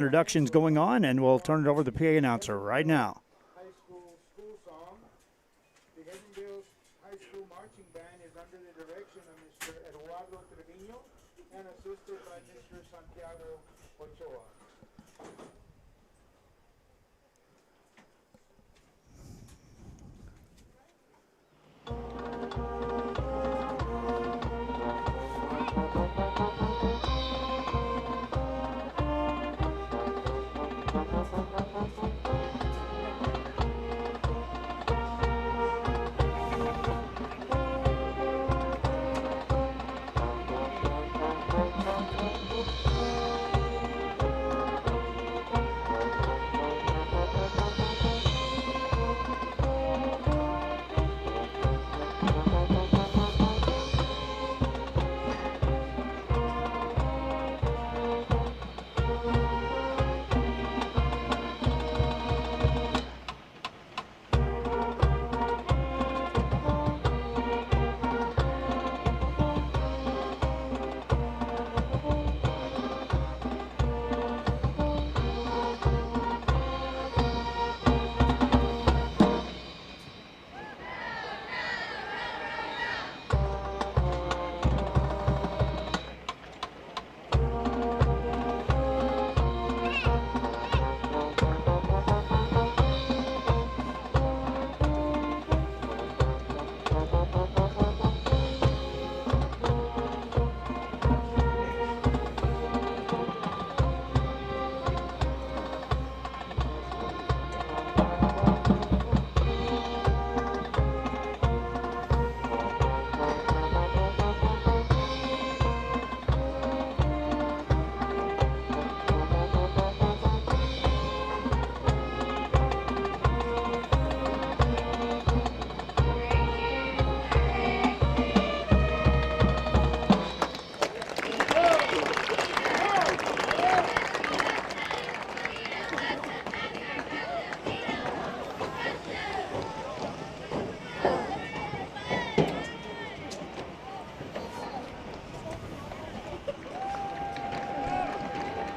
Introductions going on, and we'll turn it over to the PA announcer right now. High school song. The Hebbronville High School Marching Band is under the direction of Mr. Eduardo Trevino and assisted by Mr. Santiago Ochoa.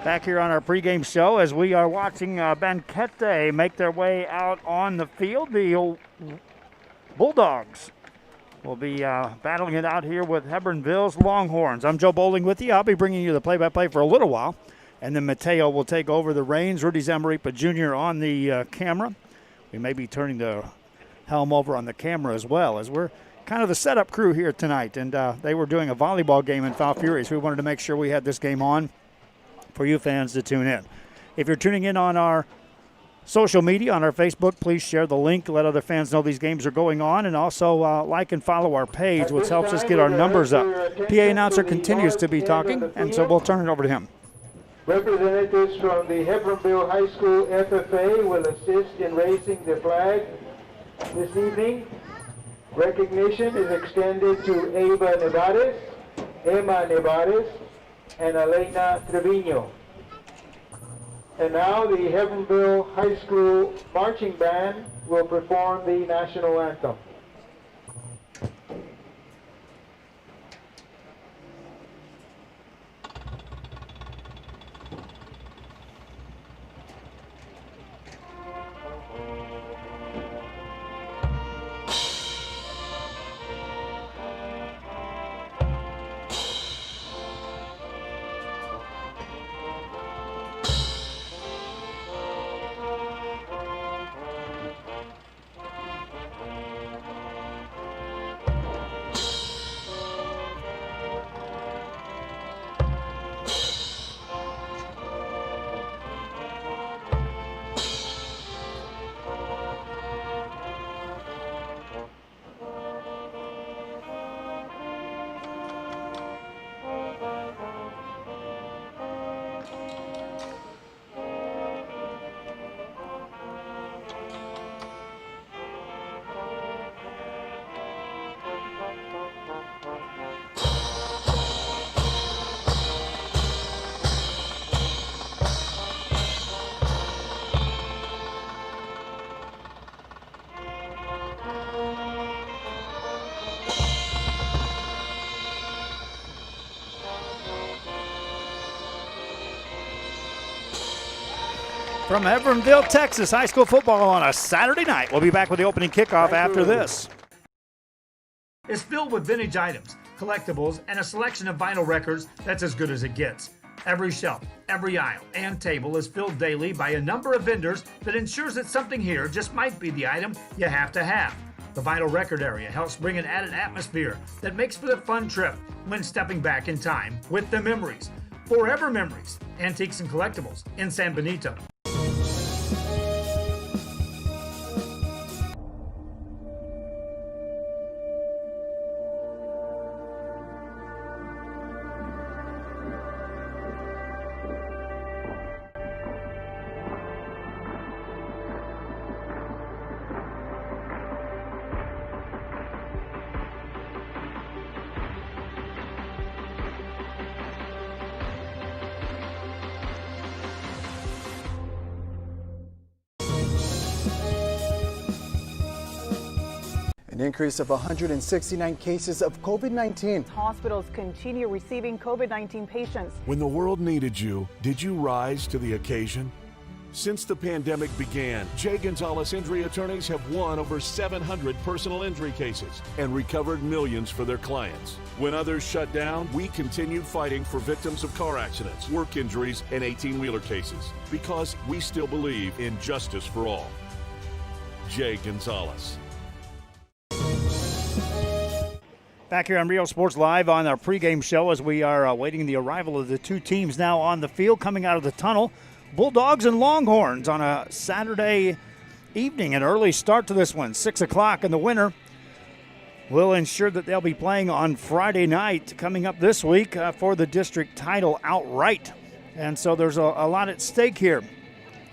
Back here on our pregame show as we are watching Banquete make their way out on the field. The Bulldogs will be battling it out here with Hebbronville's Longhorns. I'm Joe Bowling with you. I'll be bringing you the play-by-play for a little while, and then Mateo will take over the reins. Rudy Zamaripa Jr. on the camera. We may be turning the helm over on the camera as well, as we're kind of the setup crew here tonight, and they were doing a volleyball game in Foul Fury, so we wanted to make sure we had this game on for you fans to tune in. If you're tuning in on our social media, on our Facebook, please share the link, let other fans know these games are going on, and also like and follow our page, which helps us get our numbers up. PA announcer continues to be talking, and so we'll turn it over to him. Representatives from the Hebbronville High School FFA will assist in raising the flag this evening. Recognition is extended to Ava Nevares, Emma Nevares, and Elena Trevino. And now the Hebbronville High School Marching Band will perform the national anthem. From Hebbronville, Texas, high school football on a Saturday night. We'll be back with the opening kickoff after this. It's filled with vintage items, collectibles, and a selection of vinyl records that's as good as it gets. Every shelf, every aisle, and table is filled daily by a number of vendors that ensures that something here just might be the item you have to have. The vinyl record area helps bring an added atmosphere that makes for the fun trip when stepping back in time with the memories. Forever Memories, Antiques and Collectibles in San Benito. An increase of 169 cases of COVID-19. Hospitals continue receiving COVID-19 patients. When the world needed you, did you rise to the occasion? Since the pandemic began, J. Gonzalez Injury Attorneys have won over 700 personal injury cases and recovered millions for their clients. When others shut down, we continued fighting for victims of car accidents, work injuries, and 18-wheeler cases because we still believe in justice for all. J. Gonzalez. Back here on Rio Sports Live on our pregame show as we are awaiting the arrival of the two teams now on the field coming out of the tunnel. Bulldogs and Longhorns on a Saturday evening, an early start to this one, 6 o'clock, and the winner will ensure that they'll be playing on Friday night coming up this week for the district title outright. And so there's a lot at stake here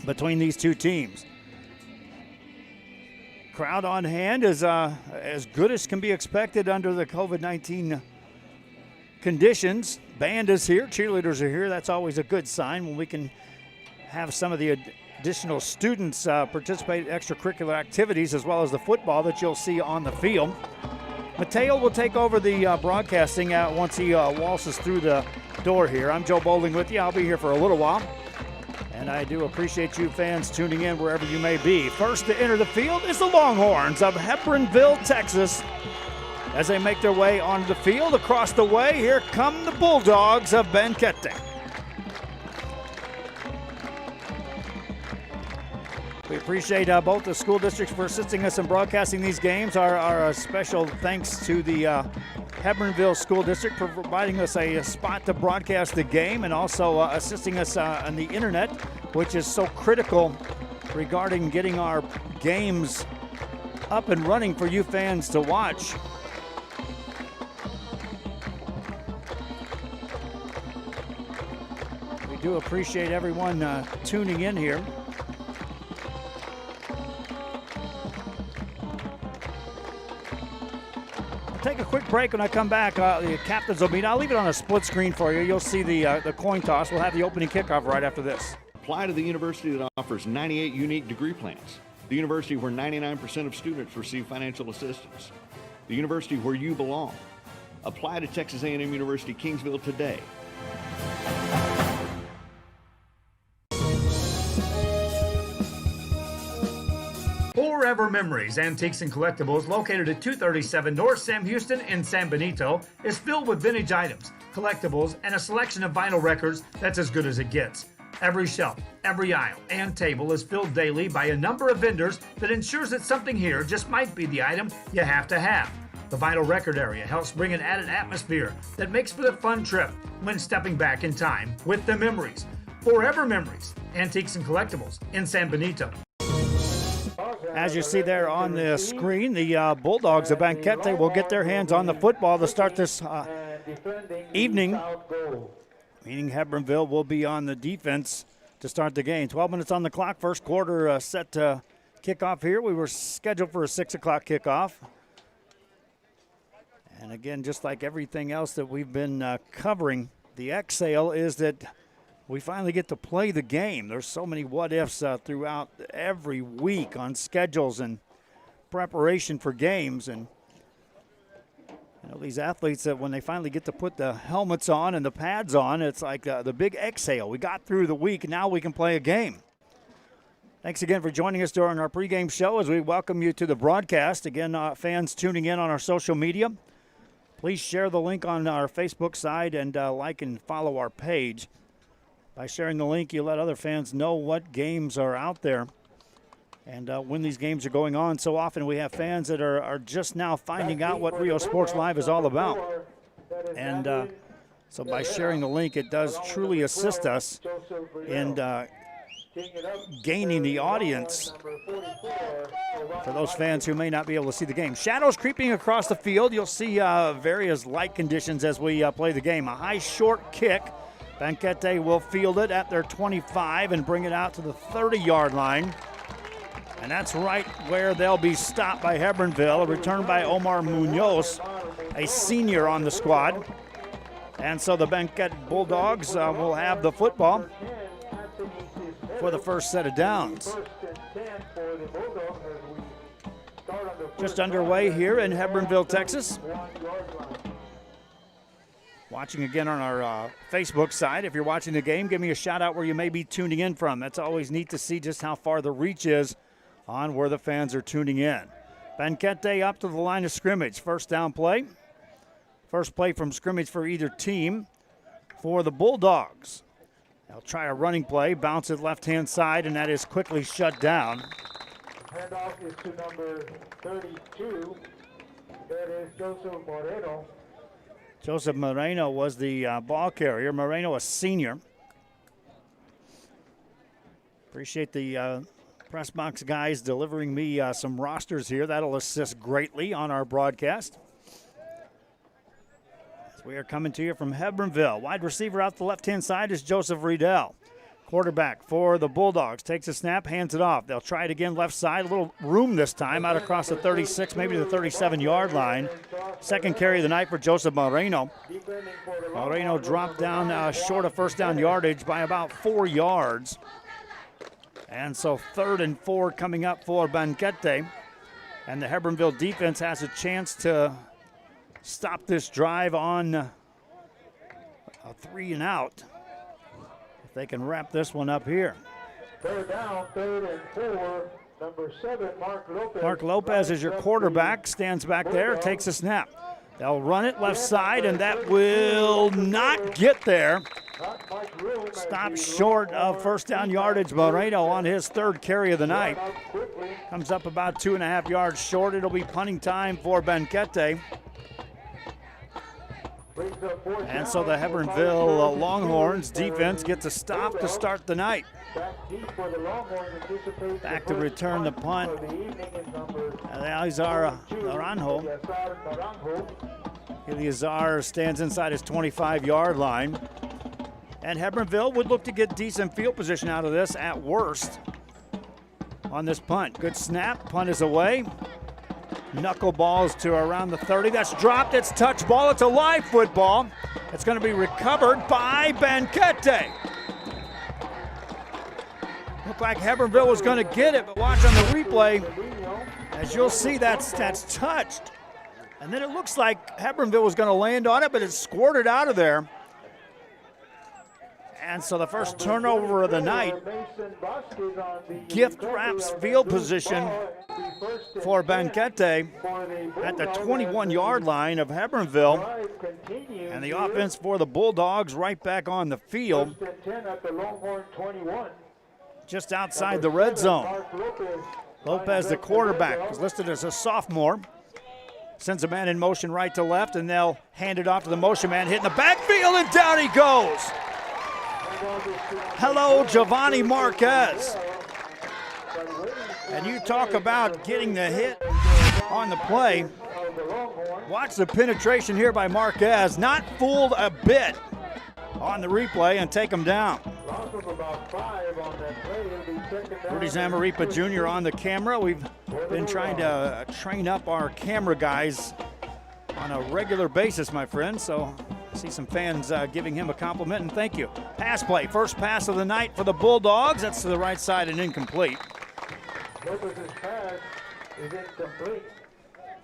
between these two teams. Crowd on hand is as good as can be expected under the COVID-19 conditions. Band is here, cheerleaders are here. That's always a good sign when we can have some of the additional students participate in extracurricular activities as well as the football that you'll see on the field. Mateo will take over the broadcasting once he waltzes through the door here. I'm Joe Bowling with you. I'll be here for a little while. And I do appreciate you fans tuning in wherever you may be. First to enter the field is the Longhorns of Hebbronville, Texas. As they make their way onto the field, across the way, here come the Bulldogs of Banquete. We appreciate both the school districts for assisting us in broadcasting these games. Our special thanks to the Hebbronville School District for providing us a spot to broadcast the game and also assisting us on the internet, which is so critical regarding getting our games up and running for you fans to watch. We do appreciate everyone tuning in here. Take a quick break. When I come back, the captains will meet. I'll leave it on a split screen for you. You'll see the coin toss. We'll have the opening kickoff right after this. Apply to the university that offers 98 unique degree plans. The university where 99% of students receive financial assistance. The university where you belong. Apply to Texas A&M University Kingsville today. Forever Memories, Antiques and Collectibles, located at 237 North Sam Houston in San Benito, is filled with vintage items, collectibles, and a selection of vinyl records that's as good as it gets. Every shelf, every aisle, and table is filled daily by a number of vendors that ensures that something here just might be the item you have to have. The vinyl record area helps bring an added atmosphere that makes for the fun trip when stepping back in time with the memories. Forever Memories, Antiques and Collectibles in San Benito. As you see there on the screen, the Bulldogs of Banquete will get their hands on the football to start this evening, meaning Hebbronville will be on the defense to start the game. 12 minutes on the clock, first quarter set to kick off here. We were scheduled for a 6 o'clock kickoff. And again, just like everything else that we've been covering, the exhale is that we finally get to play the game. There's so many what-ifs throughout every week on schedules and preparation for games. And you know, these athletes, that when they finally get to put the helmets on and the pads on, it's like the big exhale. We got through the week, and now we can play a game. Thanks again for joining us during our pregame show as we welcome you to the broadcast. Again, fans tuning in on our social media, please share the link on our Facebook side and like and follow our page. By sharing the link, you let other fans know what games are out there and when these games are going on. So often we have fans that are just now finding out what Rio Sports Live is all about. And so by sharing the link, it does truly assist us in gaining the audience for those fans who may not be able to see the game. Shadows creeping across the field. You'll see various light conditions as we play the game. A high short kick. Banquete will field it at their 25 and bring it out to the 30-yard line. And that's right where they'll be stopped by Hebbronville. A return by Omar Munoz, a senior on the squad. And so the Banquete Bulldogs will have the football for the first set of downs. Just underway here in Hebbronville, Texas. Watching again on our Facebook side. If you're watching the game, give me a shout out where you may be tuning in from. That's always neat to see just how far the reach is on where the fans are tuning in. Banquete up to the line of scrimmage. First down play. First play from scrimmage for either team for the Bulldogs. They'll try a running play, bounce it left-hand side, and that is quickly shut down. Handoff is to number 32. That is Joseph Moreno. Joseph Moreno was the ball carrier. Moreno, a senior. Appreciate the press box guys delivering me some rosters here. That'll assist greatly on our broadcast. As we are coming to you from Hebbronville. Wide receiver out the left-hand side is Joseph Riedel. Quarterback for the Bulldogs takes a snap, hands it off. They'll try it again left side. A little room this time out across the 36, maybe the 37-yard line. Second carry of the night for Joseph Moreno. Moreno dropped down short of first down yardage by about 4 yards. And so 3rd and 4 coming up for Banquete. And the Hebbronville defense has a chance to stop this drive on a 3 and out. If they can wrap this one up here. Third down, 3rd and 4. Number 7, Mark Lopez. Mark Lopez is your quarterback, stands back there, takes a snap. They'll run it left side, and that will not get there. Stopped short of first down yardage. Moreno on his 3rd carry of the night. Comes up about 2.5 yards short. It'll be punting time for Banquete. And so the Hebbronville Longhorns defense gets a stop to start the night. Back to return the punt. Eleazar Naranjo. Eleazar stands inside his 25-yard line. And Hebbronville would look to get decent field position out of this at worst on this punt. Good snap, punt is away. Knuckleballs to around the 30. That's dropped, it's touch ball, it's a live football. It's going to be recovered by Banquete. Looked like Hebbronville was going to get it, but watch on the replay. As you'll see, that's touched. And then it looks like Hebbronville was going to land on it, but it squirted out of there. And so the first turnover of the night. Gift wraps field position for Banquete at the 21-yard line of Hebbronville. And the offense for the Bulldogs right back on the field. Just outside the red zone. Lopez, the quarterback, is listed as a sophomore. Sends a man in motion right to left, and they'll hand it off to the motion man, hitting the backfield, and down he goes. Hello, Giovanni Marquez. And you talk about getting the hit on the play. Watch the penetration here by Marquez. Not fooled a bit on the replay and take him down. Rudy Zamaripa Jr. on the camera. We've been trying to train up our camera guys on a regular basis, my friend. So I see some fans giving him a compliment, and thank you. Pass play, first pass of the night for the Bulldogs. That's to the right side and incomplete. Lopez's pass is incomplete.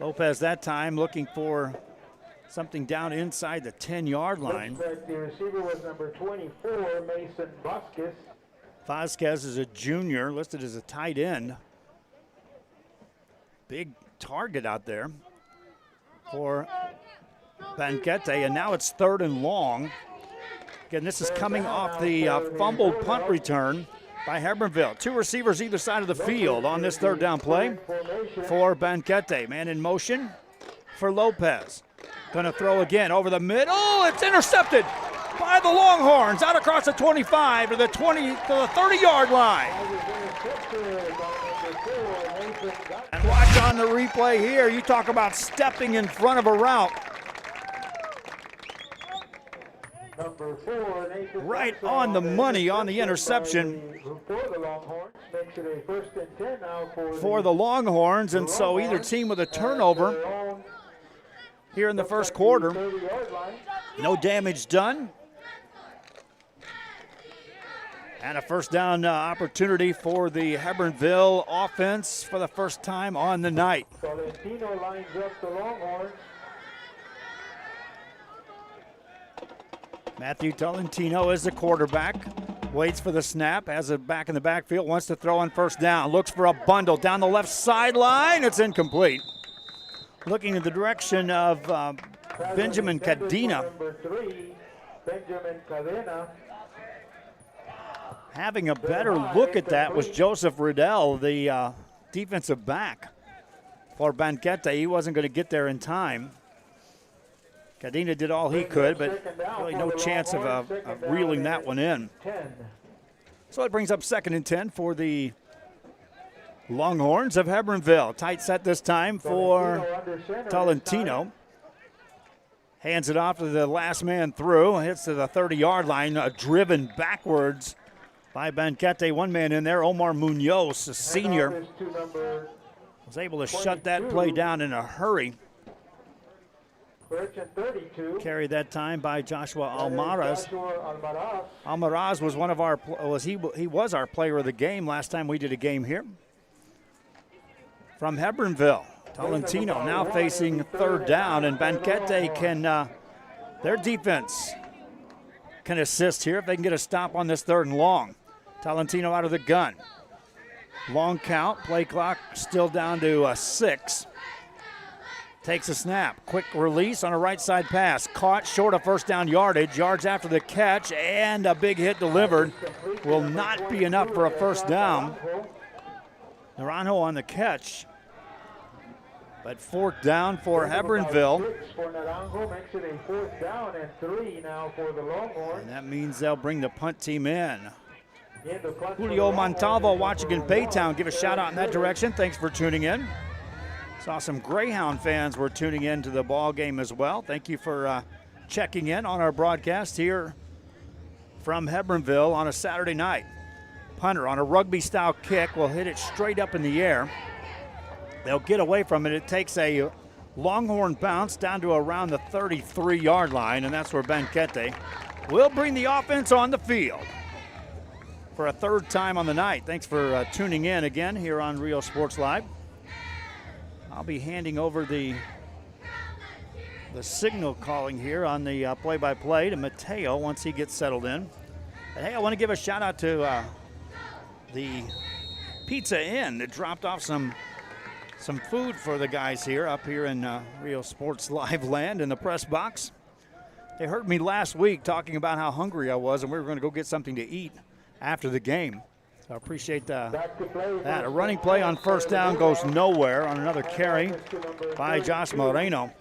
Lopez that time looking for something down inside the 10-yard line. The receiver was number 24, Mason Vasquez. Vasquez is a junior, listed as a tight end. Big target out there for Banquete, and now it's 3rd and long. Again, this is coming off the fumbled punt return by Hebbronville. 2 receivers either side of the field on this 3rd down play for Banquete. Man in motion for Lopez. Gonna throw again over the middle. It's intercepted by the Longhorns out across the 25 to the 30-yard line. And watch on the replay here. You talk about stepping in front of a route. Right on the money on the interception for the Longhorns, and so either team with a turnover here in the first quarter. No damage done. And a first down opportunity for the Hebbronville offense for the first time on the night. Tolentino lines up the Longhorns. Matthew Tolentino is the quarterback. Waits for the snap, has it back in the backfield, wants to throw on first down. Looks for a bundle down the left sideline. It's incomplete. Looking in the direction of Benjamin Cadena. Number 3, Benjamin Cadena. Having a better look at that was Joseph Riddell, the defensive back for Banquete. He wasn't going to get there in time. Cadena did all he could, but really no chance of reeling that one in. So it brings up 2nd and 10 for the Longhorns of Hebbronville. Tight set this time for Tolentino. Hands it off to the last man through. Hits to the 30-yard line, driven backwards by Banquete. One man in there, Omar Munoz, a senior, was able to shut that play down in a hurry. Carried that time by Joshua Almaraz. Almaraz was one of our he was our player of the game last time we did a game here. From Hebbronville, Tolentino now facing 3rd down, and Banquete can their defense can assist here if they can get a stop on this 3rd and long. Tolentino out of the gun. Long count, play clock still down to 6. Takes a snap, quick release on a right side pass. Caught short of first down yardage, yards after the catch, and a big hit delivered. Will not be enough for a first down. Naranjo on the catch. But 4th down for Hebbronville. For Naranjo makes it a 4th down and 3 now for the Longhorns. And that means they'll bring the punt team in. Julio Montalvo watching in Baytown. Give a shout out in that direction. Thanks for tuning in. Saw some Greyhound fans were tuning in to the ball game as well. Thank you for checking in on our broadcast here from Hebbronville on a Saturday night. Punter on a rugby-style kick will hit it straight up in the air. They'll get away from it. It takes a Longhorn bounce down to around the 33-yard line, and that's where Banquete will bring the offense on the field for a 3rd time on the night. Thanks for tuning in again here on Rio Sports Live. I'll be handing over the signal calling here on the play-by-play to Mateo once he gets settled in. But hey, I want to give a shout out to the Pizza Inn that dropped off some food for the guys here up here in Rio Sports Live land in the press box. They heard me last week talking about how hungry I was, and we were going to go get something to eat after the game. So I appreciate that. A running play on first down goes nowhere on another carry by Josh Moreno.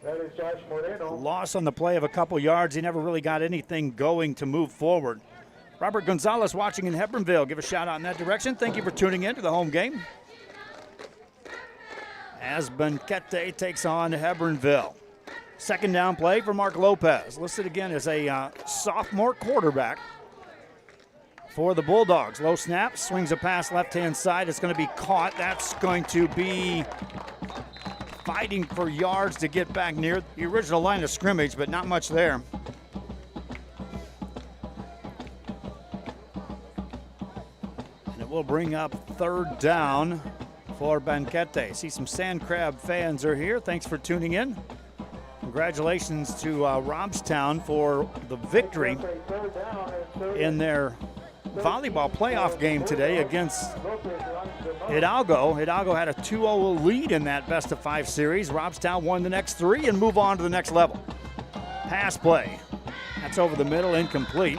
That is Josh Moreno. Loss on the play of a couple yards. He never really got anything going to move forward. Robert Gonzalez watching in Hebbronville. Give a shout out in that direction. Thank you for tuning in to the home game. As Banquete takes on Hebbronville. 2nd down play for Mark Lopez. Listed again as a sophomore quarterback for the Bulldogs. Low snap, swings a pass left-hand side. It's going to be caught. That's going to be fighting for yards to get back near the original line of scrimmage, but not much there. And it will bring up 3rd down for Banquete. See some Sand Crab fans are here. Thanks for tuning in. Congratulations to Robstown for the victory in their volleyball playoff game today against Hidalgo. Hidalgo had a 2-0 lead in that best-of-5 series. Robstown won the next 3 and move on to the next level. Pass play. That's over the middle, incomplete.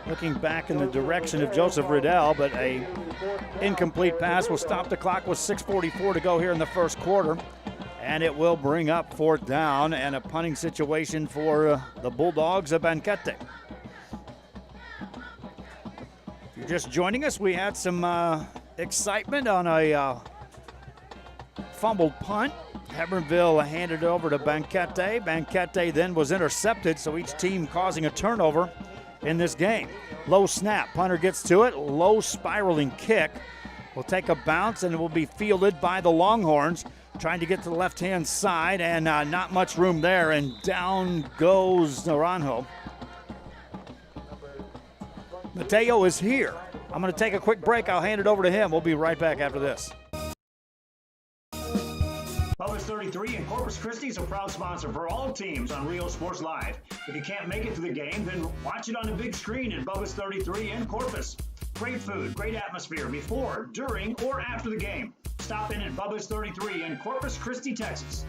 Looking back in the direction of Joseph Riddell, but a incomplete pass will stop the clock with 6:44 to go here in the first quarter. And it will bring up 4th down and a punting situation for the Bulldogs of Banquete. If you're just joining us, we had some excitement on a fumbled punt. Hebbronville handed it over to Banquete. Banquete then was intercepted, so each team causing a turnover in this game. Low snap, punter gets to it, low spiraling kick. Will take a bounce and it will be fielded by the Longhorns, trying to get to the left-hand side, and not much room there, and down goes Naranjo. Mateo is here. I'm going to take a quick break. I'll hand it over to him. We'll be right back after this. Bubba's 33 and Corpus Christi is a proud sponsor for all teams on Rio Sports Live. If you can't make it to the game, then watch it on the big screen at Bubba's 33 in Corpus. Great food, great atmosphere before, during, or after the game. Stop in at Bubba's 33 in Corpus Christi, Texas.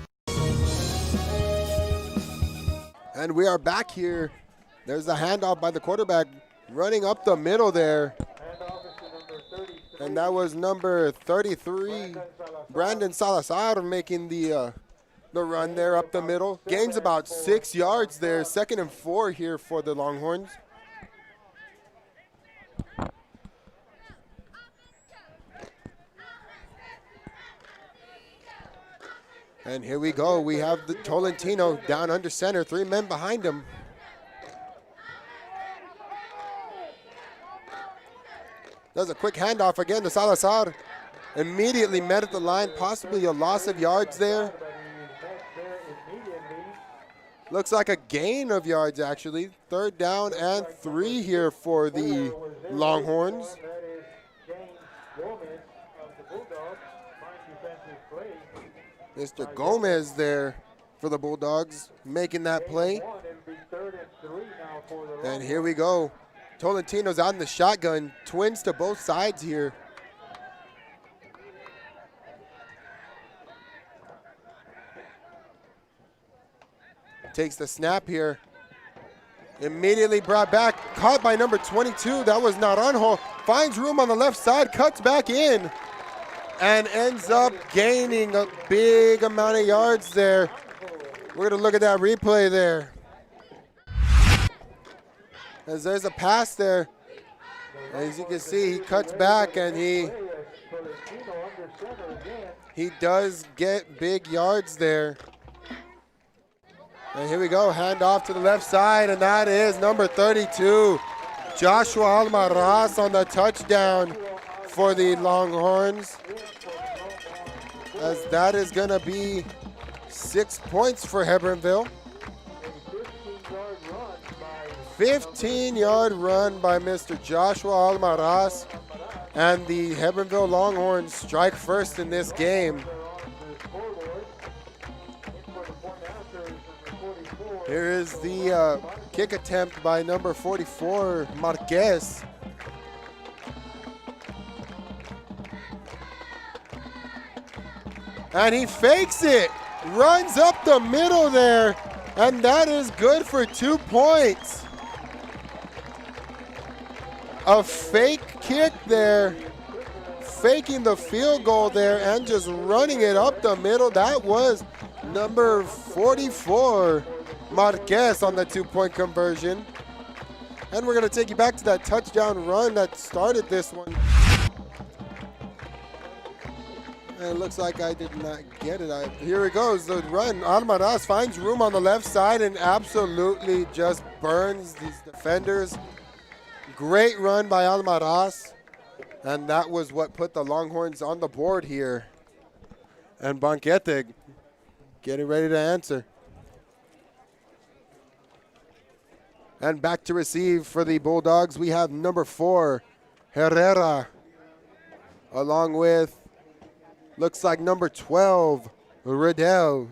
And we are back here. There's a handoff by the quarterback running up the middle there. And that was number 33, Brandon Salazar, making the run there up the middle. Gains about 6 yards there, 2nd and 4 here for the Longhorns. And here we go. We have the Tolentino down under center, 3 men behind him. Does a quick handoff again to Salazar. Immediately met at the line, possibly a loss of yards there. Looks like a gain of yards, actually. 3rd down and 3 here for the Longhorns. Mr. Gomez there for the Bulldogs, making that play. And here we go. Tolentino's out in the shotgun. Twins to both sides here. Takes the snap here. Immediately brought back. Caught by number 22. That was Naranjo. Finds room on the left side. Cuts back in. And ends up gaining a big amount of yards there. We're going to look at that replay there. As there's a pass there. As you can see, he cuts back and he does get big yards there. And here we go, hand off to the left side, and that is number 32, Joshua Almaraz on the touchdown for the Longhorns. As that is going to be 6 points for Hebbronville. 15-yard run by Mr. Joshua Almaraz, and the Hebbronville Longhorns strike first in this game. Here is the kick attempt by number 44, Marquez. And he fakes it, runs up the middle there, and that is good for 2 points. A fake kick there, faking the field goal there and just running it up the middle. That was number 44, Marquez, on the 2-point conversion. And we're going to take you back to that touchdown run that started this one. And it looks like I did not get it. Here it goes, the run. Almaraz finds room on the left side and absolutely just burns these defenders. Great run by Almaraz. And that was what put the Longhorns on the board here. And Banquete getting ready to answer. And back to receive for the Bulldogs, we have number 4, Herrera, along with, looks like number 12, Riddell.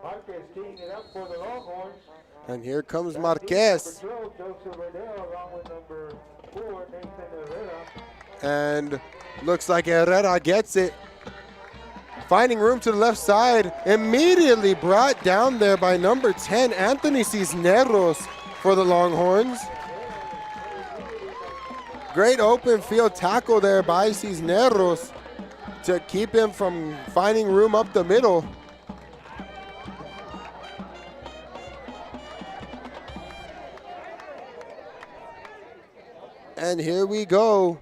Marquez teeing it up for the Longhorns. And here comes Marquez. Number 12, Joseph Riddell, along with number 4, Nathan Herrera. And looks like Herrera gets it. Finding room to the left side. Immediately brought down there by number 10, Anthony Cisneros for the Longhorns. Great open field tackle there by Cisneros to keep him from finding room up the middle. And here we go.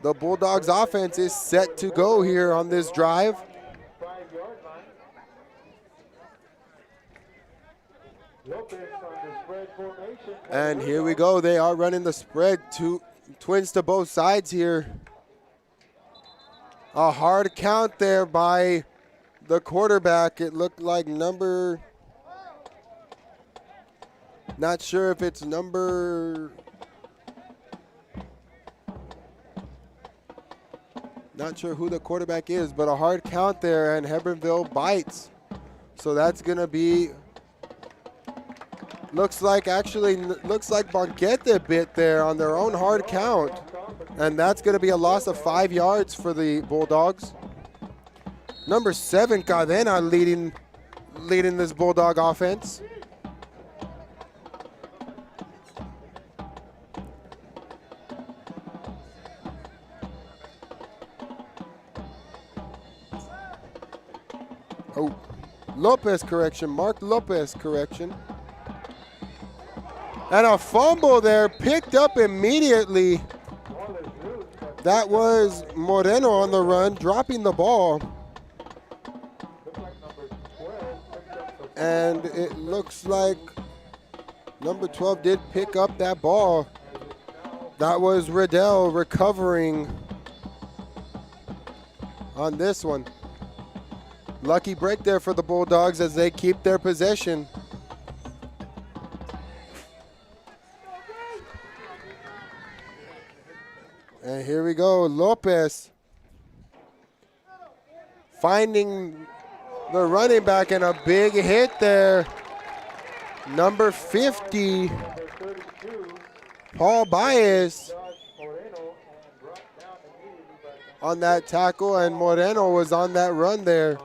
The Bulldogs offense is set to go here on this drive. 5-yard line. Lopez on the spread formation. And here we go. They are running the spread. Twins to both sides here. A hard count there by the quarterback. It looked like number, not sure if it's number, not sure who the quarterback is, but a hard count there, and Hebbronville bites. So that's going to be, looks like Banquete bit there on their own hard count. And that's going to be a loss of 5 yards for the Bulldogs. Number 7, Cadena, leading this Bulldog offense. Oh, Lopez correction, Mark Lopez correction. And a fumble there, picked up immediately. That was Moreno on the run, dropping the ball. And it looks like number 12 did pick up that ball. That was Riddell recovering on this one. Lucky break there for the Bulldogs as they keep their possession. And here we go, Lopez finding the running back, and a big hit there. Number 50, Paul Baez on that tackle, and Moreno was on that run there.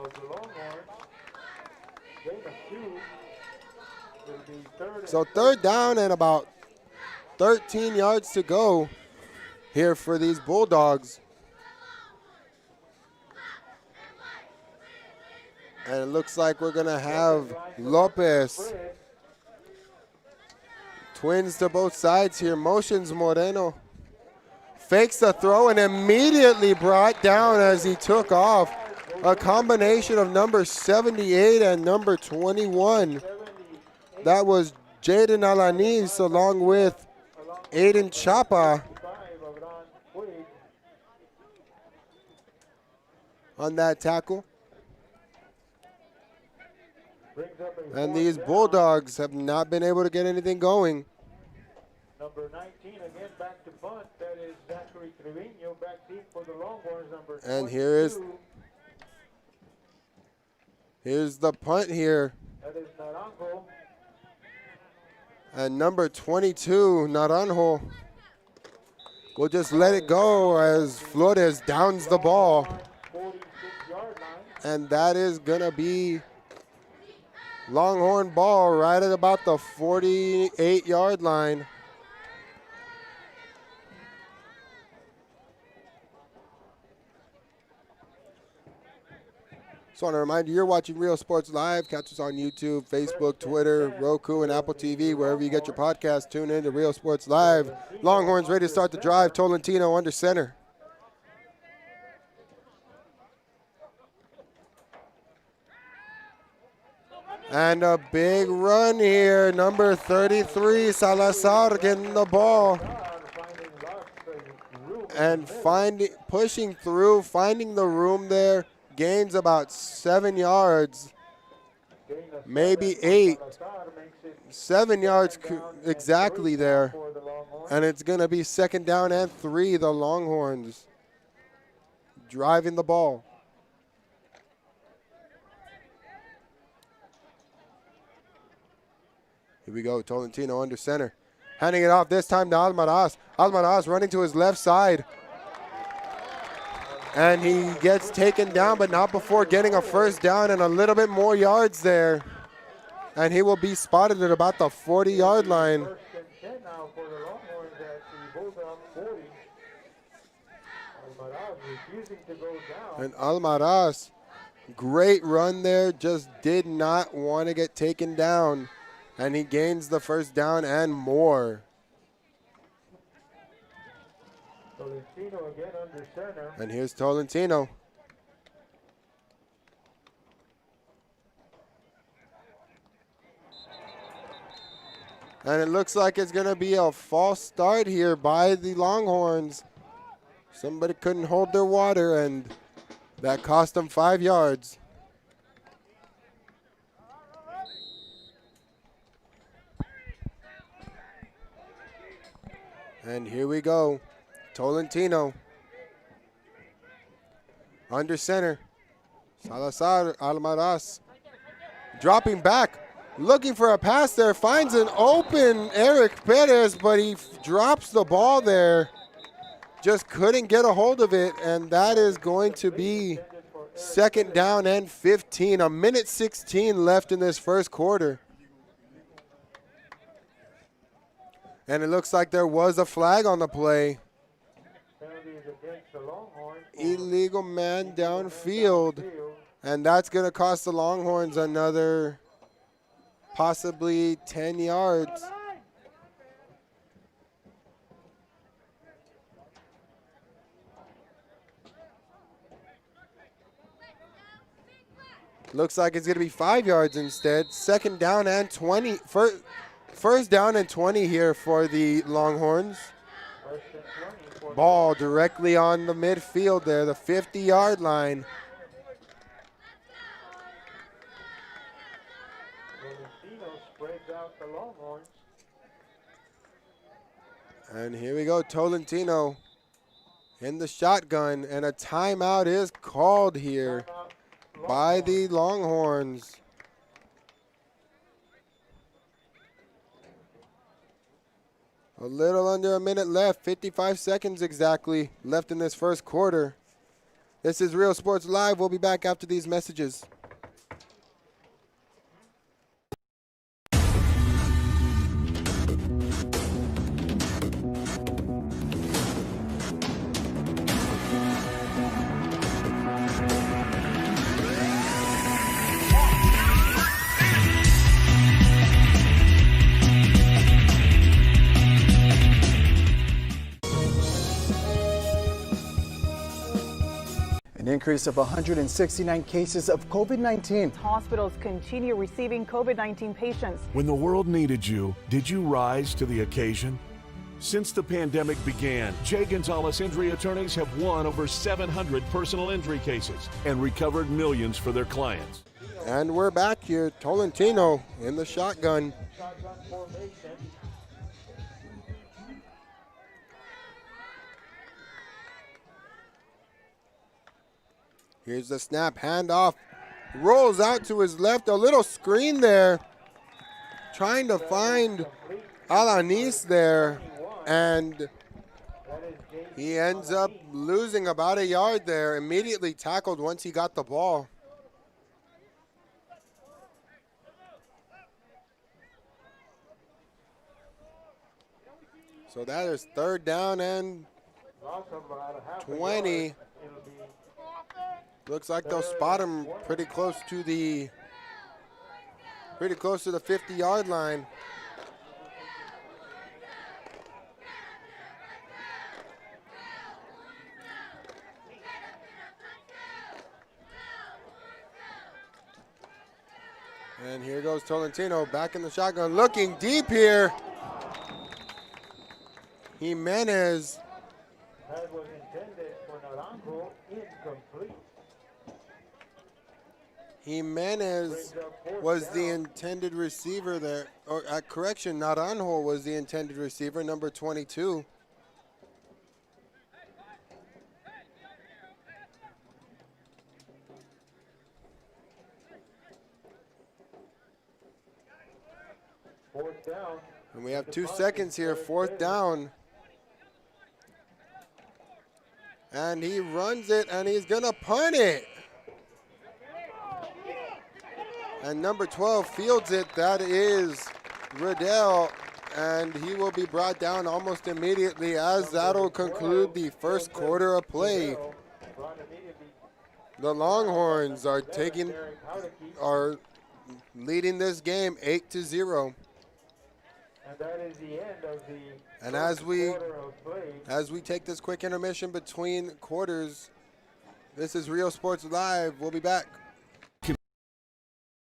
So third down and about 13 yards to go here for these Bulldogs. And it looks like we're going to have Lopez. Twins to both sides here. Motions Moreno. Fakes the throw and immediately brought down as he took off. A combination of number 78 and number 21. That was Jaden Alanis along with Aiden Chapa on that tackle. And these Bulldogs have not been able to get anything going. Number 19 again back to punt. That is Zachary Trevino back deep for the Longhorns. Number And 22. here's the punt here. That is Naranjo. And number 22, Naranjo, will just let it go as Flores downs the ball. 46-yard line. And that is going to be Longhorn ball right at about the 48-yard line. Just want to remind you, you're watching Real Sports Live. Catch us on YouTube, Facebook, Twitter, Roku, and Apple TV. Wherever you get your podcast, tune in to Real Sports Live. Longhorns ready to start the drive. Tolentino under center. And a big run here. Number 33, Salazar getting the ball. And pushing through, finding the room there. Gains about 7 yards maybe 8, 7 yards exactly there. And it's going to be 2nd down and 3, the Longhorns driving the ball. Here we go, Tolentino under center. Handing it off this time to Almaraz. Almaraz running to his left side. And he gets taken down, but not before getting a 1st down and a little bit more yards there. And he will be spotted at about the 40-yard line. And Almaraz, great run there, just did not want to get taken down. And he gains the 1st down and more. Tolentino again under center. And here's Tolentino. And it looks like it's going to be a false start here by the Longhorns. Somebody couldn't hold their water, and that cost them 5 yards. And here we go. Tolentino under center. Salazar Almaraz dropping back, looking for a pass there. Finds an open Eric Perez, but he drops the ball there. Just couldn't get a hold of it, and that is going to be 2nd down and 15. 1:16 left in this 1st quarter. And it looks like there was a flag on the play. Illegal man downfield. And that's going to cost the Longhorns another possibly 10 yards. Looks like it's going to be 5 yards instead. 2nd down and 20. First down and 20 here for the Longhorns. Ball directly on the midfield there, the 50-yard line. And here we go, Tolentino in the shotgun, and a timeout is called here by the Longhorns. A little under a minute left, 55 seconds exactly left in this 1st quarter. This is Real Sports Live. We'll be back after these messages. An increase of 169 cases of COVID-19. Hospitals continue receiving COVID-19 patients. When the world needed you, did you rise to the occasion? Since the pandemic began, Jay Gonzalez Injury Attorneys have won over 700 personal injury cases and recovered millions for their clients. And we're back here. Tolentino in the shotgun. Here's the snap, handoff, rolls out to his left, a little screen there, trying to find Alanis there, and he ends up losing about a yard there, immediately tackled once he got the ball. So that is 3rd down and 20. Looks like they'll spot him pretty close to the 50-yard line. And here goes Tolentino back in the shotgun, looking deep here. Jimenez. That was intended for Naranjo, incomplete. Jimenez was the intended receiver there. Or correction, Naranjo was the intended receiver, number 22. Fourth down. And we have 2 seconds here, 4th down. And he runs it, and he's going to punt it. And number 12 fields it. That is Riddell, and he will be brought down almost immediately as that'll conclude the first quarter of play. The Longhorns are leading this game 8-0. And that is the end of the And first quarter of play. as we take this quick intermission between quarters, this is Rio Sports Live. We'll be back.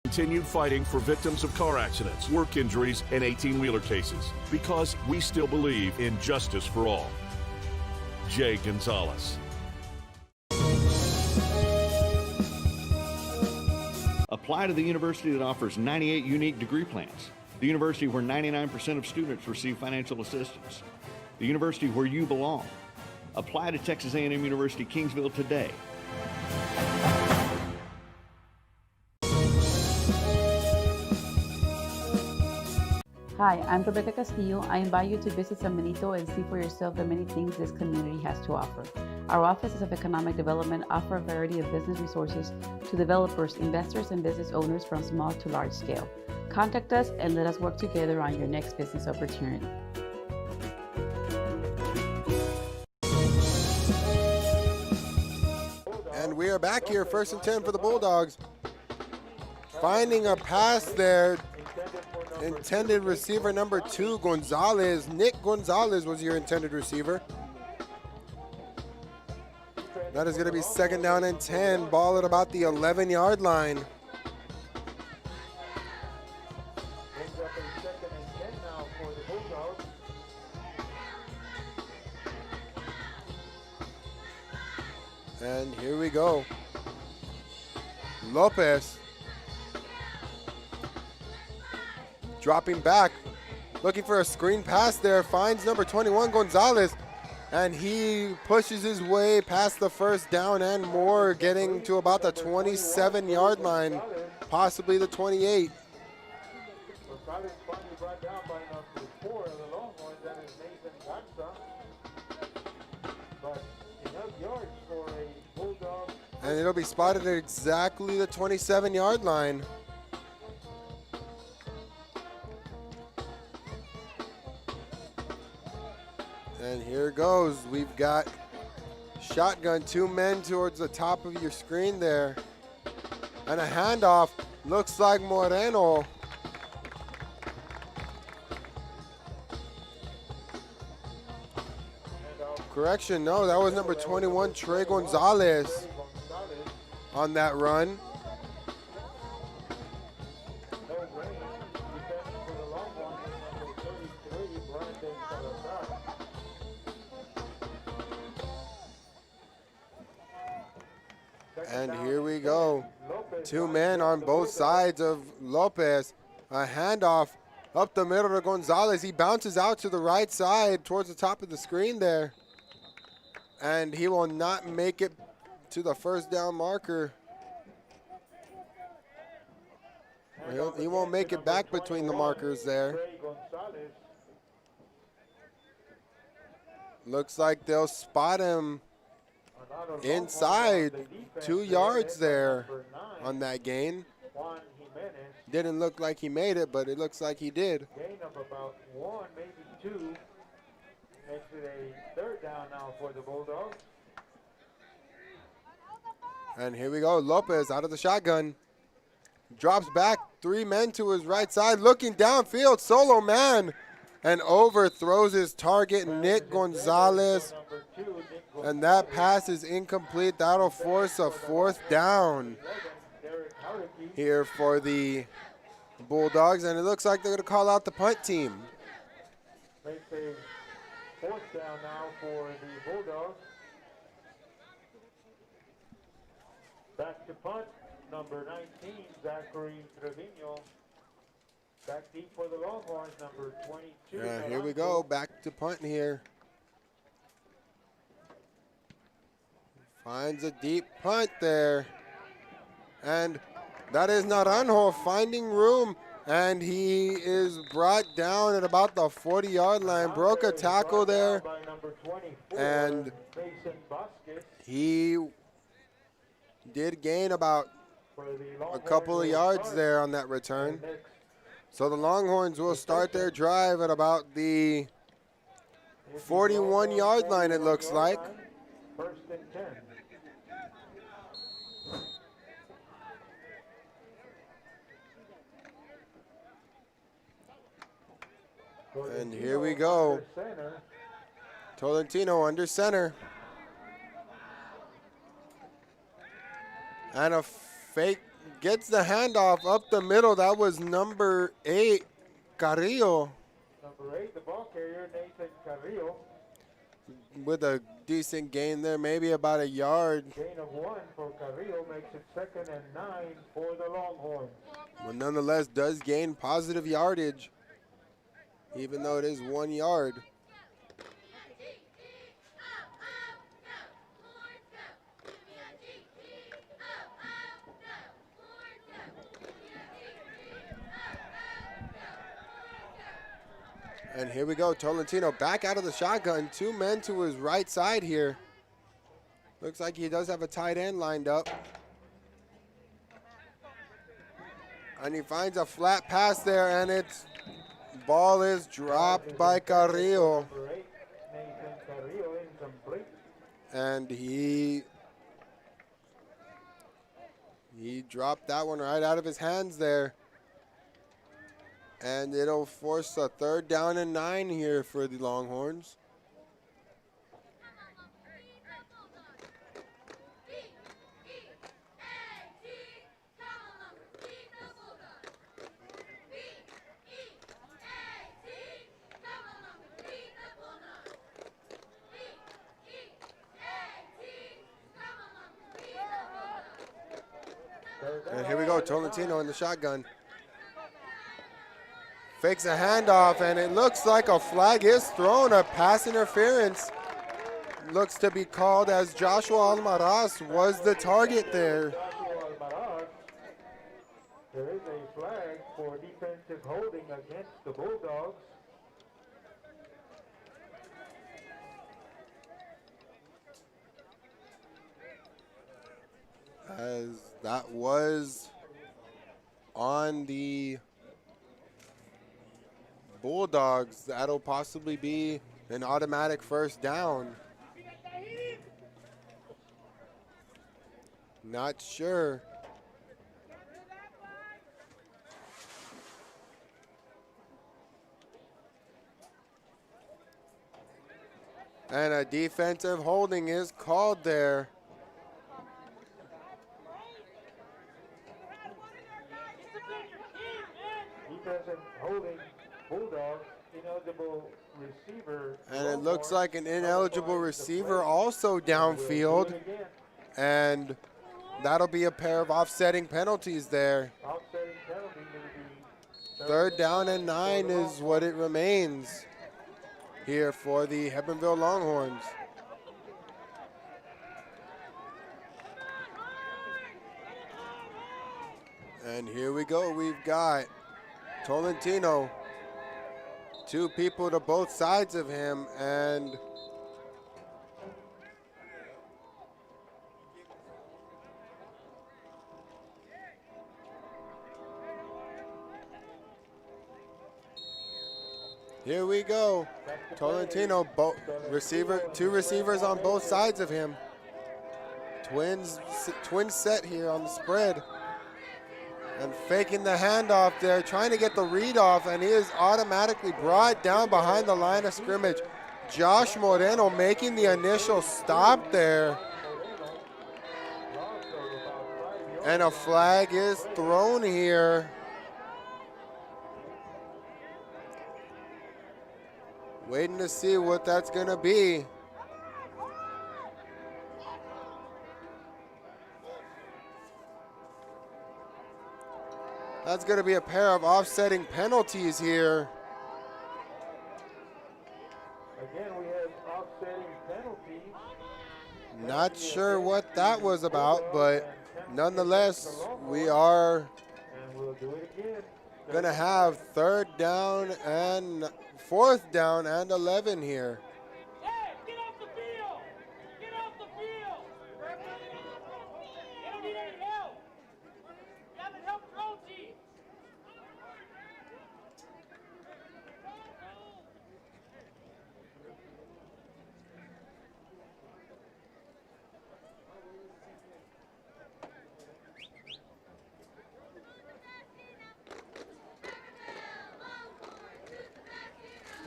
Continued fighting for victims of car accidents, work injuries, and 18-wheeler cases. Because we still believe in justice for all. Jay Gonzalez. Apply to the university that offers 98 unique degree plans. The university where 99% of students receive financial assistance. The university where you belong. Apply to Texas A&M University Kingsville today. Hi, I'm Rebecca Castillo. I invite you to visit San Benito and see for yourself the many things this community has to offer. Our offices of economic development offer a variety of business resources to developers, investors, and business owners from small to large scale. Contact us and let us work together on your next business opportunity. And we are back here, 1st and 10 for the Bulldogs. Finding a pass there. Intended receiver number 2, Gonzalez. Nick Gonzalez was your intended receiver. That is going to be 2nd down and 10. Ball at about the 11-yard line. Brings up a 2nd and 10 now for the Bulldogs. And here we go. Lopez. Dropping back, looking for a screen pass there, finds number 21, Gonzalez, and he pushes his way past the 1st down and more, getting to about the 27-yard line, possibly the 28. Gonzalez finally brought down by number 4 of the Longhorns, that is Nathan Gansa. But enough yards for a Bulldog. And it'll be spotted at exactly the 27-yard line. And here goes. We've got shotgun, 2 men towards the top of your screen there. And a handoff. Looks like Moreno. Correction, no, that was number 21, Trey Gonzalez on that run. And here we go. 2 men on both sides of Lopez. A handoff up the middle to Gonzalez. He bounces out to the right side towards the top of the screen there. And he will not make it to the 1st down marker. He won't make it back between the markers there. Looks like they'll spot him inside 2 yards there on that gain. Didn't look like he made it, but it looks like he did. Gain of about 1, maybe 2. Makes it a 3rd down now for the Bulldogs. And here we go. Lopez out of the shotgun. Drops back, 3 men to his right side. Looking downfield, solo man. And overthrows his target, Nick Gonzalez. And that pass is incomplete. That'll force a 4th down here for the Bulldogs. And it looks like they're going to call out the punt team. Makes a 4th down now for the Bulldogs. Back to punt. number 19, Zachary Trevino. Back deep for the Longhorns, number 22. Yeah, here we go, back to punt here. Finds a deep punt there. And that is Naranjo finding room. And he is brought down at about the 40-yard line. Broke a tackle there. And he did gain about a couple of yards there on that return. So the Longhorns will start their drive at about the 41-yard line, it looks like. First and 10. And here we go. Tolentino under center. And a fake gets the handoff up the middle. That was number 8, Carrillo. Number 8, the ball carrier, Nathan Carrillo. With a decent gain there, maybe about a yard. Gain of 1 for Carrillo makes it 2nd and 9 for the Longhorns. But nonetheless does gain positive yardage, even though it is 1 yard. And here we go, Tolentino back out of the shotgun. 2 men to his right side here. Looks like he does have a tight end lined up. And he finds a flat pass there, and it's ball is dropped by Carrillo. And he dropped that one right out of his hands there. And it'll force a 3rd down and 9 here for the Longhorns. And here we go, Tolentino in the shotgun. Fakes a handoff, and it looks like a flag is thrown. A pass interference looks to be called, as Joshua Almaraz was the target there. There is a flag for defensive holding against the Bulldogs. As that was on the Bulldogs, that'll possibly be an automatic 1st down. Not sure. And a defensive holding is called there. Defensive holding, Bulldogs, ineligible receiver. And it looks like an ineligible receiver also downfield. And that'll be a pair of offsetting penalties there. Offsetting penalty will be 3rd down and 9 is what it remains here for the Hebbronville Longhorns. And here we go. We've got Tolentino. 2 people to both sides of him, and here we go. Tolentino, two receivers on both sides of him. Twin set here on the spread. And faking the handoff there, trying to get the read off, and he is automatically brought down behind the line of scrimmage. Josh Moreno making the initial stop there. And a flag is thrown here. Waiting to see what that's going to be. That's going to be a pair of offsetting penalties here. Again, we have offsetting penalties. Not sure what that was about, but nonetheless, we are going to have 4th down and 11 here. Hey, get off the field! Get off the field! You don't need any help. You haven't helped your own team.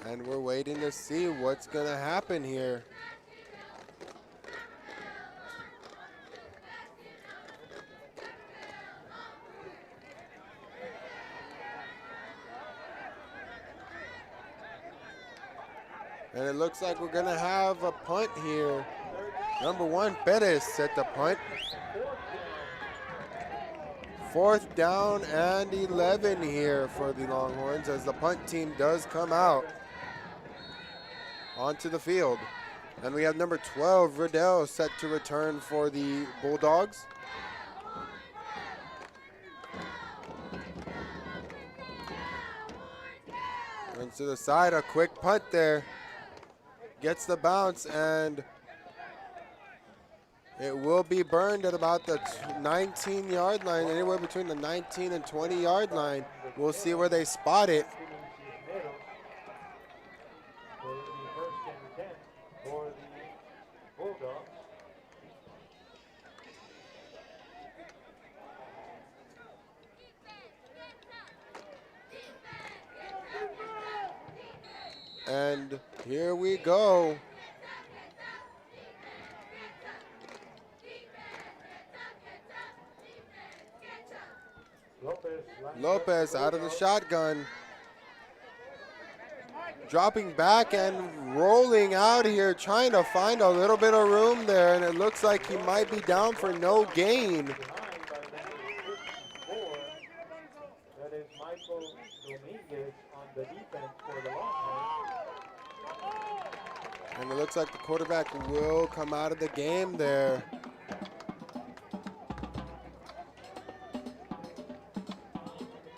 And we're waiting to see what's going to happen here. And it looks like we're going to have a punt here. Number 1, Perez at the punt. 4th down and 11 here for the Longhorns as the punt team does come out onto the field. And we have number 12, Riddell, set to return for the Bulldogs. Runs to the side, a quick punt there. Gets the bounce, and it will be burned at about the 19-yard line, anywhere between the 19 and 20-yard line. We'll see where they spot it. And here we go. Lopez out of the shotgun. Dropping back and rolling out here, trying to find a little bit of room there, and it looks like he might be down for no gain. That is Michael Dominguez on the defense for the Longhorns. And it looks like the quarterback will come out of the game there.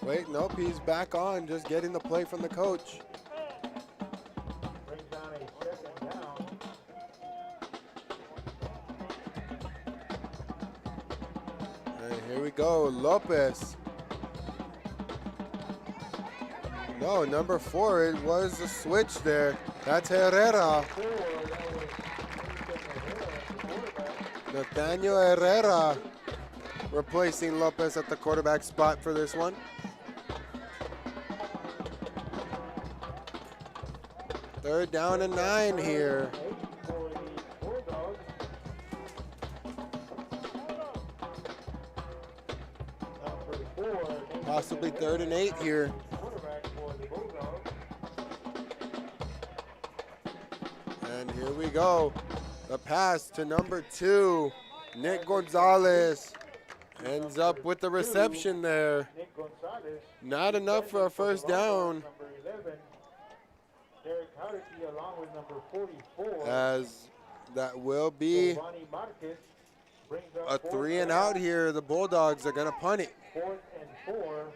Wait, nope, he's back on, just getting the play from the coach. Brings down a 2nd down. And here we go, Lopez. No, number 4, it was a switch there. That's Herrera. Nathaniel Herrera replacing Lopez at the quarterback spot for this one. Third down and 9 here. Possibly 3rd and 8 here. And here we go. The pass to number 2, Nick Gonzalez. Ends up with the reception there. Not enough for a 1st down. As that will be a 3 and out here. The Bulldogs are going to punt it. 4th and 4.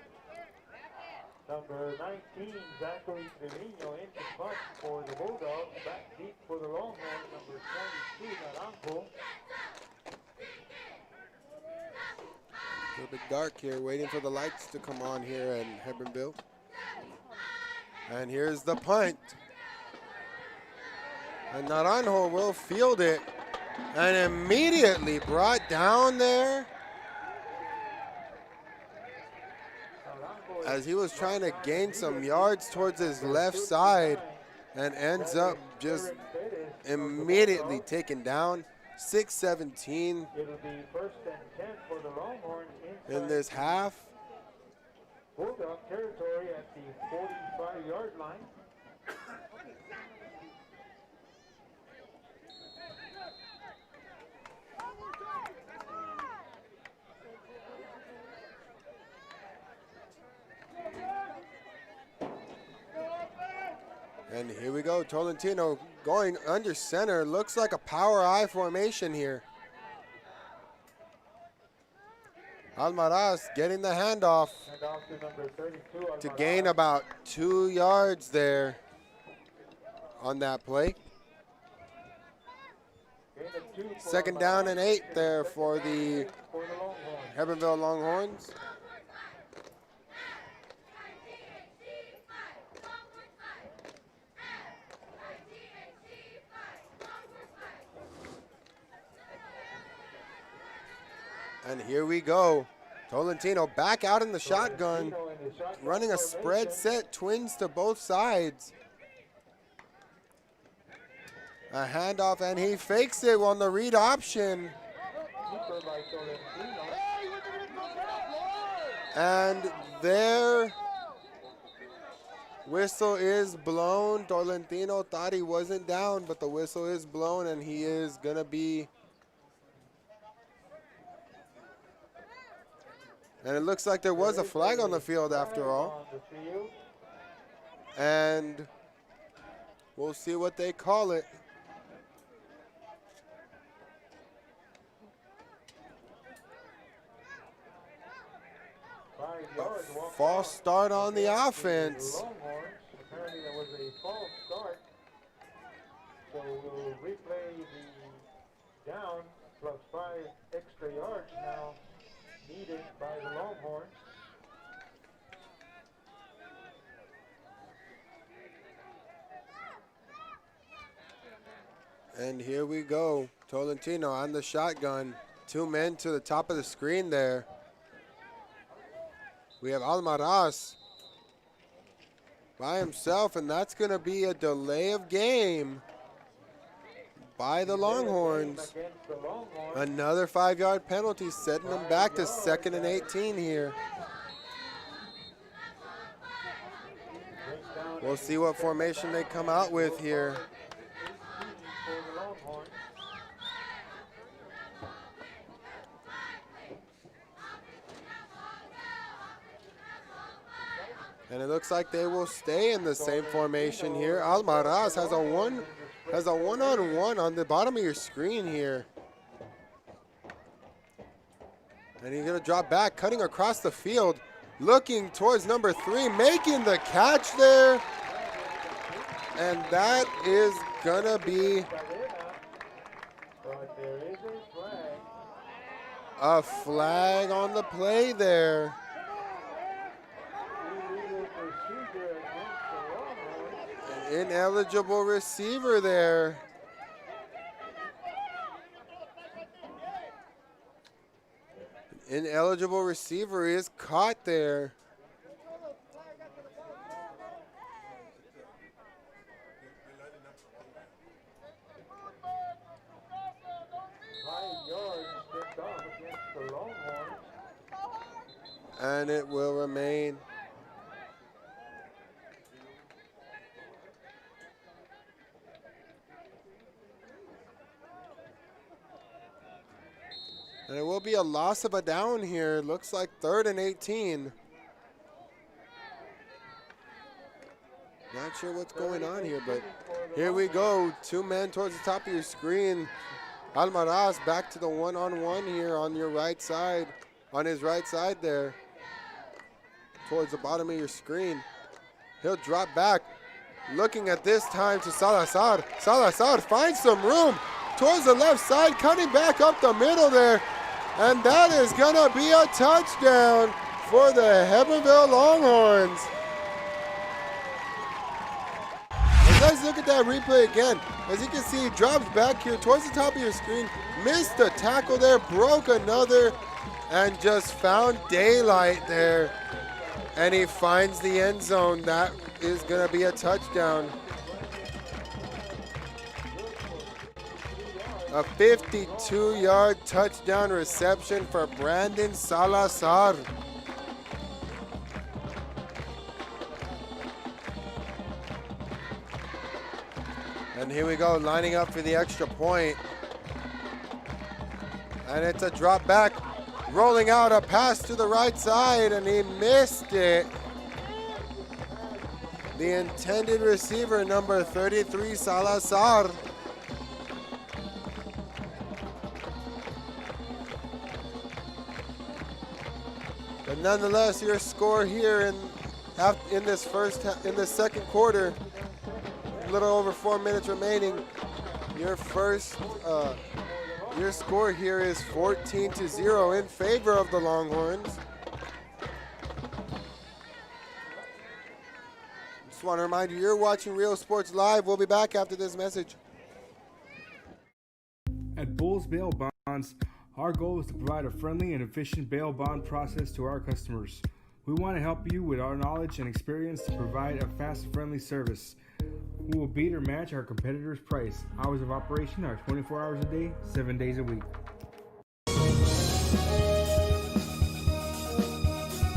Number 19, Zachary Trevino in the punt for the Bulldogs. Back deep for the Longhorns, number 22, Naranjo. A little bit dark here, waiting for the lights to come on here in Hebbronville. And here's the punt. And Naranjo will field it. And immediately brought down there. As he was trying to gain some yards towards his left side. And ends up just immediately taken down. 6:17 It'll be 1st and 10 for the Longhorns in this half. Bulldog territory at the 45-yard line. And here we go, Tolentino going under center. Looks like a power I formation here. Almaraz getting the handoff to gain about 2 yards there on that play. Second down and 8 there for the Hebbronville Longhorns. And here we go. Tolentino back out in the shotgun, running a spread set, twins to both sides. A handoff, and he fakes it on the read option. And their whistle is blown. Tolentino thought he wasn't down, but the whistle is blown, and he is going to be... And it looks like there was a flag on the field after all. And we'll see what they call it. False start on the offense. Apparently there was a false start. So we'll replay the down plus 5 extra yards now needed by the Longhorns. And here we go. Tolentino on the shotgun. 2 men to the top of the screen there. We have Almaraz by himself, and that's going to be a delay of game by the Longhorns. Another 5-yard penalty, setting them back to 2nd and 18 here. We'll see what formation they come out with here. And it looks like they will stay in the same formation here. Almaraz has a one-on-one on the bottom of your screen here. And he's gonna drop back, cutting across the field, looking towards number 3, making the catch there. And that is gonna be a flag on the play there. Ineligible receiver there. Ineligible receiver is caught there. And it will remain. And it will be a loss of a down here. Looks like 3rd and 18. Not sure what's going on here, but here we go. 2 men towards the top of your screen. Almaraz back to the one-on-one here on your right side, on his right side there, towards the bottom of your screen. He'll drop back, looking at this time to Salazar. Salazar finds some room towards the left side, cutting back up the middle there. And that is going to be a touchdown for the Hebbronville Longhorns. And let's look at that replay again. As you can see, he drops back here towards the top of your screen, missed the tackle there, broke another, and just found daylight there. And he finds the end zone. That is going to be a touchdown. A 52-yard touchdown reception for Brandon Salazar. And here we go, lining up for the extra point. And it's a drop back, rolling out a pass to the right side, and he missed it. The intended receiver, number 33, Salazar. But nonetheless, your score here in this second quarter, a little over 4 minutes remaining. Your score here is 14-0 in favor of the Longhorns. Just want to remind you, you're watching Real Sports Live. We'll be back after this message. At Bulls Bail Bonds, our goal is to provide a friendly and efficient bail bond process to our customers. We want to help you with our knowledge and experience to provide a fast and friendly service. We will beat or match our competitors' price. Hours of operation are 24 hours a day, 7 days a week.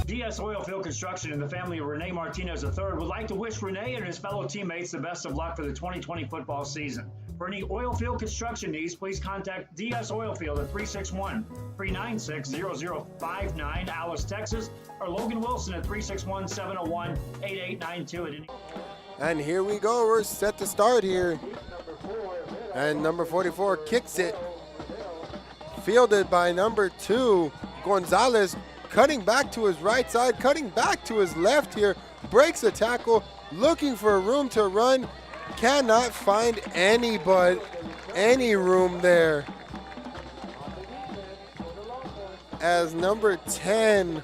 DS Oilfield Construction and the family of Rene Martinez III would like to wish Rene and his fellow teammates the best of luck for the 2020 football season. For any oilfield construction needs, please contact DS Oilfield at 361-396-0059, Alice, Texas, or Logan Wilson at 361-701-8892. And here we go. We're set to start here. And number 44 kicks it. Fielded by number 2, Gonzalez, cutting back to his right side, cutting back to his left here. Breaks the tackle, looking for room to run. Cannot find any room there. As number 10,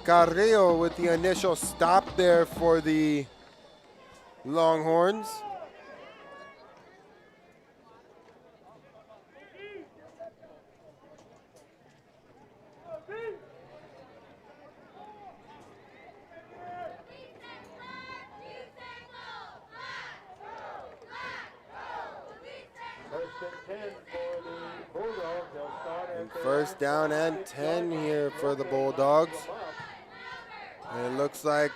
Carrillo with the initial stop there for the Longhorns. And first down and 10 here for the Bulldogs. And it looks like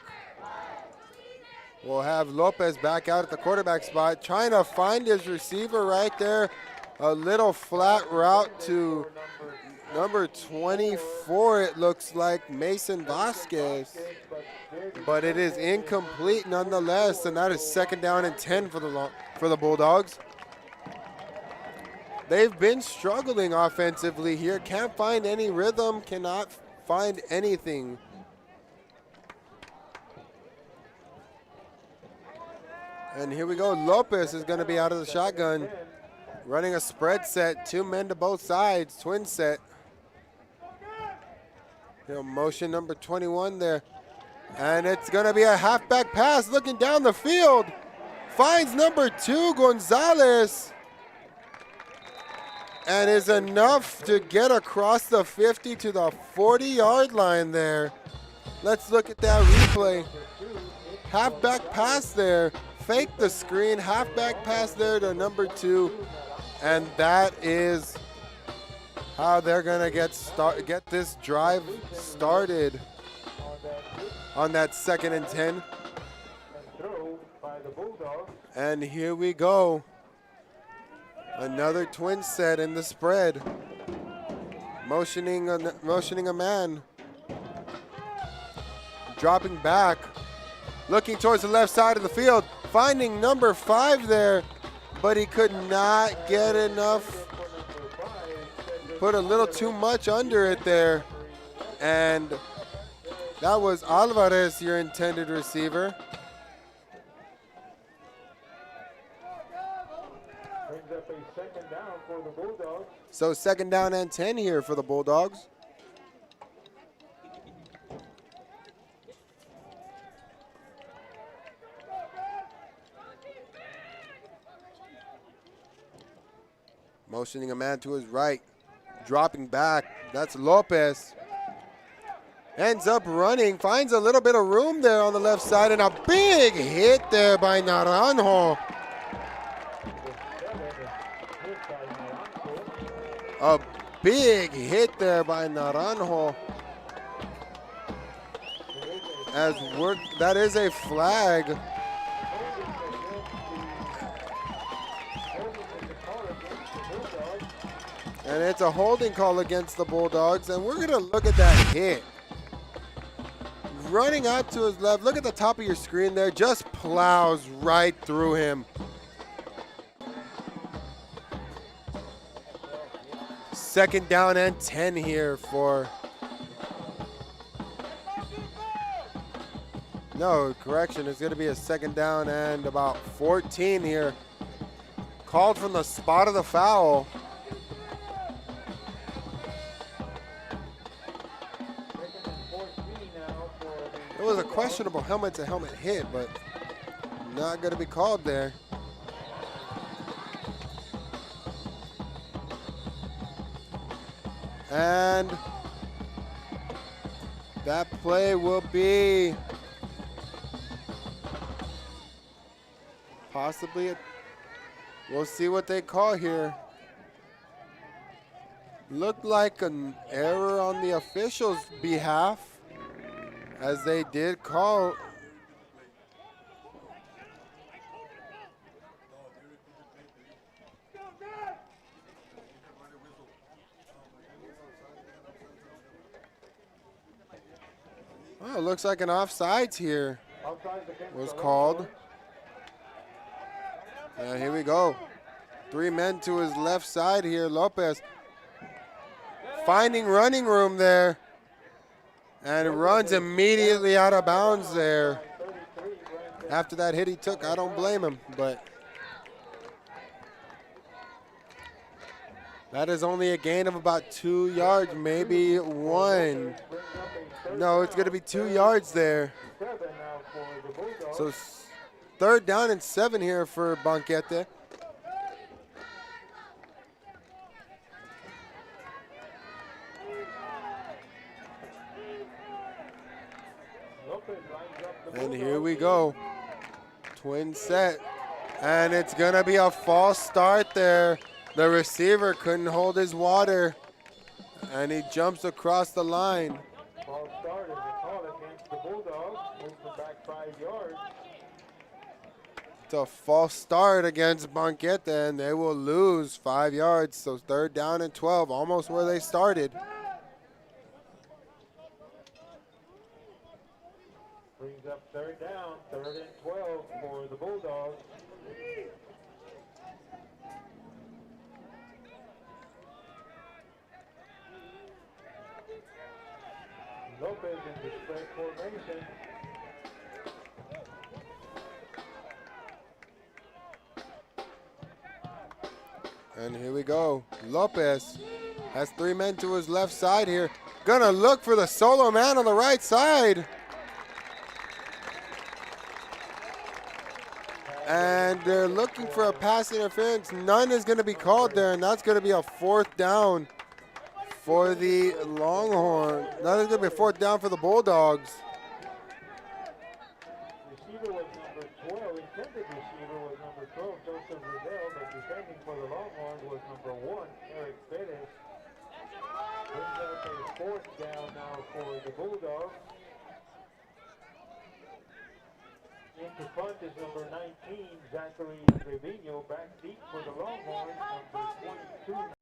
we'll have Lopez back out at the quarterback spot, trying to find his receiver right there. A little flat route to number 24, it looks like, Mason Vasquez. But it is incomplete nonetheless, and that is second down and 10 for the Bulldogs. They've been struggling offensively here. Can't find any rhythm, cannot find anything. And here we go. Lopez is going to be out of the shotgun. Running a spread set. 2 men to both sides. Twin set. He'll motion number 21 there. And it's going to be a halfback pass looking down the field. Finds number 2, Gonzalez. And is enough to get across the 50 to the 40-yard line there. Let's look at that replay. Halfback pass there. Fake the screen. Halfback pass there to number 2. And that is how they're going to get this drive started on that second and 10. And here we go. Another twin set in the spread. Motioning a man. Dropping back. Looking towards the left side of the field. Finding number 5 there. But he could not get enough. Put a little too much under it there. And that was Alvarez, your intended receiver. So second down and 10 here for the Bulldogs. Motioning a man to his right. Dropping back. That's Lopez. Ends up running. Finds a little bit of room there on the left side. And a big hit there by Naranjo. A big hit there by Naranjo. That is a flag. And it's a holding call against the Bulldogs. And we're going to look at that hit. running out to his left. Look at the top of your screen there. Just plows right through him. Second down and 10 here for... No, correction. It's going to be a second down and about 14 here. Called from the spot of the foul. It was a questionable helmet-to-helmet hit, but not going to be called there. And that play will be possibly, we'll see what they call here. Looked like an error on the officials' behalf, as they did call. Oh, it looks like an offsides here was called. And here we go. 3 men to his left side here. Lopez finding running room there. And runs immediately out of bounds there. After that hit he took, I don't blame him, but that is only a gain of about 2 yards, maybe 1. No, it's going to be 2 yards there. So third down and 7 here for Banquete. And here we go. Twin set. And it's going to be a false start there. The receiver couldn't hold his water. And he jumps across the line. False start is a call against the Bulldogs. Moves them back 5 yards. It's a false start against Banquete, and they will lose 5 yards. So third down and 12, almost where they started. Brings up third down, 3rd and 12 for the Bulldogs. Lopez in the spread formation. And here we go. Lopez has 3 men to his left side here. Gonna look for the solo man on the right side. And they're looking for a pass interference. None is going to be called there, and that's going to be a 4th down for the Longhorns. That is going to be a 4th down for the Bulldogs. Receiver was number 12. Intended receiver was number 12, Joseph Riddell, but defending for the Longhorns was number 1, Eric Perez. Brings up a 4th down now for the Bulldogs. Into punt is number 19, Zachary Trevino. Back deep for the Longhorns, number 22.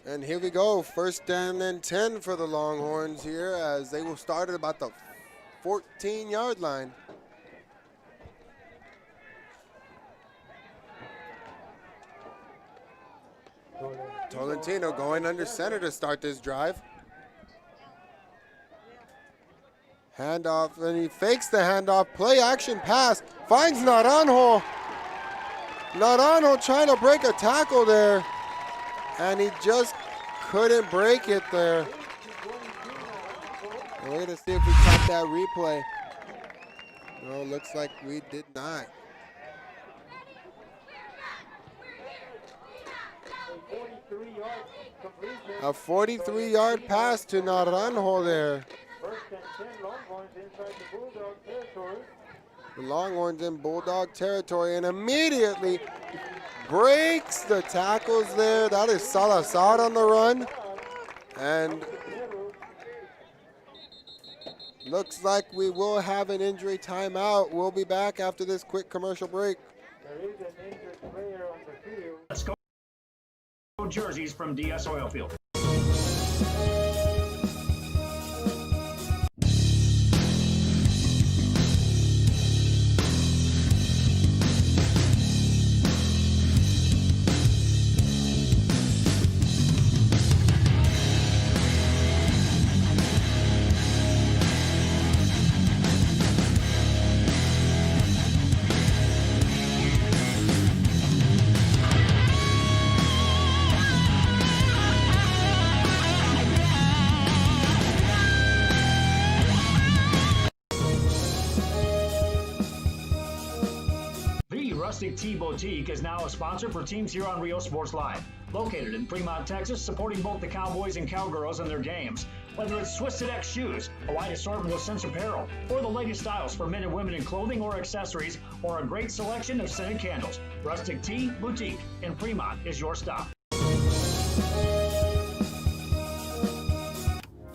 And here we go, 1st down and 10 for the Longhorns here, as they will start at about the 14-yard line. Tolentino going under center to start this drive. Handoff, and he fakes the handoff. Play action pass, finds Naranjo. Naranjo trying to break a tackle there. And he just couldn't break it there. We're going to see if we caught that replay. No, looks like we did not. A 43-yard pass to Naranjo there. First and 10 Longhorns inside the Bulldog territory. The Longhorns in Bulldog territory and immediately breaks the tackles there. That is Salazar on the run. And looks like we will have an injury timeout. We'll be back after this quick commercial break. There is an injured player on the field. Let's go jerseys from DS Oilfield. Tea Boutique is now a sponsor for teams here on Rio Sports Live. Located in Fremont, Texas, supporting both the Cowboys and Cowgirls in their games. Whether it's Twisted X shoes, a wide assortment of Sense apparel, or the latest styles for men and women in clothing or accessories, or a great selection of scented candles, Rustic Tea Boutique in Fremont is your stop.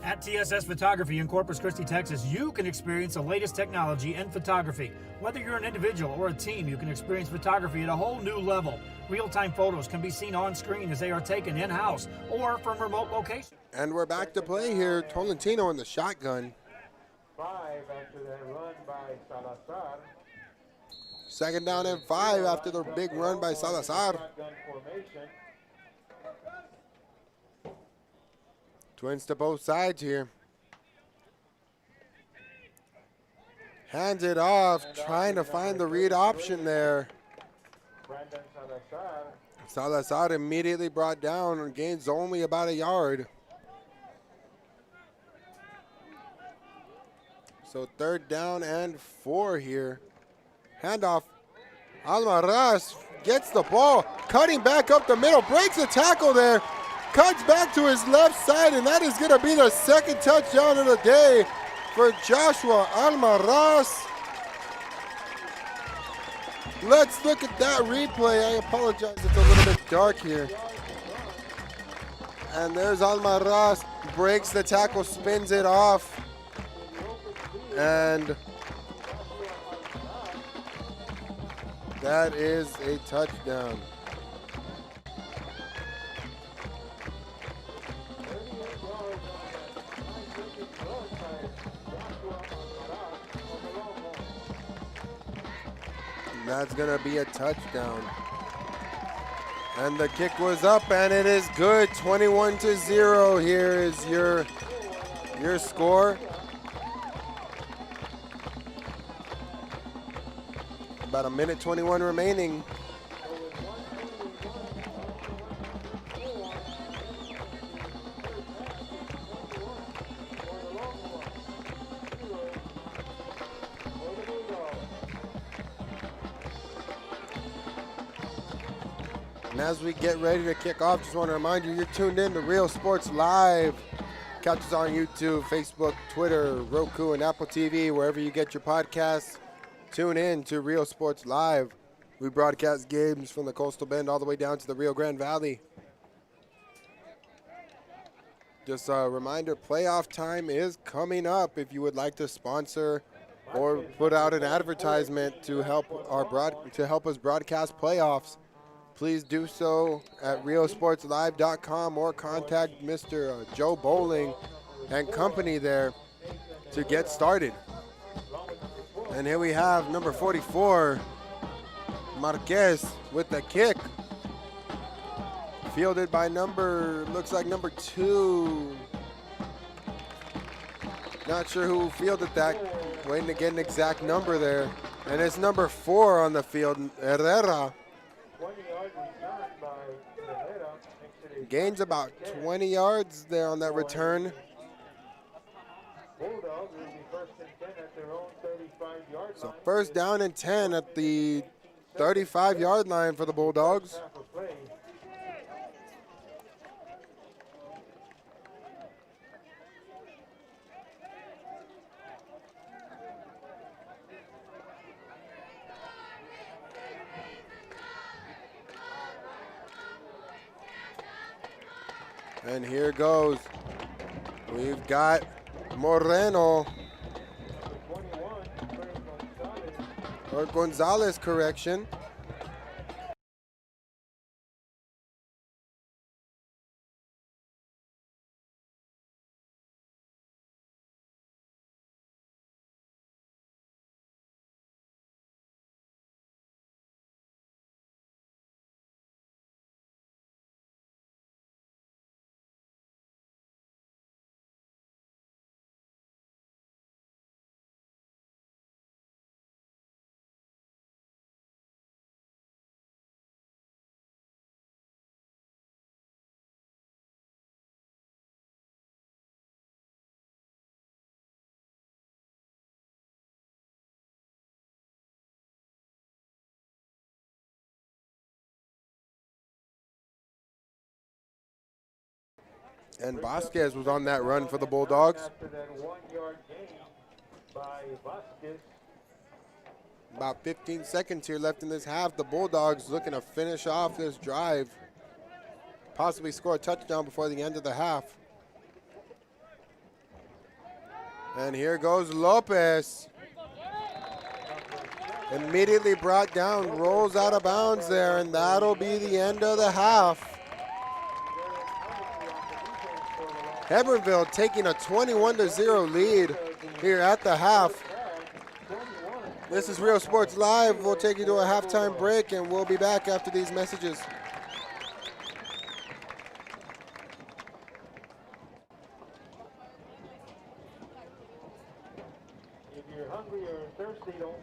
At TSS Photography in Corpus Christi, Texas, you can experience the latest technology in photography. Whether you're an individual or a team, you can experience photography at a whole new level. Real-time photos can be seen on screen as they are taken in-house or from remote locations. And we're back to play here. Tolentino in the shotgun. 5 after that run by Salazar. Second down and 5 after the big run by Salazar. Shotgun formation. Twins to both sides here. Hands it off, trying to find the read option there. Brandon Salazar. Salazar immediately brought down and gains only about a yard. So third down and 4 here. Handoff. Almaraz gets the ball, cutting back up the middle, breaks the tackle there. Cuts back to his left side, and that is going to be the second touchdown of the day for Joshua Almaraz. Let's look at that replay. I apologize, it's a little bit dark here. And there's Almaraz, breaks the tackle, spins it off. And that is a touchdown. That's going to be a touchdown. And the kick was up, and it is good. 21-0 here is your score. About a minute 21 remaining. And as we get ready to kick off, just want to remind you, you're tuned in to Real Sports Live. Catch us on YouTube, Facebook, Twitter, Roku, and Apple TV, wherever you get your podcasts. Tune in to Real Sports Live. We broadcast games from the Coastal Bend all the way down to the Rio Grande Valley. Just a reminder, playoff time is coming up. If you would like to sponsor or put out an advertisement to help us broadcast playoffs, please do so at RioSportsLive.com or contact Mr. Joe Bowling and company there to get started. And here we have number 44, Marquez with the kick. Fielded by looks like number 2. Not sure who fielded that. Waiting to get an exact number there. And it's number 4 on the field, Herrera. Gains about 20 yards there on that return. So first down and 10 at the 35-yard line for the Bulldogs. And here goes. We've got Moreno. Or Gonzalez, correction. And Vasquez was on that run for the Bulldogs. After that 1-yard gain by Vasquez. About 15 seconds here left in this half. The Bulldogs looking to finish off this drive. Possibly score a touchdown before the end of the half. And here goes Lopez. Immediately brought down, rolls out of bounds there, and that'll be the end of the half. Hebbronville taking a 21-0 lead here at the half. This is Real Sports Live. We'll take you to a halftime break, and we'll be back after these messages. If you're hungry or thirsty, don't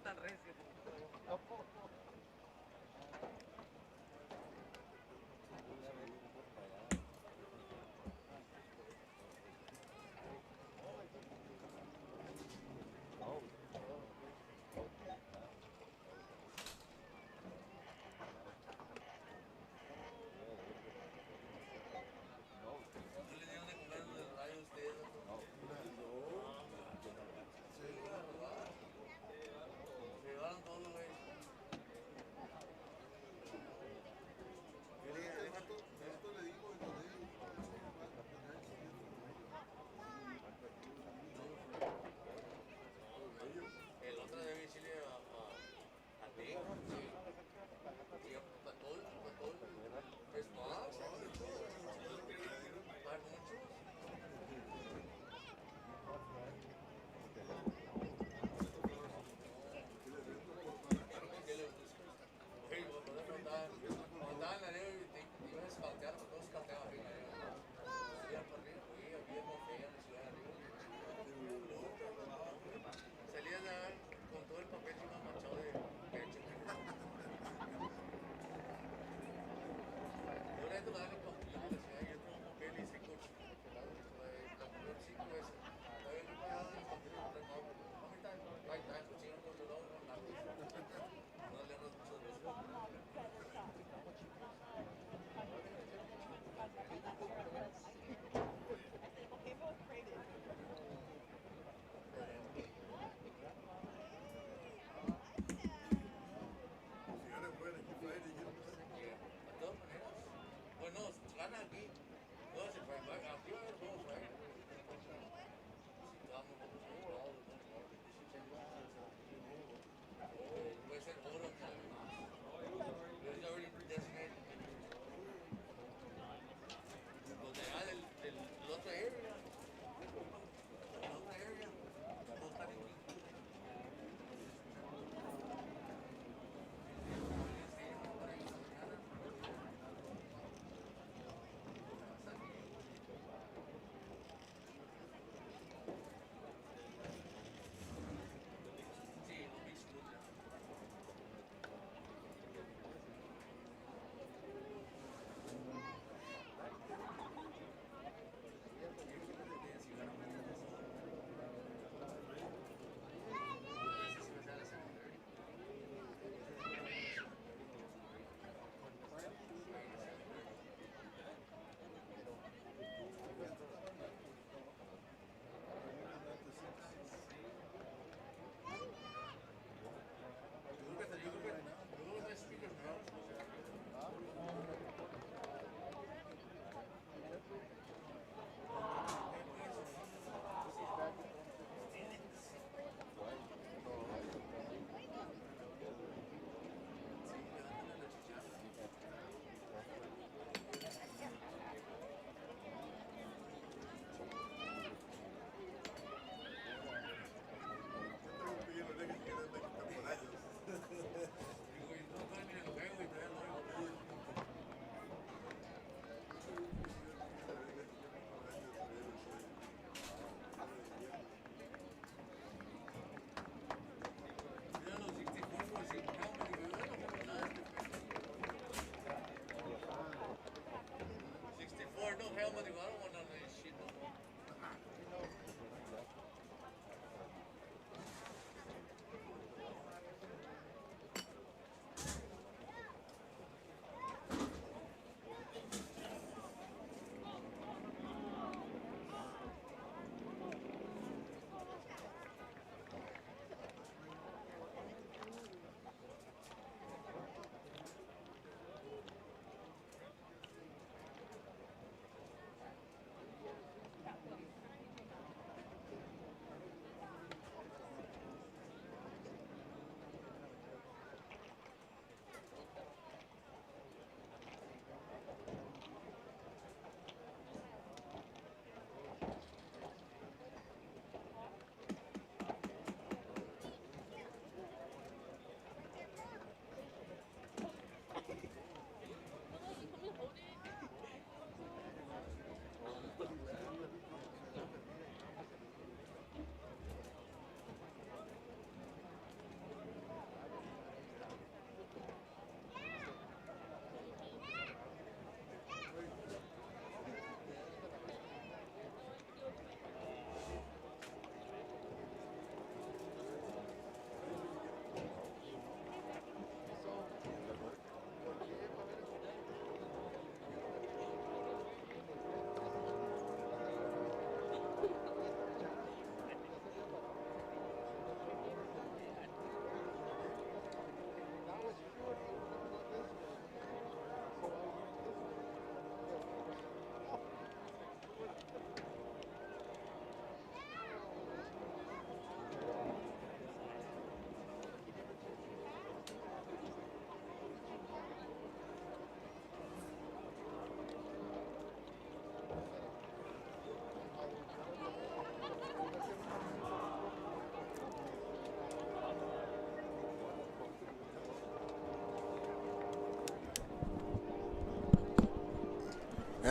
tan recio.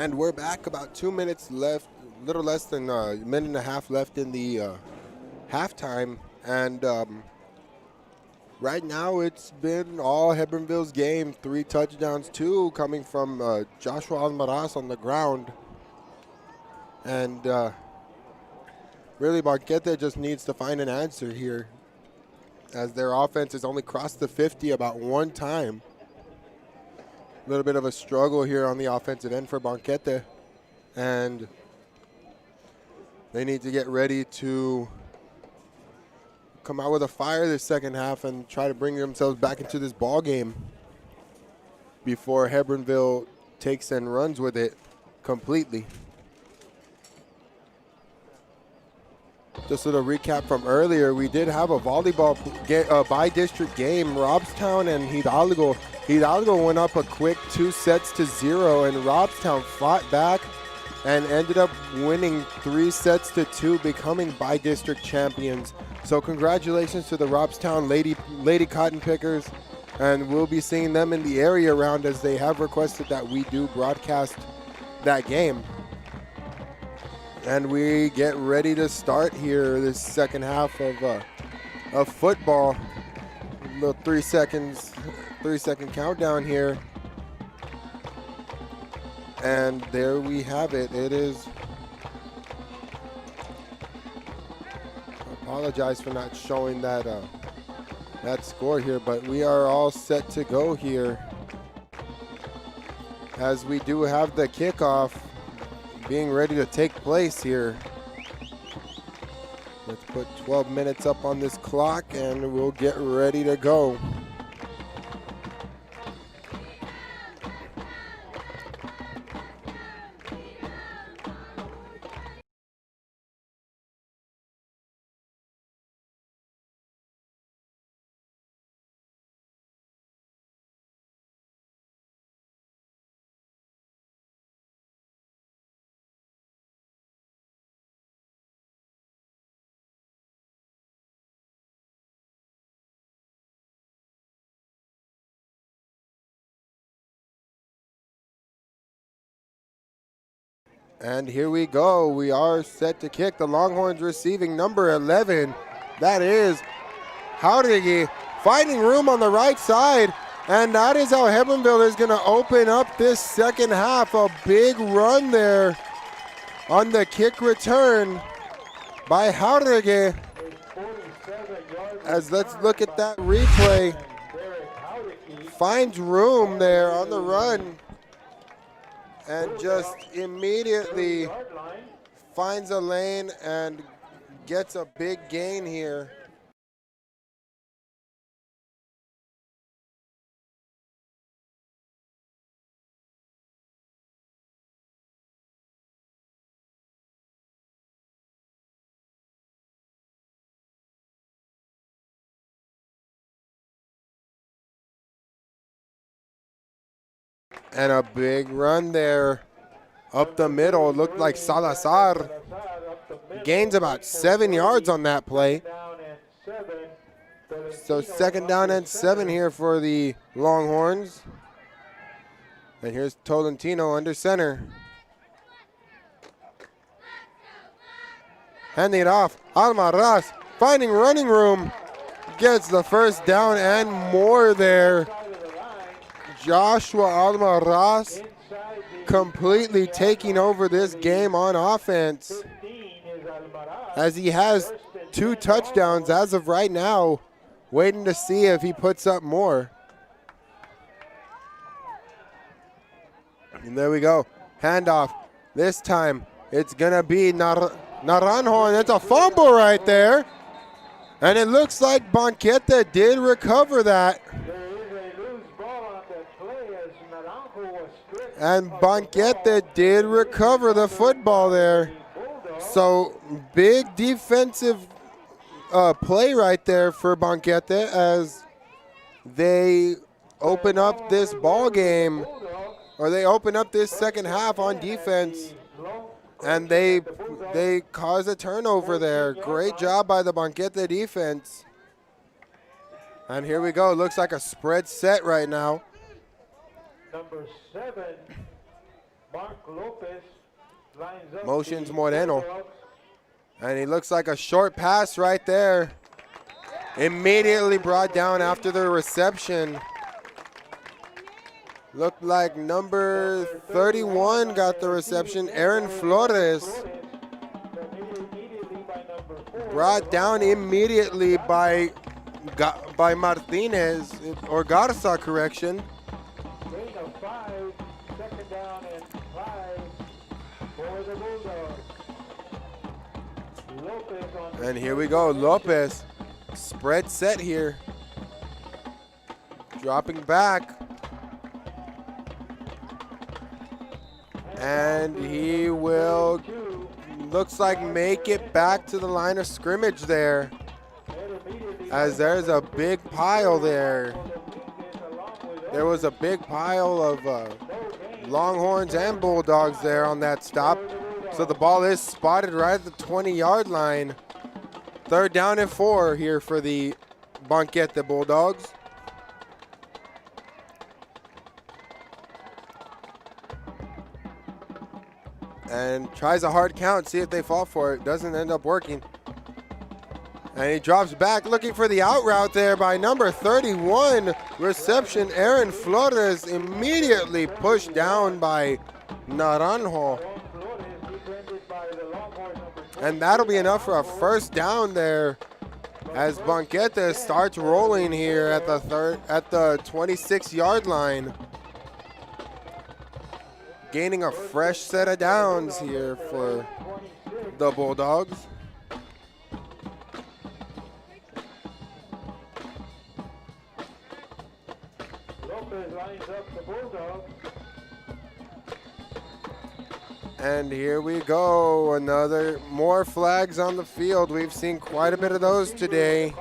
And we're back, about 2 minutes left, a little less than a minute and a half left in the halftime. And right now it's been all Hebbronville's game. 3 touchdowns, 2 coming from Joshua Almaraz on the ground. And really, Banquete just needs to find an answer here, as their offense has only crossed the 50 about 1 time. A little bit of a struggle here on the offensive end for Banquete, and they need to get ready to come out with a fire this second half and try to bring themselves back into this ball game before Hebbronville takes and runs with it completely. Just a little recap from earlier, we did have a volleyball by-district game, Robstown and Hidalgo. Hidalgo went up a quick 2-0, and Robstown fought back and ended up winning 3-2, becoming by-district champions. So congratulations to the Robstown Lady Cotton Pickers, and we'll be seeing them in the area round, as they have requested that we do broadcast that game. And we get ready to start here this second half of football. A little 3-second countdown here. And there we have it. It is, I apologize for not showing that that score here, but we are all set to go here, as we do have the kickoff being ready to take place here. Let's put 12 minutes up on this clock and we'll get ready to go. And here we go. We are set to kick. The Longhorns receiving number 11. That is Jauregui, finding room on the right side. And that is how Hebbronville is going to open up this second half. A big run there on the kick return by Jauregui. As let's look at that replay. Finds room there on the run, and just immediately finds a lane and gets a big gain here. And a big run there up the middle. It looked like Salazar gains about 7 yards on that play. So 2nd down and 7 here for the Longhorns. And here's Tolentino under center. Handing it off. Almaraz finding running room. Gets the first down and more there. Joshua Almaraz completely taking over this game on offense, as he has 2 touchdowns as of right now, waiting to see if he puts up more. And there we go. Handoff. This time it's going to be Naranjo, and it's a fumble right there. And it looks like Banquete did recover that. And Banquete did recover the football there. So big defensive play right there for Banquete, as they open up this ball game, or they open up this second half on defense, and they cause a turnover there. Great job by the Banquete defense. And here we go. Looks like a spread set right now. Number 7 Mark Lopez lines up. Motions the Moreno. Bulldogs. And he looks like a short pass right there. Immediately brought down after the reception. Looked like number 31 got the reception. Aaron Flores. Brought down immediately by Martinez, or Garza, correction. Gain of 5, second down and 5 for the Bulldogs. Lopez on the And here we go, Lopez. Spread set here. Dropping back. And he will, looks like, make it back to the line of scrimmage there. As there's a big pile there. There was a big pile of Longhorns and Bulldogs there on that stop. So the ball is spotted right at the 20-yard line. Third down and 4 here for the Banquete Bulldogs. And tries a hard count, see if they fall for it. Doesn't end up working. And he drops back looking for the out route there by number 31. Reception, Aaron Flores, immediately pushed down by Naranjo. And that'll be enough for a first down there as Banquete starts rolling here at the 26-yard line. Gaining a fresh set of downs here for the Bulldogs. Lopez lines up the Bulldogs. And here we go, more flags on the field. We've seen quite a bit of those today.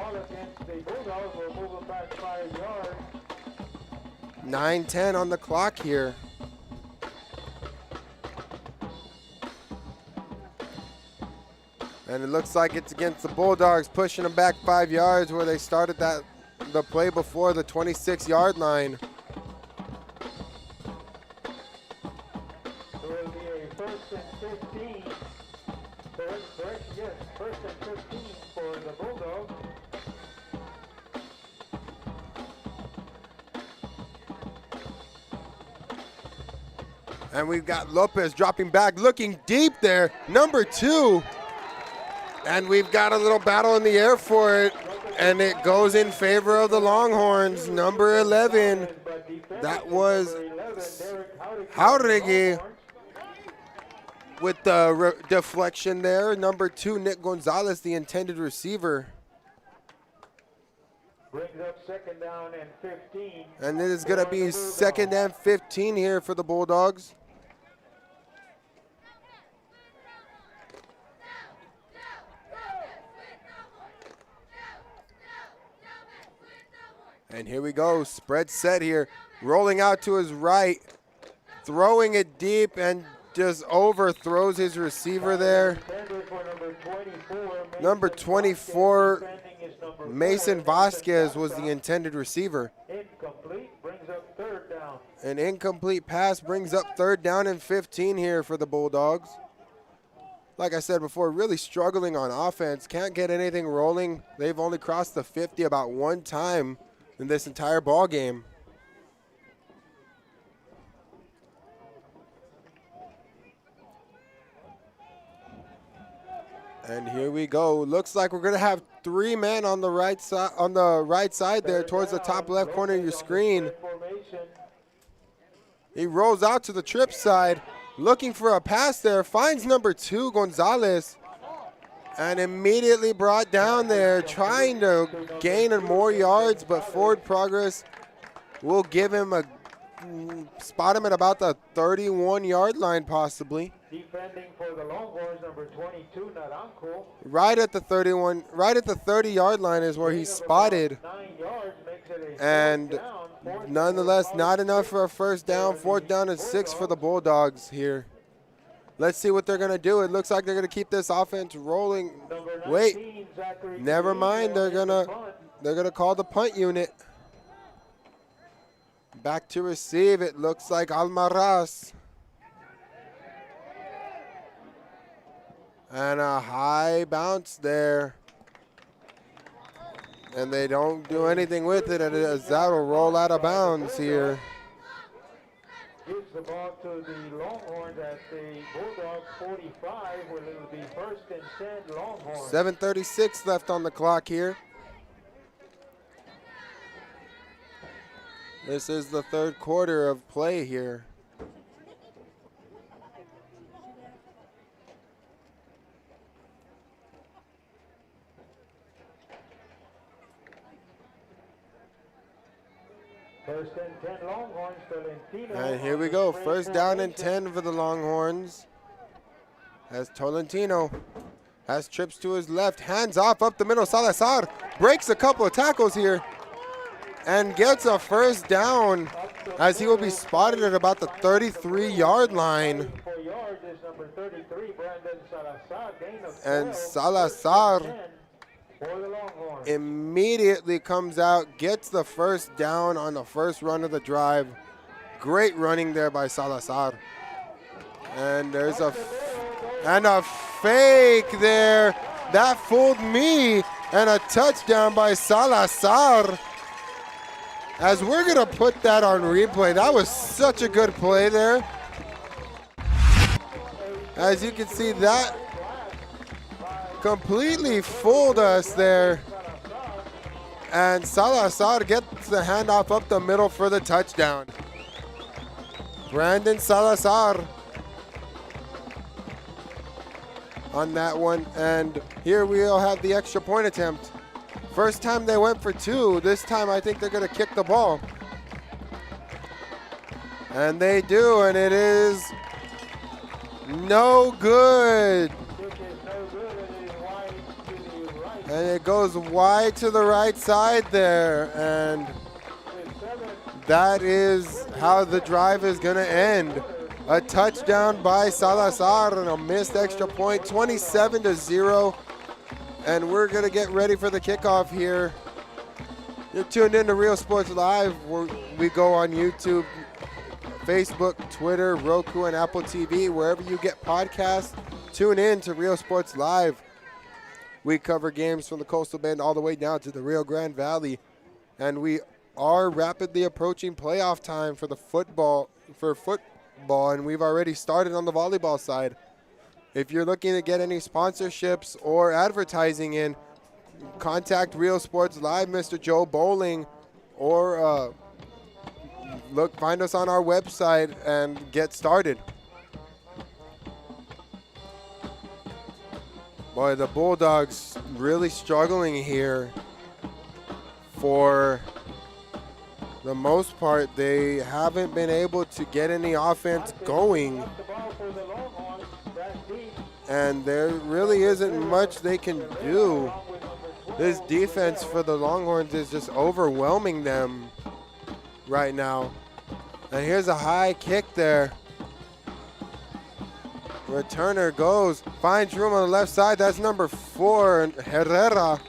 9:10 on the clock here. And it looks like it's against the Bulldogs, pushing them back 5 yards where they started the play before the 26-yard line. There will be a first and 15. First and 15 for the Bulldogs. And we've got Lopez dropping back, looking deep there, number 2. And we've got a little battle in the air for it, and it goes in favor of the Longhorns. Number 11, that was Jauregui with the deflection there. Number 2, Nick Gonzalez, the intended receiver. Brings up second down and 15. And it is going to be second and 15 here for the Bulldogs. And here we go, spread set here. Rolling out to his right, throwing it deep and just overthrows his receiver there. Number 24, Mason Vasquez was the intended receiver. Incomplete, brings up third down. An incomplete pass brings up third down and 15 here for the Bulldogs. Like I said before, really struggling on offense. Can't get anything rolling. They've only crossed the 50 about one time in this entire ball game. And here we go. Looks like we're gonna have 3 men on the right side there towards the top left corner of your screen. He rolls out to the trip side, looking for a pass there, finds number 2, Gonzalez, and immediately brought down there, trying to gain more yards, but forward progress will give him spot him at about the 31-yard line possibly. Defending for the Longhorns, number 22, Naranjo. Right at the 30-yard line is where he's spotted. 9 yards makes it a And nonetheless, not enough for a first down. 4th down and 6 for the Bulldogs here. Let's see what they're going to do. It looks like they're going to keep this offense rolling. Wait, never mind. They're going to call the punt unit. Back to receive. It looks like Almaraz. And a high bounce there. And they don't do anything with it, as that'll roll out of bounds here. Gives the ball to the Longhorns at the Bulldogs 45, where it will be 1st and 10 Longhorns. 7:36 left on the clock here. This is the third quarter of play here. First and 10 Longhorns, Tolentino. And here we go, first down and 10 for the Longhorns. As Tolentino has trips to his left, hands off up the middle. Salazar breaks a couple of tackles here and gets a first down as he will be spotted at about the 33-yard line. And Salazar immediately comes out, gets the first down on the first run of the drive. Great running there by Salazar. And there's a fake there. That fooled me. And a touchdown by Salazar. As we're going to put that on replay. That was such a good play there. As you can see, that completely fooled us there. And Salazar gets the handoff up the middle for the touchdown. Brandon Salazar on that one. And here we'll have the extra point attempt. First time they went for two. This time I think they're going to kick the ball. And they do, and it is no good. And it goes wide to the right side there. And that is how the drive is going to end. A touchdown by Salazar and a missed extra point, 27-0. And we're going to get ready for the kickoff here. You're tuned in to Real Sports Live, where we go on YouTube, Facebook, Twitter, Roku, and Apple TV. Wherever you get podcasts, tune in to Real Sports Live. We cover games from the Coastal Bend all the way down to the Rio Grande Valley. And we are rapidly approaching playoff time for football, and we've already started on the volleyball side. If you're looking to get any sponsorships or advertising in, contact Real Sports Live, Mr. Joe Bowling, or find us on our website and get started. Boy, the Bulldogs really struggling here. For the most part, they haven't been able to get any offense going. And there really isn't much they can do. This defense for the Longhorns is just overwhelming them right now. And here's a high kick there. Returner goes, finds room on the left side. That's number 4, Herrera.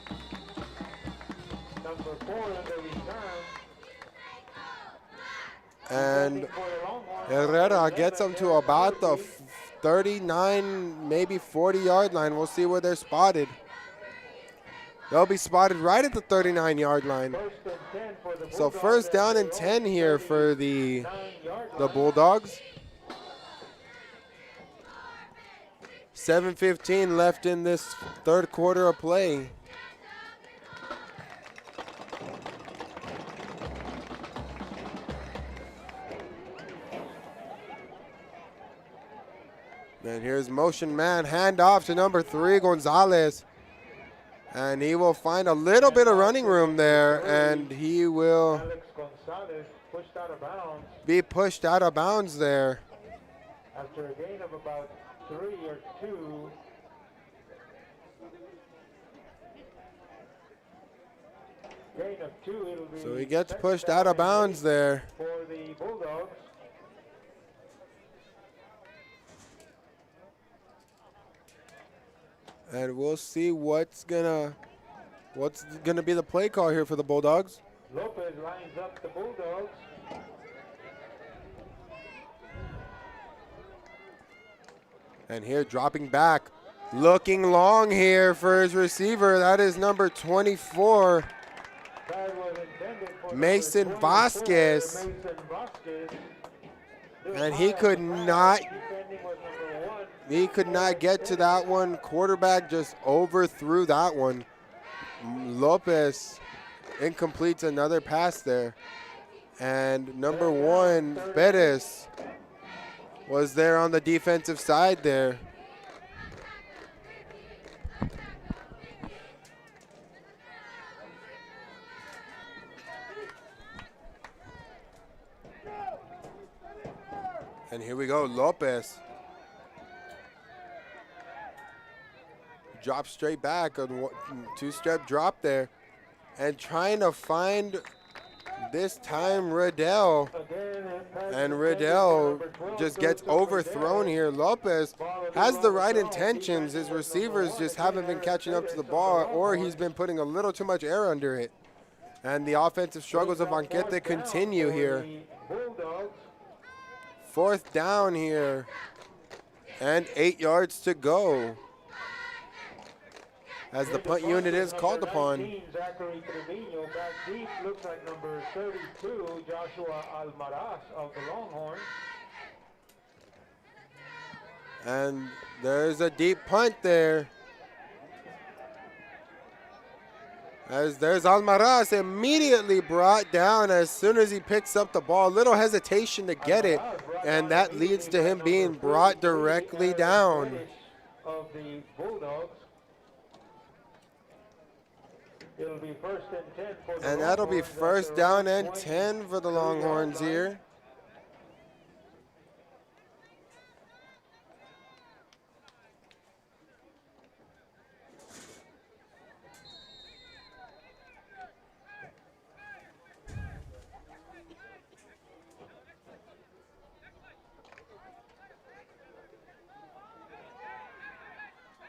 And Herrera gets them to about the 39, maybe 40-yard line. We'll see where they're spotted. They'll be spotted right at the 39-yard line. So first down and 10 here for the Bulldogs. 7:15 left in this third quarter of play. And here's motion man, handoff to number 3, Gonzalez. And he will find a little bit of running room there, and he will be pushed out of bounds there. After a gain of about 3 or 2. Gain of 2, it'll be so he gets pushed out of bounds there. For the Bulldogs. And we'll see what's gonna be the play call here for the Bulldogs. Lopez lines up the Bulldogs. And here dropping back, Looking long here for his receiver. That is number 24, Mason Vasquez. And he could not get to that one. Quarterback just overthrew that one. Lopez incompletes another pass there. And number 1, Perez, was there on the defensive side there. And here we go, Lopez. Drop straight back, a 2-step drop there. And trying to find, this time, Riddell. And Riddell just gets overthrown here. Lopez has the right intentions. His receivers just haven't been catching up to the ball, or he's been putting a little too much air under it. And the offensive struggles of Banquete continue here. 4th down here, and 8 yards to go as the punt unit is called upon. Zachary Trevino back deep, looks like number 32, Joshua Almaraz of the Longhorns. And there's a deep punt there. As there's Almaraz, immediately brought down as soon as he picks up the ball. Little hesitation to get it, and that leads to him being brought directly down. Of the Bulldogs. It'll be 1st and 10 for the And that'll be Longhorns 1st down and 10 for the Longhorns here.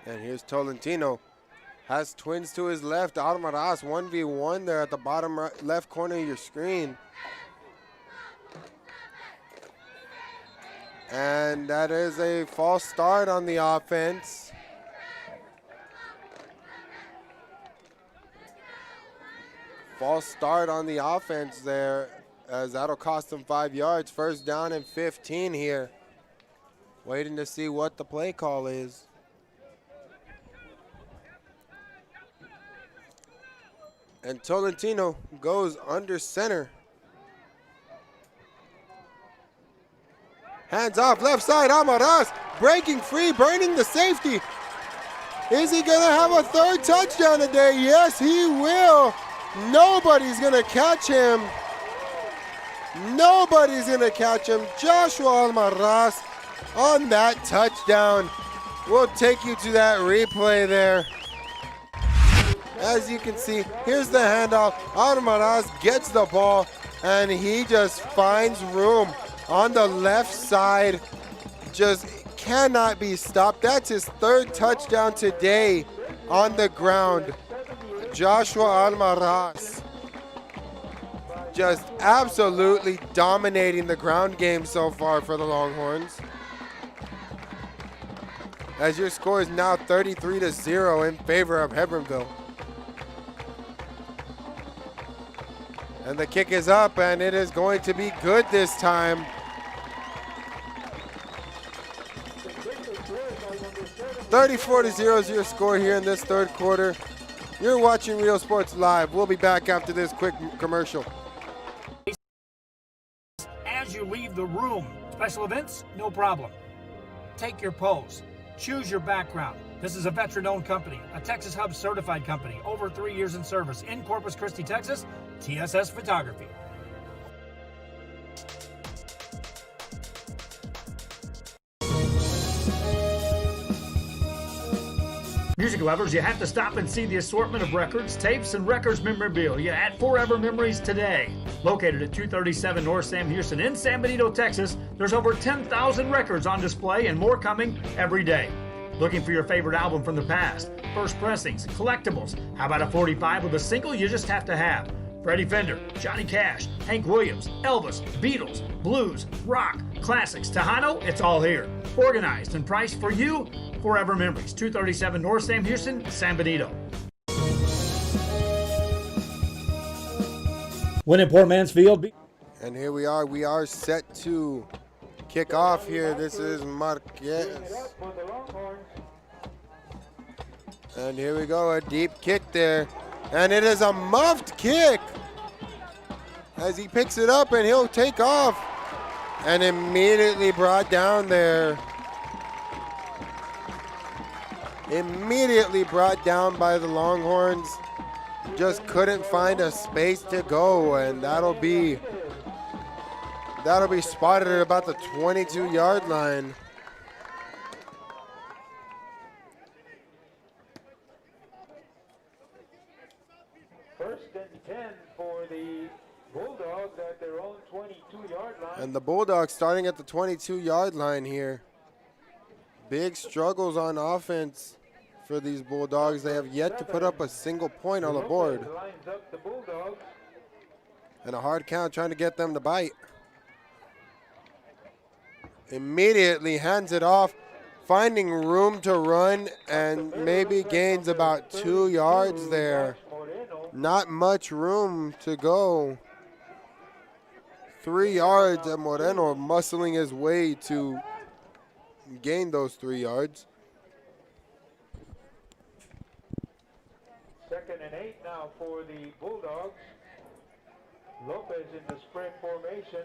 And here's Tolentino. Has twins to his left. Almaraz 1v1 there at the bottom left corner of your screen. And that is a false start on the offense. False start on the offense there, as that'll cost him 5 yards. 1st down and 15 here. Waiting to see what the play call is. And Tolentino goes under center. Hands off, left side, Almaraz breaking free, burning the safety. Is he gonna have a 3rd touchdown today? Yes, he will. Nobody's gonna catch him. Nobody's gonna catch him. Joshua Almaraz on that touchdown. We'll take you to that replay there. As you can see, here's the handoff. Almaraz gets the ball, and he just finds room on the left side. Just cannot be stopped. That's his 3rd touchdown today on the ground. Joshua Almaraz just absolutely dominating the ground game so far for the Longhorns. As your score is now 33-0 in favor of Hebbronville. And the kick is up, and it is going to be good this time. (34-0) is your score here in this 3rd quarter. You're watching Real Sports Live. We'll be back after this quick commercial. As you leave the room, special events, no problem. Take your pose. Choose your background. This is a veteran-owned company, a Texas Hub certified company, over 3 years in service in Corpus Christi, Texas, TSS Photography. Music lovers, you have to stop and see the assortment of records, tapes, and records memorabilia at Forever Memories today. Located at 237 North Sam Houston in San Benito, Texas, there's over 10,000 records on display and more coming every day. Looking for your favorite album from the past, first pressings, collectibles. How about a 45 with a single you just have to have? Freddie Fender, Johnny Cash, Hank Williams, Elvis, Beatles, blues, rock, Classics, Tejano, it's all here. Organized and priced for you. Forever Memories, 237 North Sam Houston, San Benito. When in Port Mansfield. And here we are set to kick off here. This is Marquez. And here we go, a deep kick there. And it is a muffed kick as he picks it up and he'll take off. And immediately brought down there. Immediately brought down by the Longhorns. Just couldn't find a space to go, and that'll be spotted at about the 22-yard line. First and 10 for the Bulldogs at their own 22-yard line. And the Bulldogs starting at the 22-yard line here. Big struggles on offense for these Bulldogs. They have yet to put up a single point on the board. Lines up the Bulldogs. And a hard count trying to get them to bite. Immediately hands it off, finding room to run, and maybe gains about 2 yards there. Not much room to go. 3 yards, and Moreno muscling his way to gain those 3 yards. Second and 8 now for the Bulldogs. Lopez in the spread formation.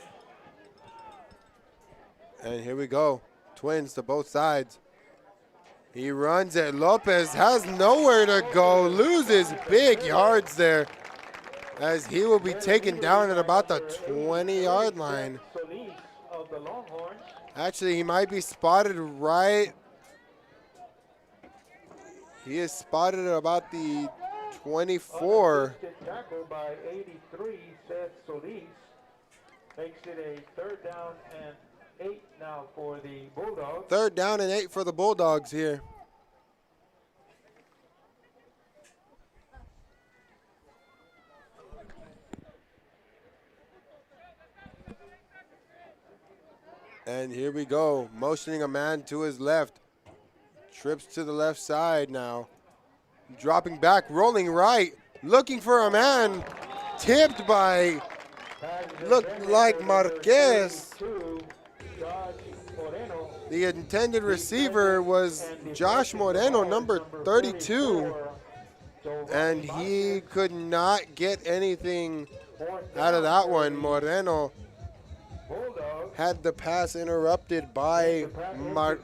And here we go. Twins to both sides. He runs it. Lopez has nowhere to go. Loses big yards there as he will be taken down at about the 20-yard line. Actually, he might be spotted right. He is spotted at about the 24. Tackle by 83, Seth Solis. Makes it a 3rd down and 8 now for the Bulldogs. 3rd down and 8 for the Bulldogs here. And here we go, motioning a man to his left. Trips to the left side now. Dropping back, rolling right, looking for a man. Tipped by, looked like Marquez. The intended receiver was Josh Moreno, number 32. And he could not get anything out of that one. Moreno had the pass interrupted by number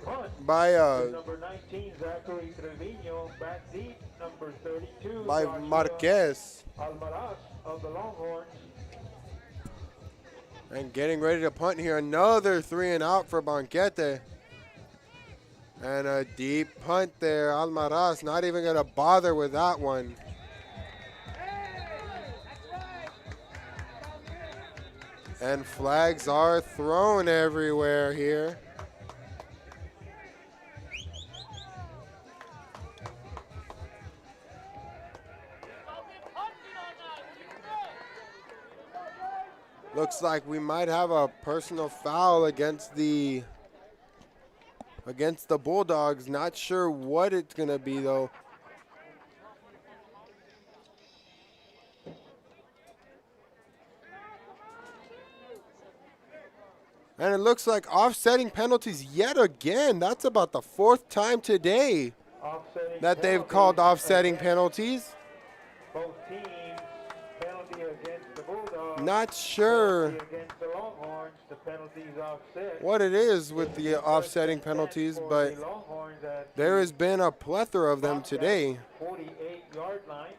19, Zachary Trevino, back deep, number 32, by Marquez. Almaraz of the Longhorns. And getting ready to punt here, another 3 and out for Banquete. And a deep punt there. Almaraz not even going to bother with that one. And flags are thrown everywhere here. Looks like we might have a personal foul against the Bulldogs. Not sure what it's going to be, though. And it looks like offsetting penalties yet again. That's about the 4th time today that they've called offsetting penalties. Both teams, penalty against the Bulldogs. Not sure Against the Longhorns, the penalties offset. what it is with the offsetting penalties, but there has been a plethora of them today. 48-yard line.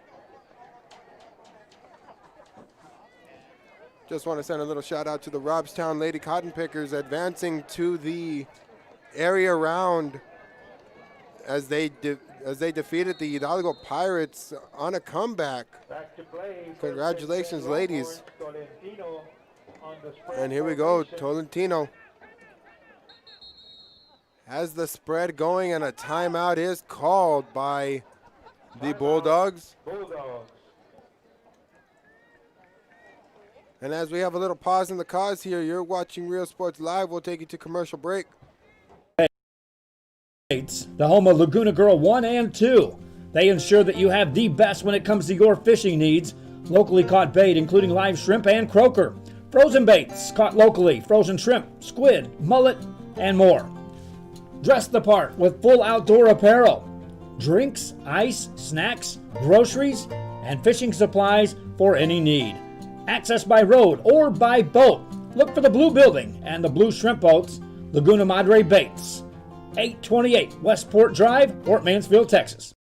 Just want to send a little shout out to the Robstown Lady Cotton Pickers advancing to the area round as they defeated the Hidalgo Pirates on a comeback. Back to play. Congratulations, ladies. Tolentino on the spread And here we go, formation. Tolentino has the spread going, and a timeout is called by the Bulldogs. Bulldogs. And as we have a little pause in the cause here, you're watching Real Sports Live. We'll take you to commercial break. The home of Laguna Girl 1 and 2. They ensure that you have the best when it comes to your fishing needs. Locally caught bait, including live shrimp and croaker. Frozen baits caught locally, frozen shrimp, squid, mullet, and more. Dress the part with full outdoor apparel. Drinks, ice, snacks, groceries, and fishing supplies for any need. Access by road or by boat. Look for the blue building and the blue shrimp boats, Laguna Madre Baits. 828 Westport Drive, Fort Mansfield, Texas.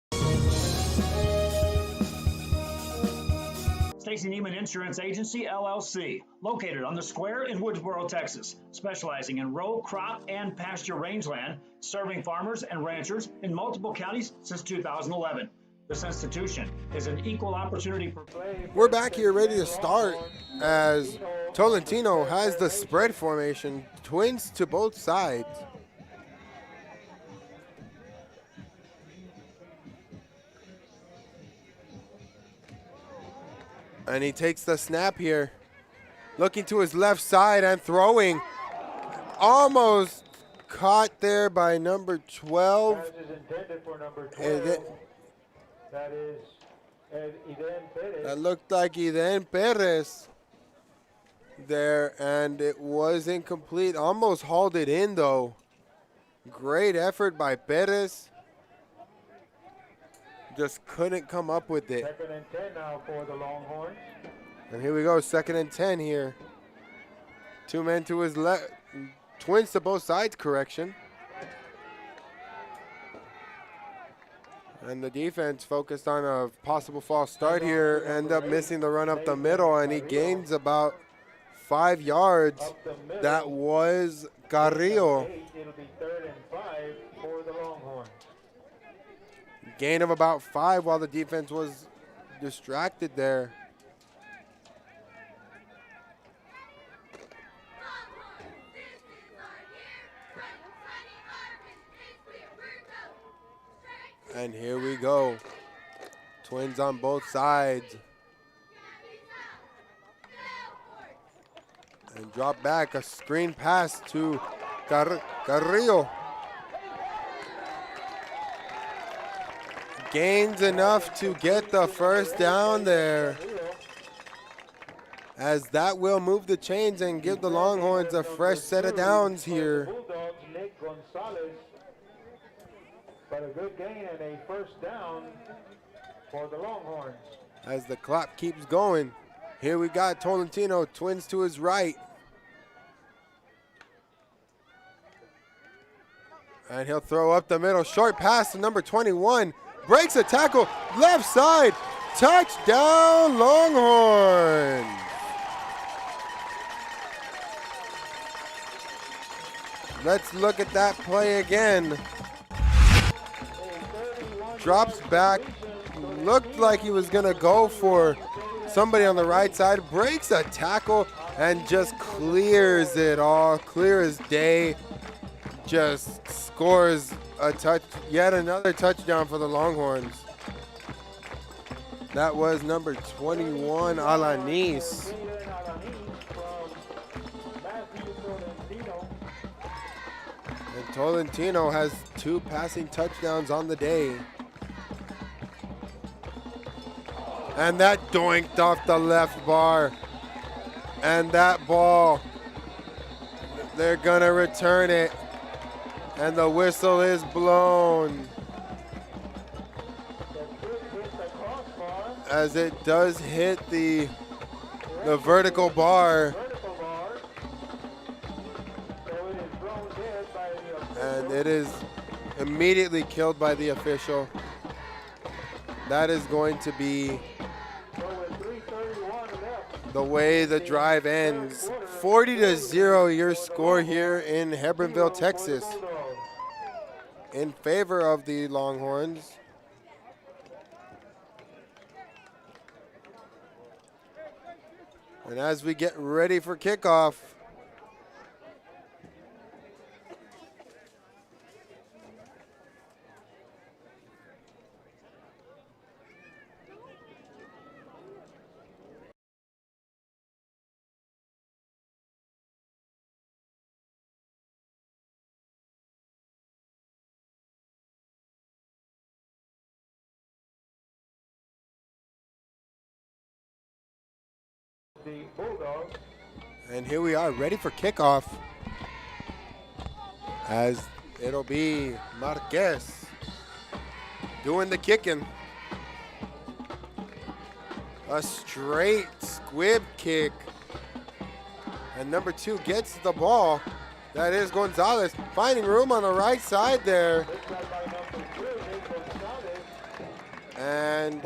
Stacy Neiman Insurance Agency, LLC, located on the square in Woodsboro, Texas, specializing in row, crop, and pasture rangeland, serving farmers and ranchers in multiple counties since 2011. This institution is an equal opportunity for play. We're back here ready to start as Tolentino has the spread formation, twins to both sides. And he takes the snap here. Looking to his left side and throwing. Almost caught there by number 12. Pass is intended for number 12. That is Eden Perez. That looked like Eden Perez there, and it was incomplete. Almost hauled it in, though. Great effort by Perez. Just couldn't come up with it. Second and 10 now for the Longhorns. And here we go, second and 10 here. Two men to his left, twins to both sides, correction. And the defense focused on a possible false start here, end up missing the run up the middle, and he gains about 5 yards. That was Carrillo. It'll be 3rd and 5 for the Longhorns. Gain of about 5 while the defense was distracted there. And here we go. Twins on both sides. And drop back, a screen pass to Carrillo. Gains enough to get the first down there, as that will move the chains and give the Longhorns a fresh set of downs here. Bulldogs, Nick Gonzalez. But a good gain and a first down for the Longhorns. As the clock keeps going, here we got Tolentino, twins to his right. And he'll throw up the middle, short pass to number 21. Breaks a tackle, left side, touchdown Longhorns. Let's look at that play again. Drops back, looked like he was gonna go for somebody on the right side, breaks a tackle and just clears it all, clear as day. Just scores a yet another touchdown for the Longhorns. That was number 21, Alanis. And Tolentino has 2 passing touchdowns on the day. And that doinked off the left bar. And that ball, they're gonna return it. And the whistle is blown. As it does hit the vertical bar. And it is immediately killed by the official. That is going to be the way the drive ends. 40-0 your score here in Hebbronville, Texas, in favor of the Longhorns. And as we get ready for kickoff, The Bulldogs. And here we are, ready for kickoff. As it'll be Marquez doing the kicking. A straight squib kick. And number 2 gets the ball. That is Gonzalez finding room on the right side there. And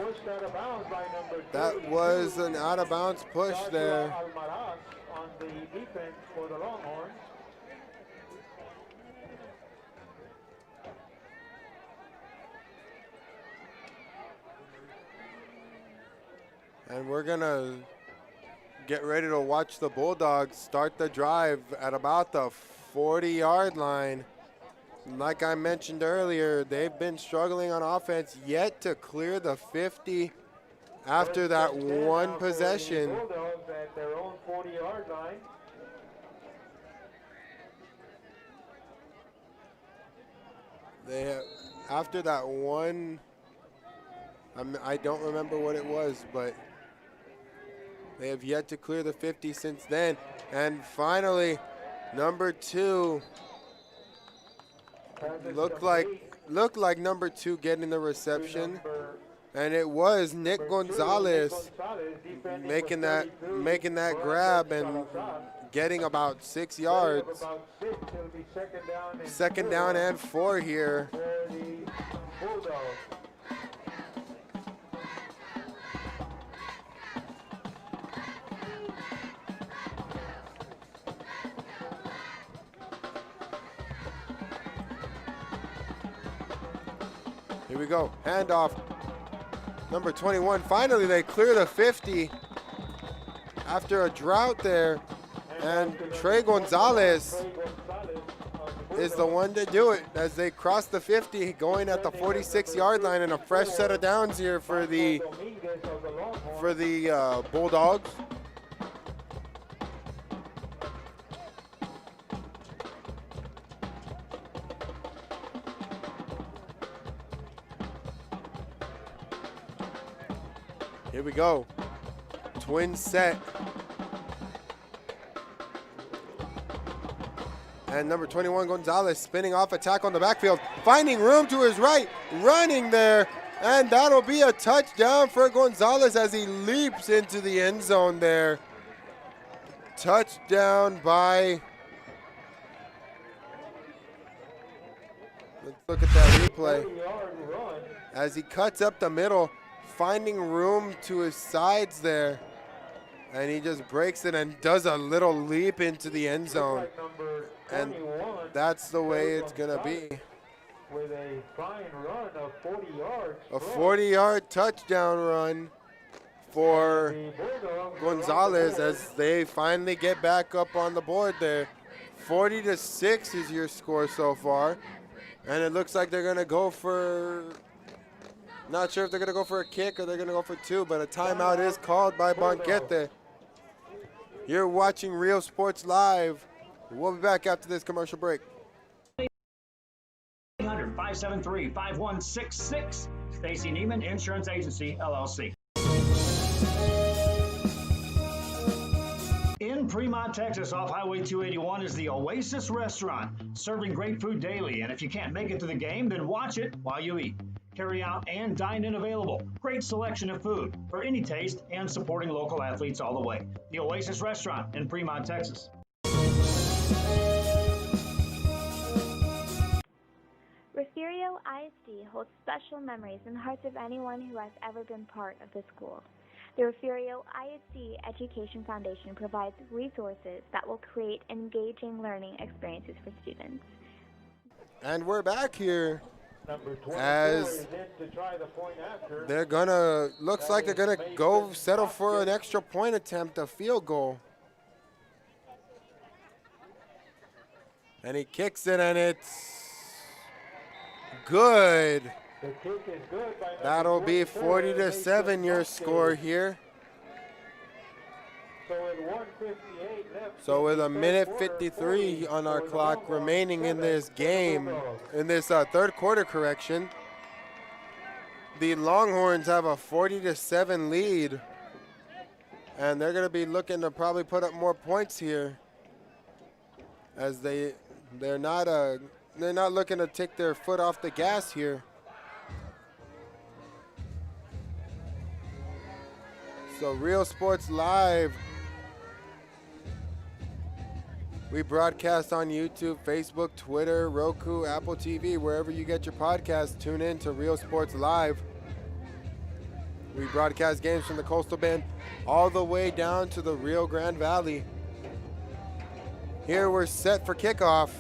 that was an out of bounds push there. On the defense for the Longhorns. And we're gonna get ready to watch the Bulldogs start the drive at about the 40-yard line. Like I mentioned earlier, they've been struggling on offense, yet to clear the 50 after that one possession. Bulldogs at their own 40-yard line. They have, after that one, I don't remember what it was, but they have yet to clear the 50 since then. And finally, number 2 looked like number 2 getting the reception, and it was Nick Gonzalez making that grab and getting about 6 yards. Second down and 4 here. Here we go, handoff. Number 21, finally they clear the 50 after a drought there. And Trey Gonzalez is the one to do it as they cross the 50, going at the 46-yard line, and a fresh set of downs here for the Bulldogs. Here we go, twin set. And number 21, Gonzalez, spinning off attack on the backfield, finding room to his right, running there, and that'll be a touchdown for Gonzalez as he leaps into the end zone there. Touchdown by, let's look at that replay. As he cuts up the middle, finding room to his sides there, and he just breaks it and does a little leap into the end zone. And that's the way it's gonna be. With a fine run of 40 yards. A 40-yard touchdown run for Gonzalez as they finally get back up on the board there. 40-6 is your score so far. And it looks like they're gonna go for, not sure if they're gonna go for a kick or they're gonna go for 2, but a timeout is called by Banquete. You're watching Real Sports Live. We'll be back after this commercial break. 800-573-5166. Stacy Neiman, Insurance Agency, LLC. In Fremont, Texas, off Highway 281 is the Oasis Restaurant, serving great food daily. And if you can't make it to the game, then watch it while you eat. Carry out and dine in available. Great selection of food for any taste and supporting local athletes all the way. The Oasis Restaurant in Fremont, Texas. Refugio ISD holds special memories in the hearts of anyone who has ever been part of the school. The Refugio ISD Education Foundation provides resources that will create engaging learning experiences for students. And we're back here as they're gonna, looks like they're gonna go settle for an extra point attempt, a field goal. And he kicks it, and it's good. The kick is good by That'll be 40-7 your score here. So with a minute 53 on our clock remaining in this game, in this third quarter correction, the Longhorns have a 40-7 lead. And they're going to be looking to probably put up more points here, as they're not looking to take their foot off the gas here. So Real Sports Live, we broadcast on YouTube, Facebook, Twitter, Roku, Apple TV, wherever you get your podcasts. Tune in to Real Sports Live. We broadcast games from the Coastal Bend all the way down to the Rio Grande Valley. Here we're set for kickoff.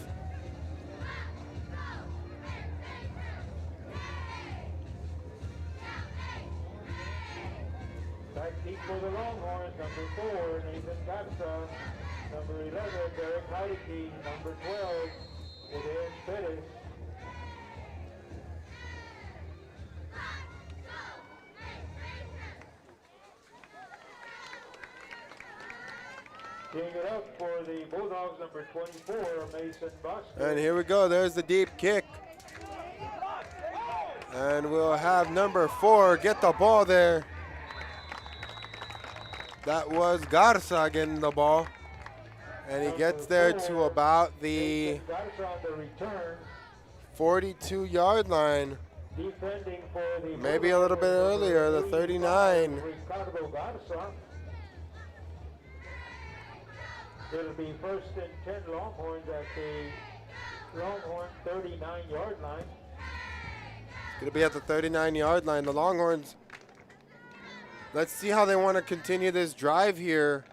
Back deep for the Longhorns, number 4, Nathan Garza. Number 11, Derek Heideke. Number 12, Eden Perez. Teeing it up for the Bulldogs, number 24, Mason Bosco. And here we go. There's the deep kick. And we'll have number 4 get the ball there. That was Garza getting the ball. And he gets there to about the 42-yard line. Defending for the Maybe a little bit earlier, the 39. Ricardo Garza. It'll be 1st and 10 Longhorns at the Longhorn 39-yard line. Going to be at the 39-yard line. The Longhorns, let's see how they want to continue this drive here.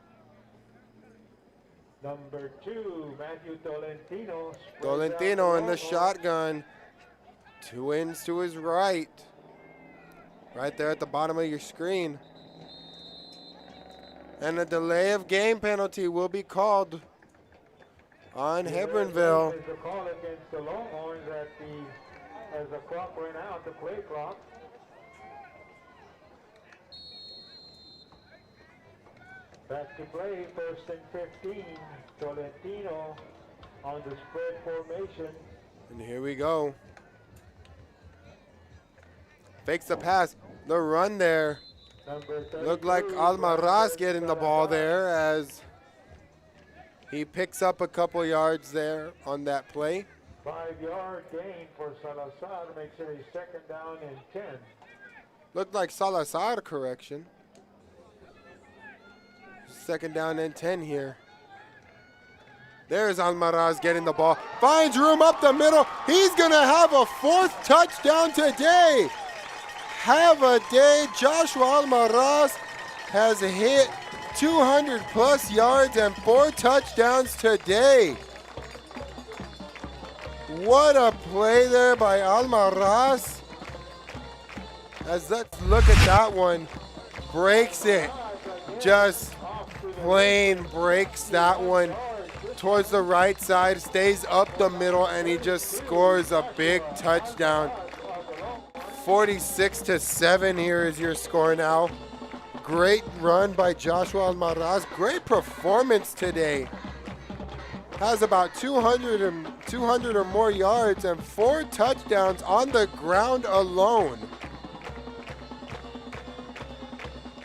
Number 2, Matthew Tolentino. Tolentino in the shotgun. 2 ends to his right. Right there at the bottom of your screen. And a delay of game penalty will be called on Hebbronville. There's a call against the Longhorns as the clock ran out, the play clock. Back to play, 1st and 15. Tolentino on the spread formation. And here we go. Fakes the pass. The run there. Looked like Almaraz getting the ball there as he picks up a couple yards there on that play. 5-yard gain for Salazar makes it a 2nd down and 10. Looked like Salazar correction. 2nd down and 10 here. There's Almaraz getting the ball. Finds room up the middle. He's going to have a 4th touchdown today. Have a day. Joshua Almaraz has hit 200+ yards and 4 touchdowns today. What a play there by Almaraz. Let's look at that one. Breaks it. Just plain breaks that one towards the right side. Stays up the middle and he just scores a big touchdown. 46-7 here is your score now. Great run by Joshua Almaraz. Great performance today. Has about 200 or more yards and 4 touchdowns on the ground alone.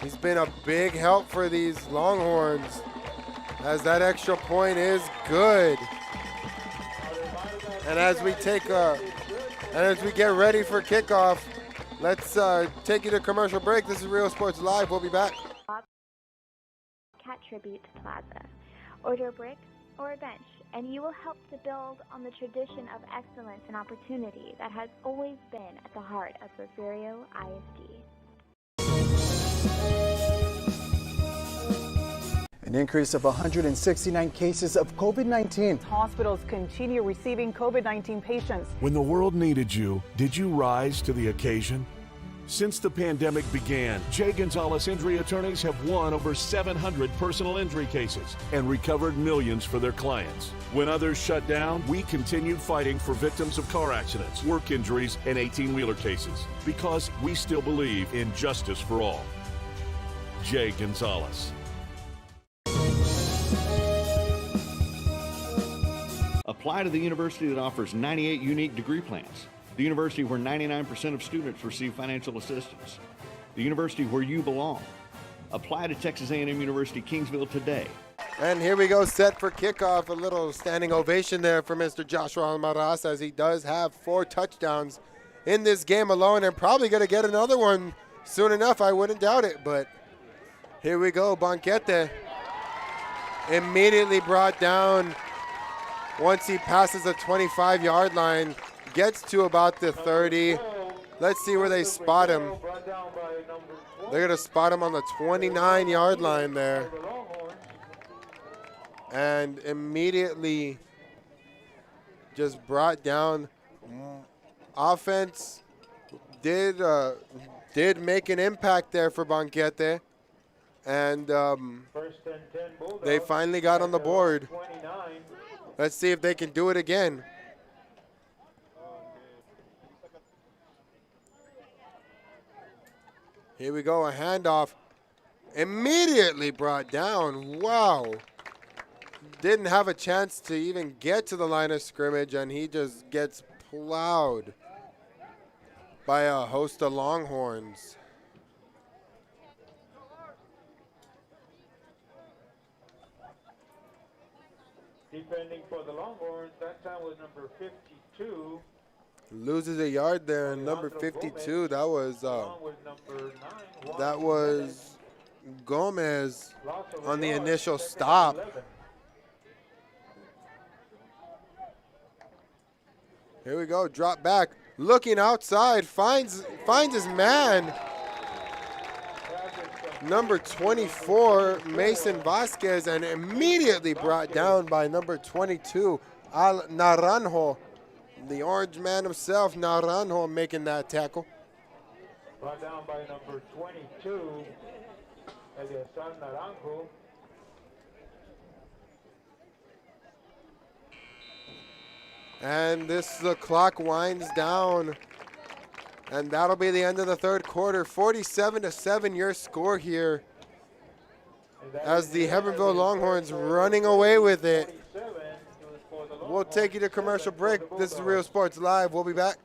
He's been a big help for these Longhorns, as that extra point is good. And as we get ready for kickoff, let's take you to commercial break. This is Real Sports Live. We'll be back. Cat Tribute Plaza. Order a brick or a bench, and you will help to build on the tradition of excellence and opportunity that has always been at the heart of Refugio ISD. An increase of 169 cases of COVID-19. Hospitals continue receiving COVID-19 patients. When the world needed you, did you rise to the occasion? Since the pandemic began, Jay Gonzalez Injury Attorneys have won over 700 personal injury cases and recovered millions for their clients. When others shut down, we continued fighting for victims of car accidents, work injuries, and 18-wheeler cases because we still believe in justice for all. Jay Gonzalez. Apply to the university that offers 98 unique degree plans. The university where 99% of students receive financial assistance. The university where you belong. Apply to Texas A&M University Kingsville today. And here we go, set for kickoff. A little standing ovation there for Mr. Joshua Almaraz, as he does have 4 touchdowns in this game alone, and probably going to get another one soon enough. I wouldn't doubt it, but here we go. Banquete immediately brought down once he passes the 25-yard line, gets to about the 30. Let's see where they spot him. They're going to spot him on the 29-yard line there. And immediately just brought down. Offense did make an impact there for Banquete. And they finally got on the board. Let's see if they can do it again. Here we go, a handoff. Immediately brought down. Wow. Didn't have a chance to even get to the line of scrimmage, and he just gets plowed by a host of Longhorns. Defending for the Longhorns, that time was number 52. Loses a yard there, and number 52, that was Gomez on the initial stop. Here we go, drop back, looking outside, finds his man. Number 24, Mason Vasquez, and immediately brought down by number 22, Al Naranjo. The orange man himself, Naranjo, making that tackle. Brought down by number 22, Eliasson Naranjo. And the clock winds down. And that'll be the end of the third quarter. 47-7 your score here, as the Hebbronville Longhorns running away with it. We'll take you to commercial break. This is Real Sports Live. We'll be back.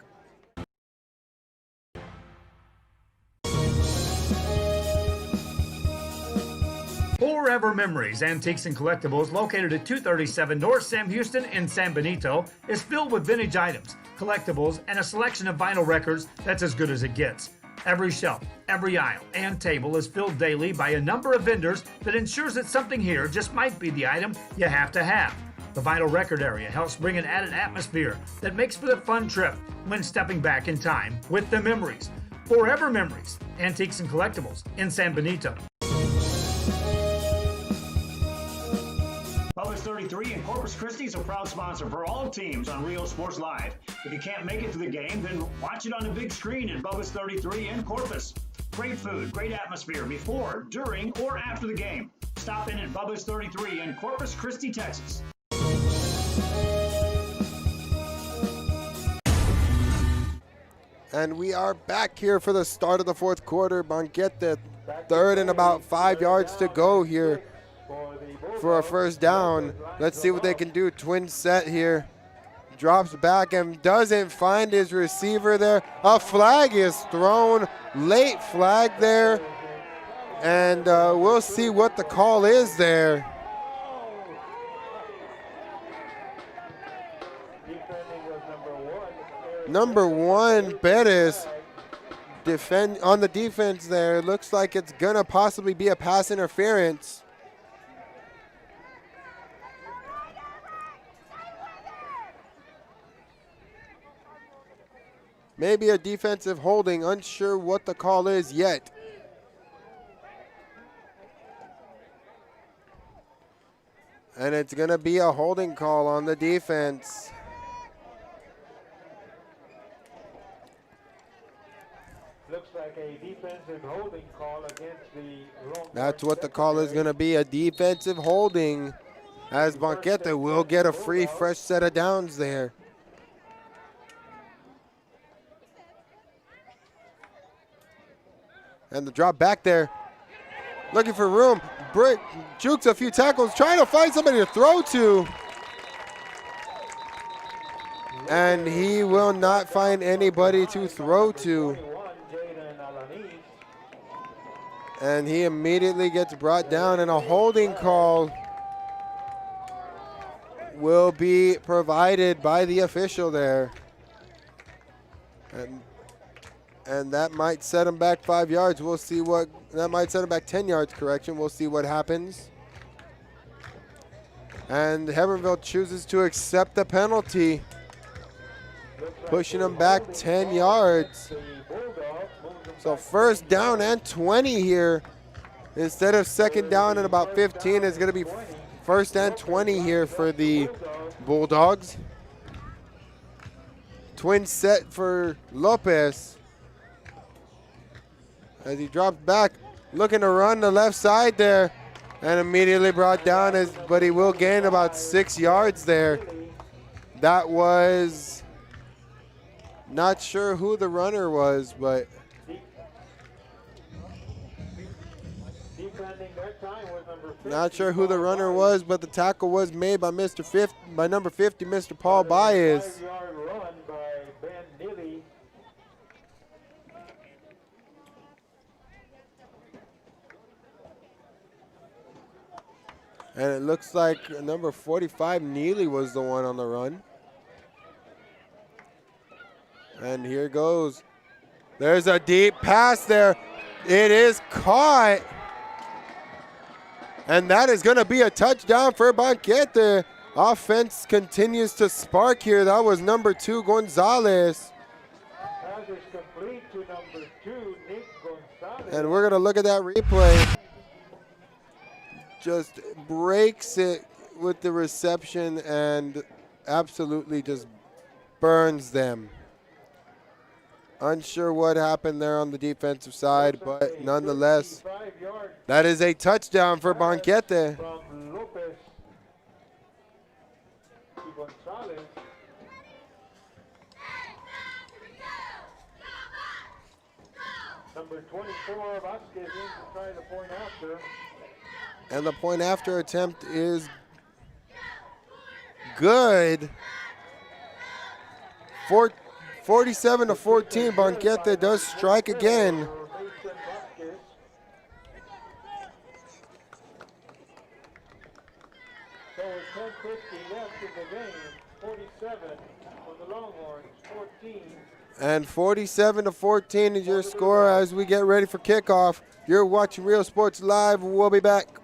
Forever Memories, Antiques and Collectibles, located at 237 North Sam Houston in San Benito, is filled with vintage items, collectibles, and a selection of vinyl records that's as good as it gets. Every shelf, every aisle, and table is filled daily by a number of vendors that ensures that something here just might be the item you have to have. The vinyl record area helps bring an added atmosphere that makes for the fun trip when stepping back in time with the memories. Forever Memories, Antiques and Collectibles in San Benito. Bubba's 33 and Corpus Christi is a proud sponsor for all teams on Rio Sports Live. If you can't make it to the game, then watch it on the big screen at Bubba's 33 in Corpus. Great food, great atmosphere before, during, or after the game. Stop in at Bubba's 33 in Corpus Christi, Texas. And we are back here for the start of the fourth quarter. Banquete, third and about 5 yards to go here for a first down. Let's see what they can do. Twin set here. Drops back and doesn't find his receiver there. A flag is thrown. Late flag there. And we'll see what the call is there. Number 1, Perez, defend on the defense there. It looks like it's going to possibly be a pass interference. Maybe a defensive holding, unsure what the call is yet. And it's going to be a holding call on the defense. Looks like a defensive holding call against the Longhorns. That's what the call is going to be, a defensive holding, as Banquete will get a free fresh set of downs there. And the drop back there, looking for room. Brick jukes a few tackles, trying to find somebody to throw to. And he will not find anybody to throw to. And he immediately gets brought down, and a holding call will be provided by the official there. And that might set him back 5 yards. We'll see what, that might set him back 10 yards, correction. We'll see what happens. And Hebbronville chooses to accept the penalty, pushing him back 10 yards. So first down and 20 here. Instead of second down and about 15, it's going to be first and 20 here for the Bulldogs. Twin set for Lopez. As he drops back, looking to run the left side there, and immediately brought down, but he will gain about 6 yards there. That was, not sure who the runner was, but not sure who the runner was, but the tackle was made by number 50, Mr. Paul Baez. And it looks like number 45, Neely, was the one on the run. And here goes. There's a deep pass there. It is caught. And that is going to be a touchdown for Banquete. Offense continues to spark here. That was number 2, Gonzalez. Pass is complete to number 2, Nick Gonzalez. And we're going to look at that replay. Just breaks it with the reception and absolutely just burns them. Unsure what happened there on the defensive side, but nonetheless, that is a touchdown for Banquete. From Lopez to Gonzalez. Number 24, Vasquez in to try the point after. And the point after attempt is good. 47-14, Banquete does strike again. So with 10:50 left in the game, 47 for the Longhorns, 14. And 47-14 is your score as we get ready for kickoff. You're watching Real Sports Live. We'll be back.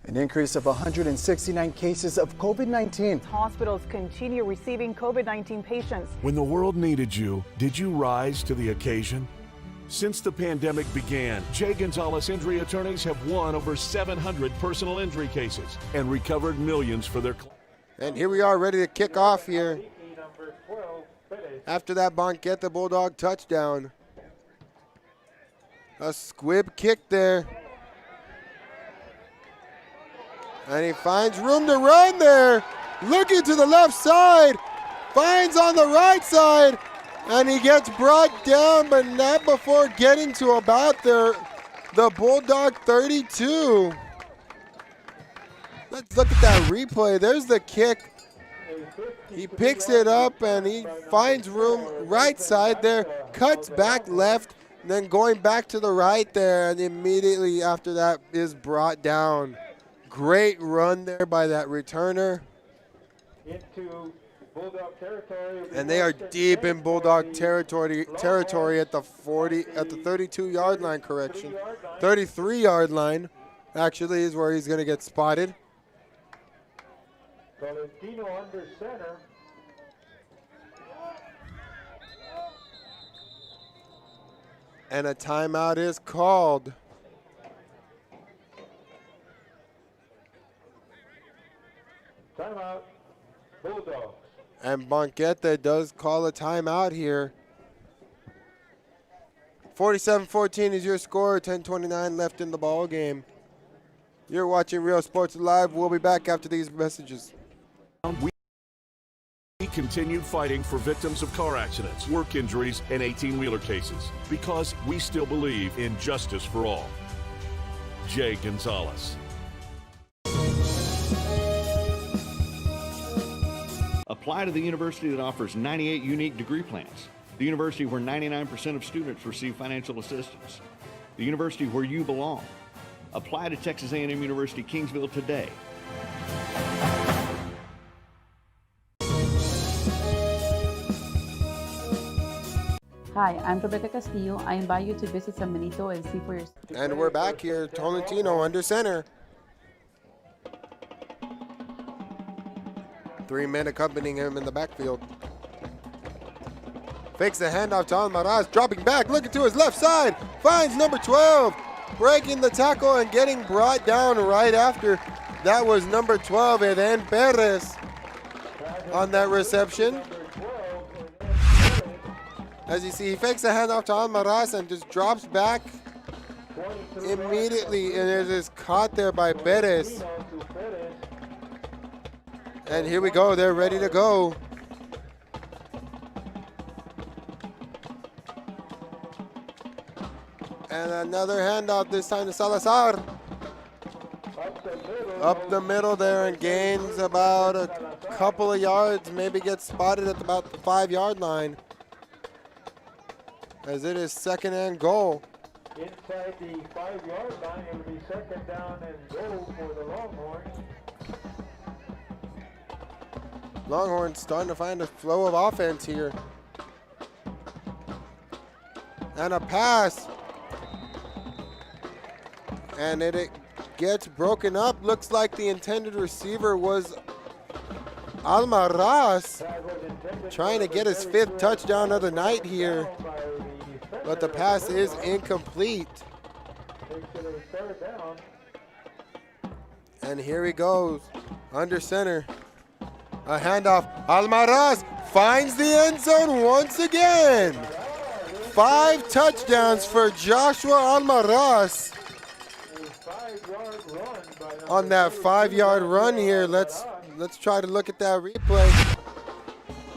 An increase of 169 cases of COVID-19. Hospitals continue receiving COVID-19 patients. When the world needed you, did you rise to the occasion? Since the pandemic began, J. Gonzalez Injury Attorneys have won over 700 personal injury cases and recovered millions for their clients. And here we are ready to kick off here. After that Banquete Bulldog touchdown. A squib kick there. And he finds room to run there. Looking to the left side. Finds on the right side. And he gets brought down, but not before getting to about the Bulldog 32. Let's look at that replay. There's the kick. He picks it up and he finds room right side there. Cuts back left. And then going back to the right there. And immediately after that is brought down. Great run there by that returner. Into Bulldog territory. And they are deep in Bulldog territory at the 32-yard line, correction. 33-yard line actually is where he's going to get spotted. Valentino under center. And a timeout is called. Timeout, Bulldogs. And Banquete does call a timeout here. 47-14 is your score. 10:29 left in the ball game. You're watching Real Sports Live. We'll be back after these messages. Week continued fighting for victims of car accidents, work injuries, and 18-wheeler cases because we still believe in justice for all. Jay Gonzalez. Apply to the university that offers 98 unique degree plans. The university where 99% of students receive financial assistance. The university where you belong. Apply to Texas A&M University Kingsville today. Hi, I'm Rebecca Castillo. I invite you to visit San Benito and see for yourself. And we're back here, Tolentino under center. 3 men accompanying him in the backfield. Fakes the handoff to Almaraz, dropping back, looking to his left side, finds number 12, breaking the tackle and getting brought down right after. That was number 12, Eden Perez, on that reception. As you see, he fakes the handoff to Almaraz and just drops back immediately, and it is caught there by Perez. And here we go, they're ready to go. And another handoff, this time to Salazar. Up the middle there and gains about a couple of yards, maybe gets spotted at about the 5-yard line. As it is 2nd and goal. Inside the 5-yard line, it will be 2nd down and goal for the Longhorns. Longhorns starting to find a flow of offense here. And a pass. And it gets broken up. Looks like the intended receiver was Almaraz, trying to get his 5th touchdown of the night here. But the pass is incomplete. And here he goes, under center. A handoff. Almaraz finds the end zone once again. 5 touchdowns for Joshua Almaraz on that 5-yard run here. Let's try to look at that replay.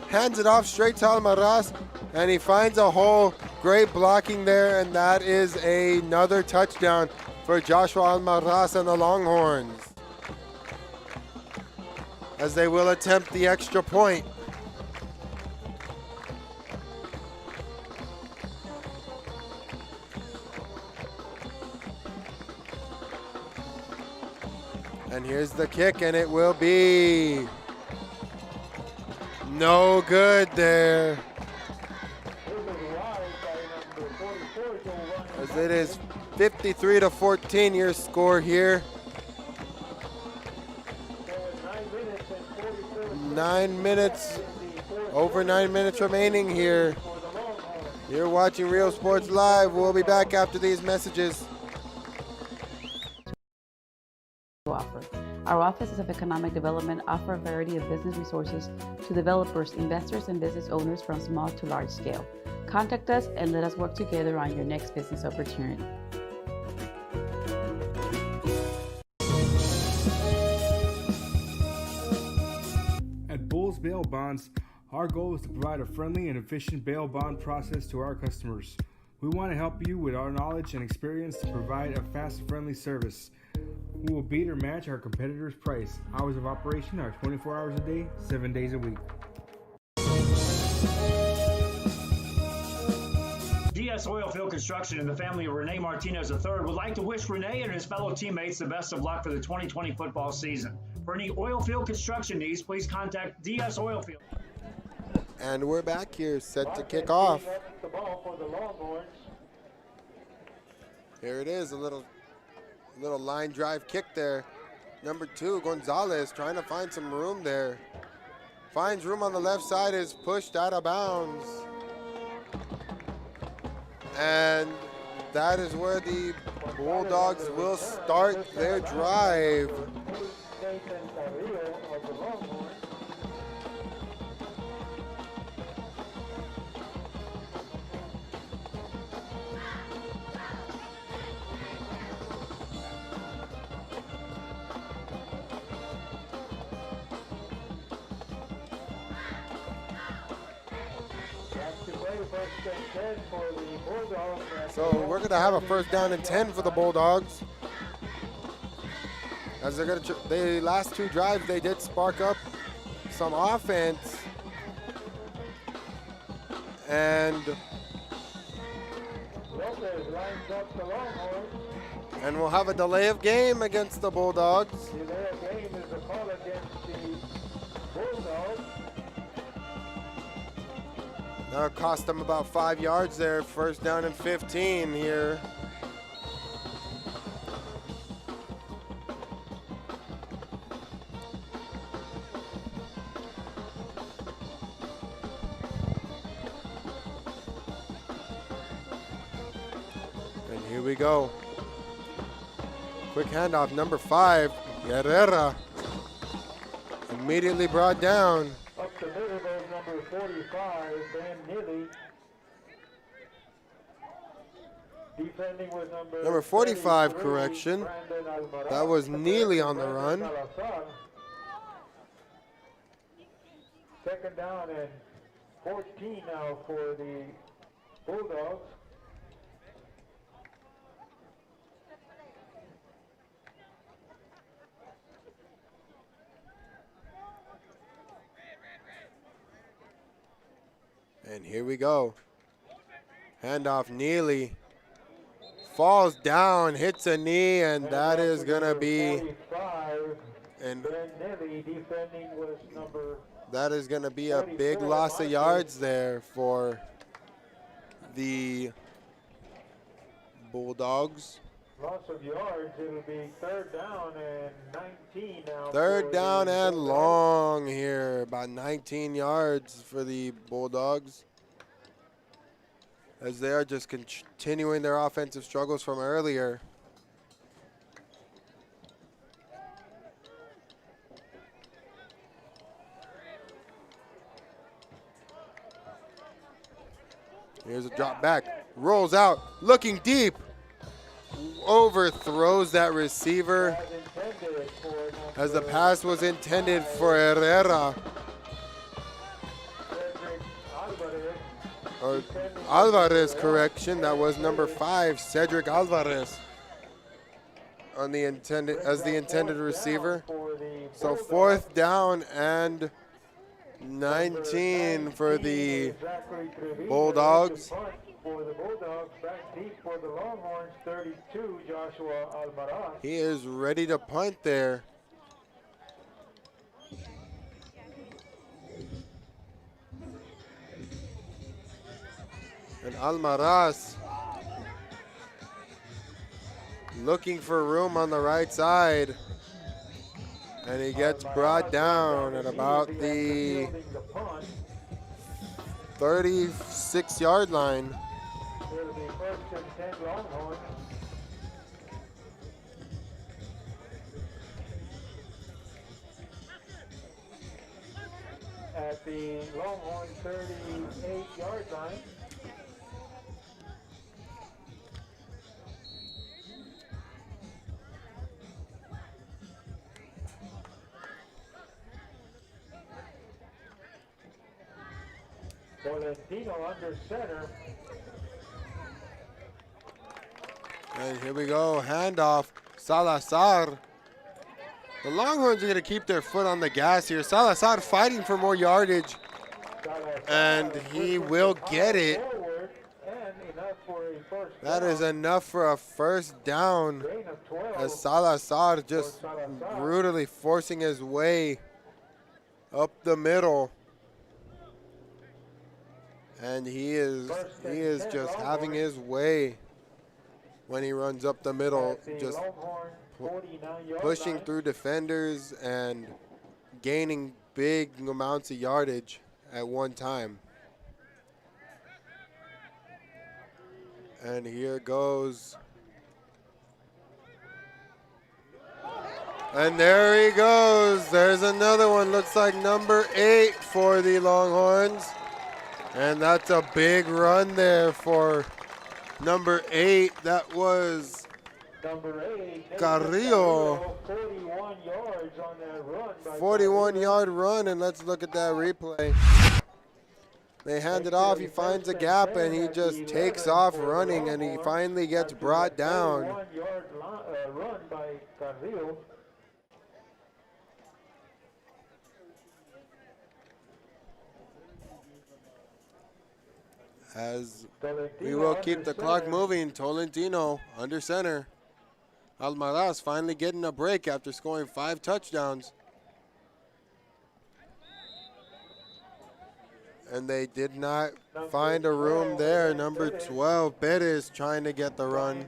Hands it off straight to Almaraz, and he finds a hole. Great blocking there, and that is another touchdown for Joshua Almaraz and the Longhorns, as they will attempt the extra point. And here's the kick, and it will be no good there. As it is 53-14 your score here. 9 minutes, over 9 minutes remaining here. You're watching Real Sports Live. We'll be back after these messages. Our offices of economic development offer a variety of business resources to developers, investors, and business owners from small to large scale. Contact us and let us work together on your next business opportunity. At Bulls Bail Bonds, our goal is to provide a friendly and efficient bail bond process to our customers. We want to help you with our knowledge and experience to provide a fast and friendly service. We will beat or match our competitors' price. Hours of operation are 24 hours a day, 7 days a week. DS Oilfield Construction and the family of Rene Martinez III would like to wish Rene and his fellow teammates the best of luck for the 2020 football season. For any oilfield construction needs, please contact DS Oilfield. And we're back here, set to kick off. The ball for the Longhorns. Here it is, a little line drive kick there. Number 2, Gonzalez, trying to find some room there. Finds room on the left side, is pushed out of bounds. And that is where the Bulldogs will start their drive. first and 10 for the Bulldogs. So we're going to have a first down and 10 for the Bulldogs. As they're going to, the last two drives, they did spark up some offense. And Lopez lines up the Longhorns. And we'll have a delay of game against the Bulldogs. Delay of game is a call against the Bulldogs. That'll cost them about 5 yards there. First down and 15 here. And here we go. Quick handoff, number 5, Herrera. Immediately brought down. Up the middle goes number 45, Dan Neely. Defending with Number 45, correction. That was Neely on the run. Second down and 14 now for the Bulldogs. And here we go. Handoff, Neely. Falls down, hits a knee, and that is going to be... And that is going to be a big loss of yards there for the Bulldogs. Loss of yards, it'll be third down and 19 now. Third down and long here, about 19 yards for the Bulldogs, as they are just continuing their offensive struggles from earlier. Here's a drop back, rolls out, looking deep. Overthrows that receiver as the pass was intended for Herrera. Or Alvarez, correction. That was number 5, Cedric Alvarez, on the intended as the intended receiver. So fourth down and 19 for the Bulldogs. For the Bulldogs, back deep for the Longhorns, 32, Joshua Almaraz. He is ready to punt there. And Almaraz looking for room on the right side. And he gets brought down at about the 36-yard line. It'll be first and 10 Longhorns. At the Longhorn 38-yard line. Valentino under center. And here we go, handoff, Salazar. The Longhorns are going to keep their foot on the gas here. Salazar fighting for more yardage, and he will get it. That is enough for a first down, as Salazar just brutally forcing his way up the middle. And he is just having his way when he runs up the middle, just pushing through defenders and gaining big amounts of yardage at one time. And here goes. And there he goes. There's another one. Looks like number 8 for the Longhorns. And that's a big run there for number 8. That was number 8, Carrillo. 41 yards on that run. 41-yard run, and let's look at that replay. They hand it off. He finds a gap, and he just takes off running, and he finally gets brought down. 1 yard run by Carrillo. As we will keep the clock moving, Tolentino under center. Almaraz finally getting a break after scoring 5 touchdowns. And they did not find a room there. Number 12, Perez, trying to get the run,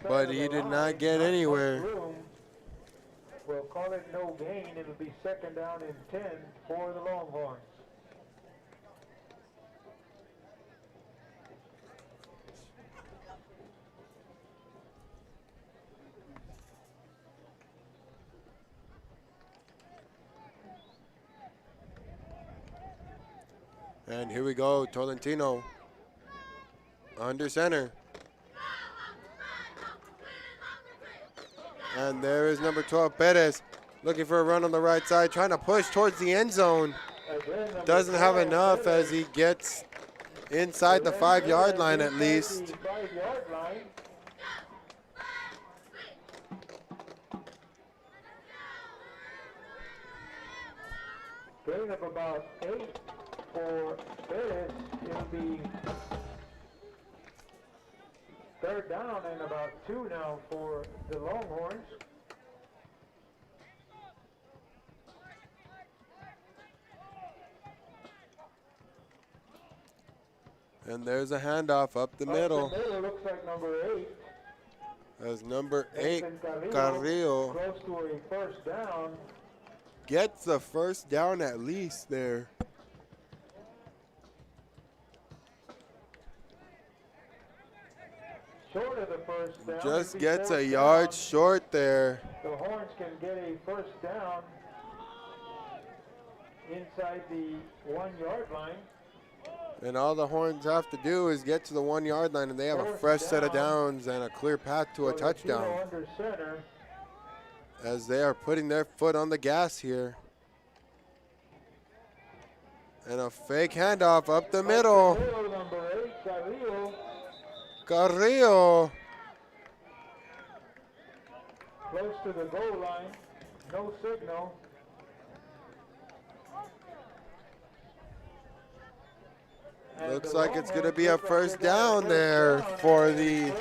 but he did not get anywhere. We'll call it no gain. It'll be 2nd down and 10 for the Longhorns. And here we go, Tolentino under center. And there is number 12, Perez, looking for a run on the right side, trying to push towards the end zone. Doesn't have enough as he gets inside the 5-yard line at least. Gain of about 8 for Perez. It'll be 3rd down and about 2 now for the Longhorns. And there's a handoff up the middle. Up the middle looks like number 8. As number 8, Carrillo, close to a 1st down. Gets the 1st down at least there. Short of the 1st down. Just gets a yard short there. The Horns can get a 1st down inside the 1-yard line. And all the Horns have to do is get to the 1-yard line, and they have a fresh set of downs and a clear path to a touchdown. Under center. As they are putting their foot on the gas here. And a fake handoff up the middle. Number 8, Carrillo. Carrillo. Close to the goal line. No signal. Looks like it's going to be a 1st down there for the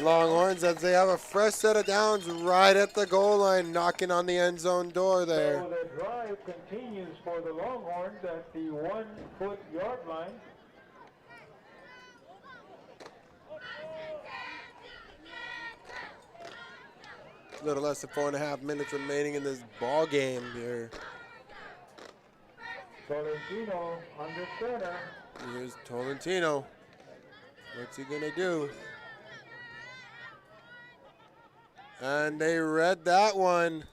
Longhorns as they have a fresh set of downs right at the goal line, knocking on the end zone door there. So the drive continues for the Longhorns at the 1-yard line. A little less than 4.5 minutes remaining in this ball game here. Tolentino under center. Here's Tolentino. What's he gonna do? And they read that one.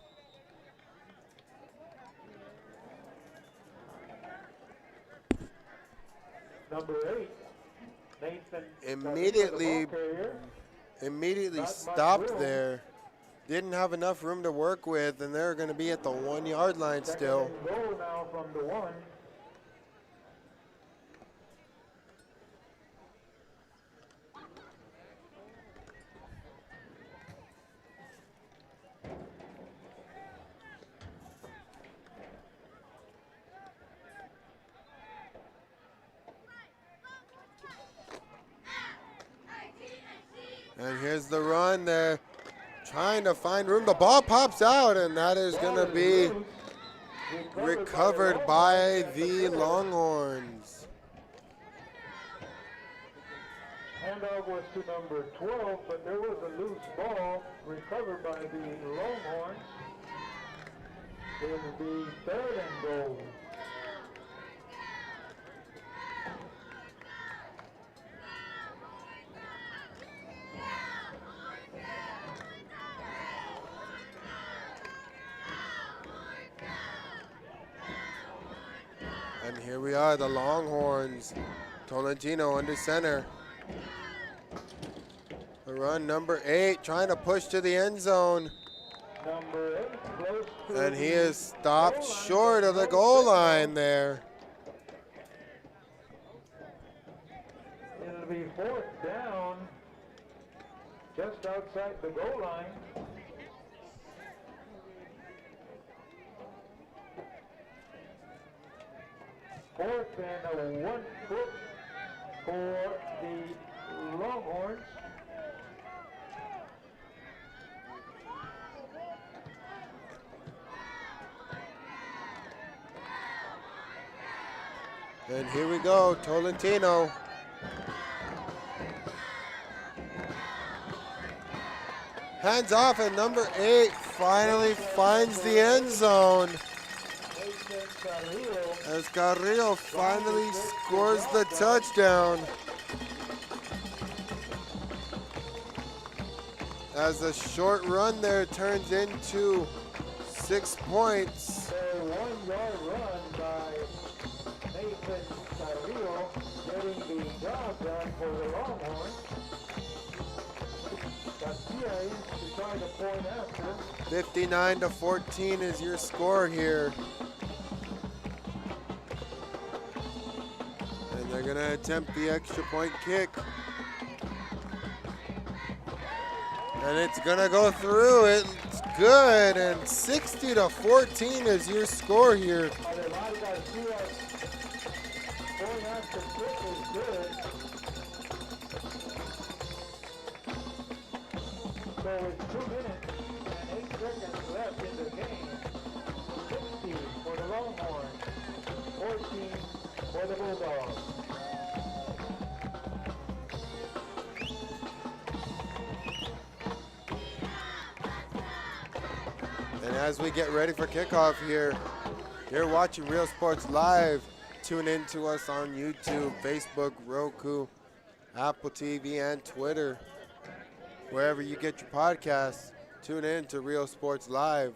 Number 8, Nathan. Immediately stopped there. Didn't have enough room to work with, and they're going to be at the 1-yard line still. Goal now from the 1. And here's the run there, trying to find room. The ball pops out, and that is going to be recovered by the Longhorns. Handoff was to number 12, but there was a loose ball recovered by the Longhorns. It will be 3rd and goal. And here we are, the Longhorns. Tolentino under center. The run, number 8, trying to push to the end zone. Number 8, close to And he is stopped short of the goal line there. be fourth down just outside the goal line. Fourth and a 1 foot for the Longhorns. And here we go, Tolentino. Hands off, and number 8 finally finds the end zone. As Carrillo finally scores the touchdown. As a short run there turns into 6 points. A 1-yard run by Nathan Carrillo, getting the job done for the Longhorns. Garcia is trying to point after. 59-14 is your score here. And they're gonna attempt the extra point kick. And it's gonna go through. It's good, and 60-14 is your score here. So with 2 minutes and 8 seconds left in the game, 60 for the Longhorns, 14 for the Bulldogs. And as we get ready for kickoff here, you're watching Real Sports Live. Tune in to us on YouTube, Facebook, Roku, Apple TV, and Twitter. Wherever you get your podcasts, tune in to Real Sports Live.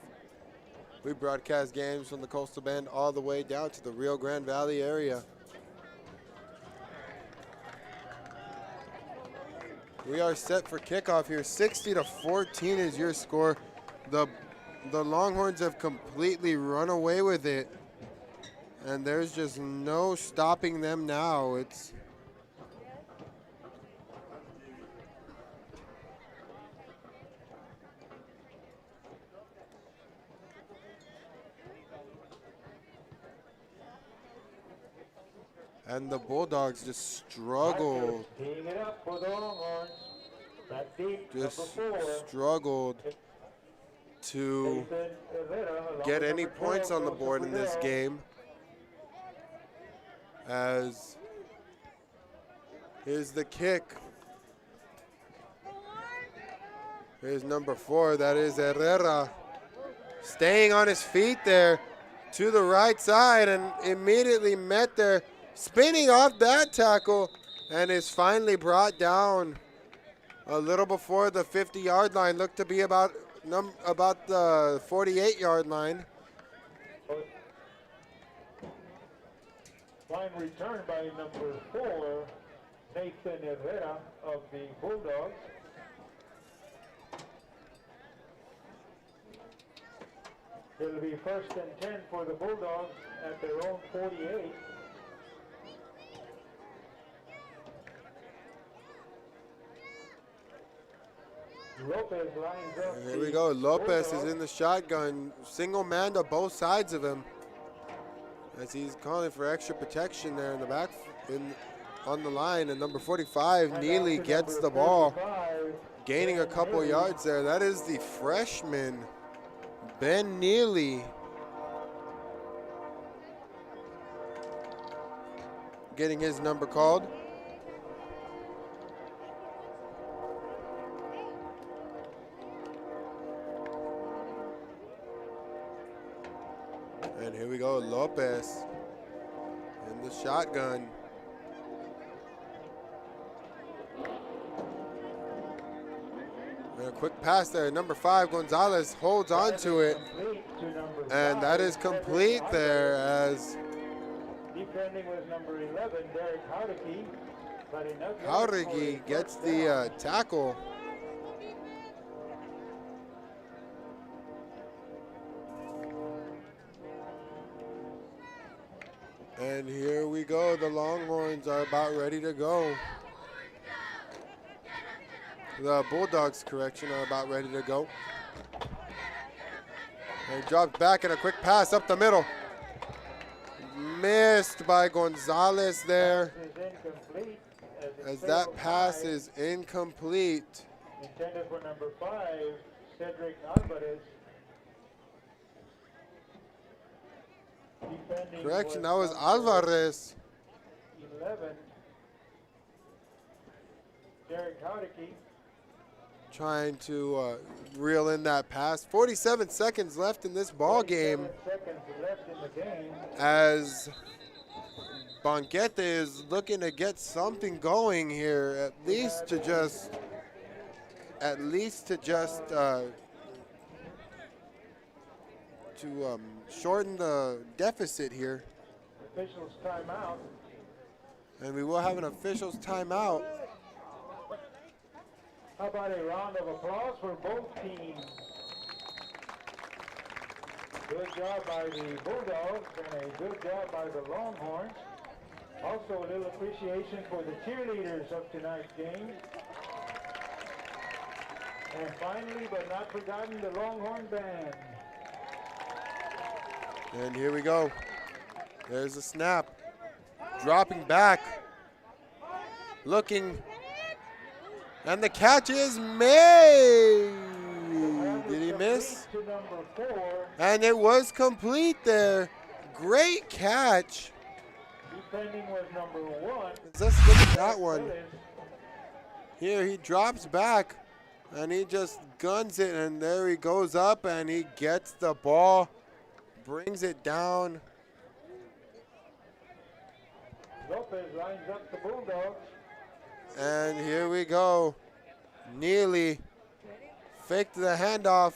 We broadcast games from the Coastal Bend all the way down to the Rio Grande Valley area. We are set for kickoff here. 60-14 is your score. The Longhorns have completely run away with it, and there's just no stopping them now. And the Bulldogs just struggled. Teeing it up for the Longhorns. Back deep, Just number 4. struggled to get any points on the board in this game. As here's the kick. Here's number 4, that is Herrera. Staying on his feet there to the right side and immediately met there, spinning off that tackle, and is finally brought down a little before the 50-yard line. Looked to be about the 48-yard line. Fine return by number 4, Nathan Herrera of the Bulldogs. It'll be 1st and 10 for the Bulldogs at their own 48. Lopez lines up. Here we go. Lopez is in the shotgun, single man to both sides of him, as he's calling for extra protection there in the back, on the line. And number 45, Neely, gets the ball, gaining a couple yards there. That is the freshman, Ben Neely, getting his number called. And here we go, Lopez in the shotgun. And a quick pass there. Number 5, Gonzalez, holds on to it. And that is complete there, as defending was number 11, Derek Jauregui. Jauregui gets the tackle. And here we go. The Longhorns are about ready to go. The Bulldogs, correction, are about ready to go. And dropped back in a quick pass up the middle. Missed by Gonzalez there. As that pass is incomplete. Intended for number 5, Cedric Alvarez. Defending Correction, that was Alvarez. 11, Derek Howdicky. Trying to reel in that pass. 47 seconds left in this ball game. Seconds left in the game. As Banquete is looking to get something going here, at least to just shorten the deficit here. Officials timeout. And we will have an officials timeout. How about a round of applause for both teams? Good job by the Bulldogs and a good job by the Longhorns. Also a little appreciation for the cheerleaders of tonight's game. And finally, but not forgotten, the Longhorn band. And here we go. There's a snap. Dropping back. Looking. And the catch is made. Did he miss? And it was complete there. Great catch. Defending was number 1. Let's look at that one. Here he drops back and he just guns it, and there he goes up and he gets the ball, brings it down. Lopez lines up the Bulldogs. And here we go. Neely faked the handoff,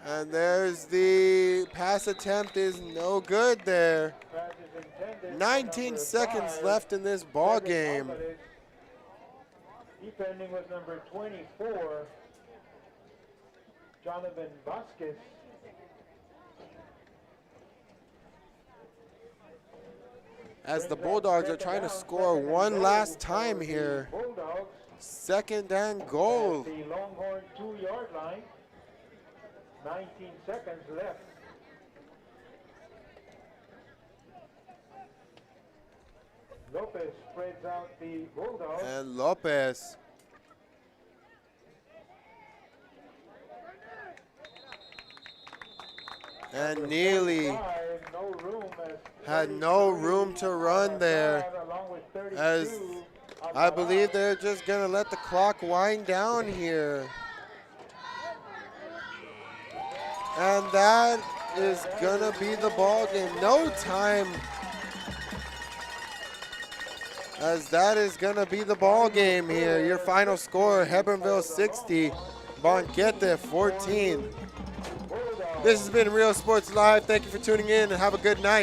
and there's the pass attempt is no good there. 19 seconds left in this ball game. Defending was number 24, Jonathan Vasquez. As the Bulldogs are trying to score one last time here. Second and goal. At the Longhorn 2-yard line. 19 seconds left. Lopez spreads out the Bulldogs. And Lopez. And Neely had no room to run there, as I believe they're just going to let the clock wind down here. And that is going to be the ball game. No time, as that is going to be the ball game here. Your final score, Hebbronville 60, Banquete 14. This has been Real Sports Live. Thank you for tuning in and have a good night.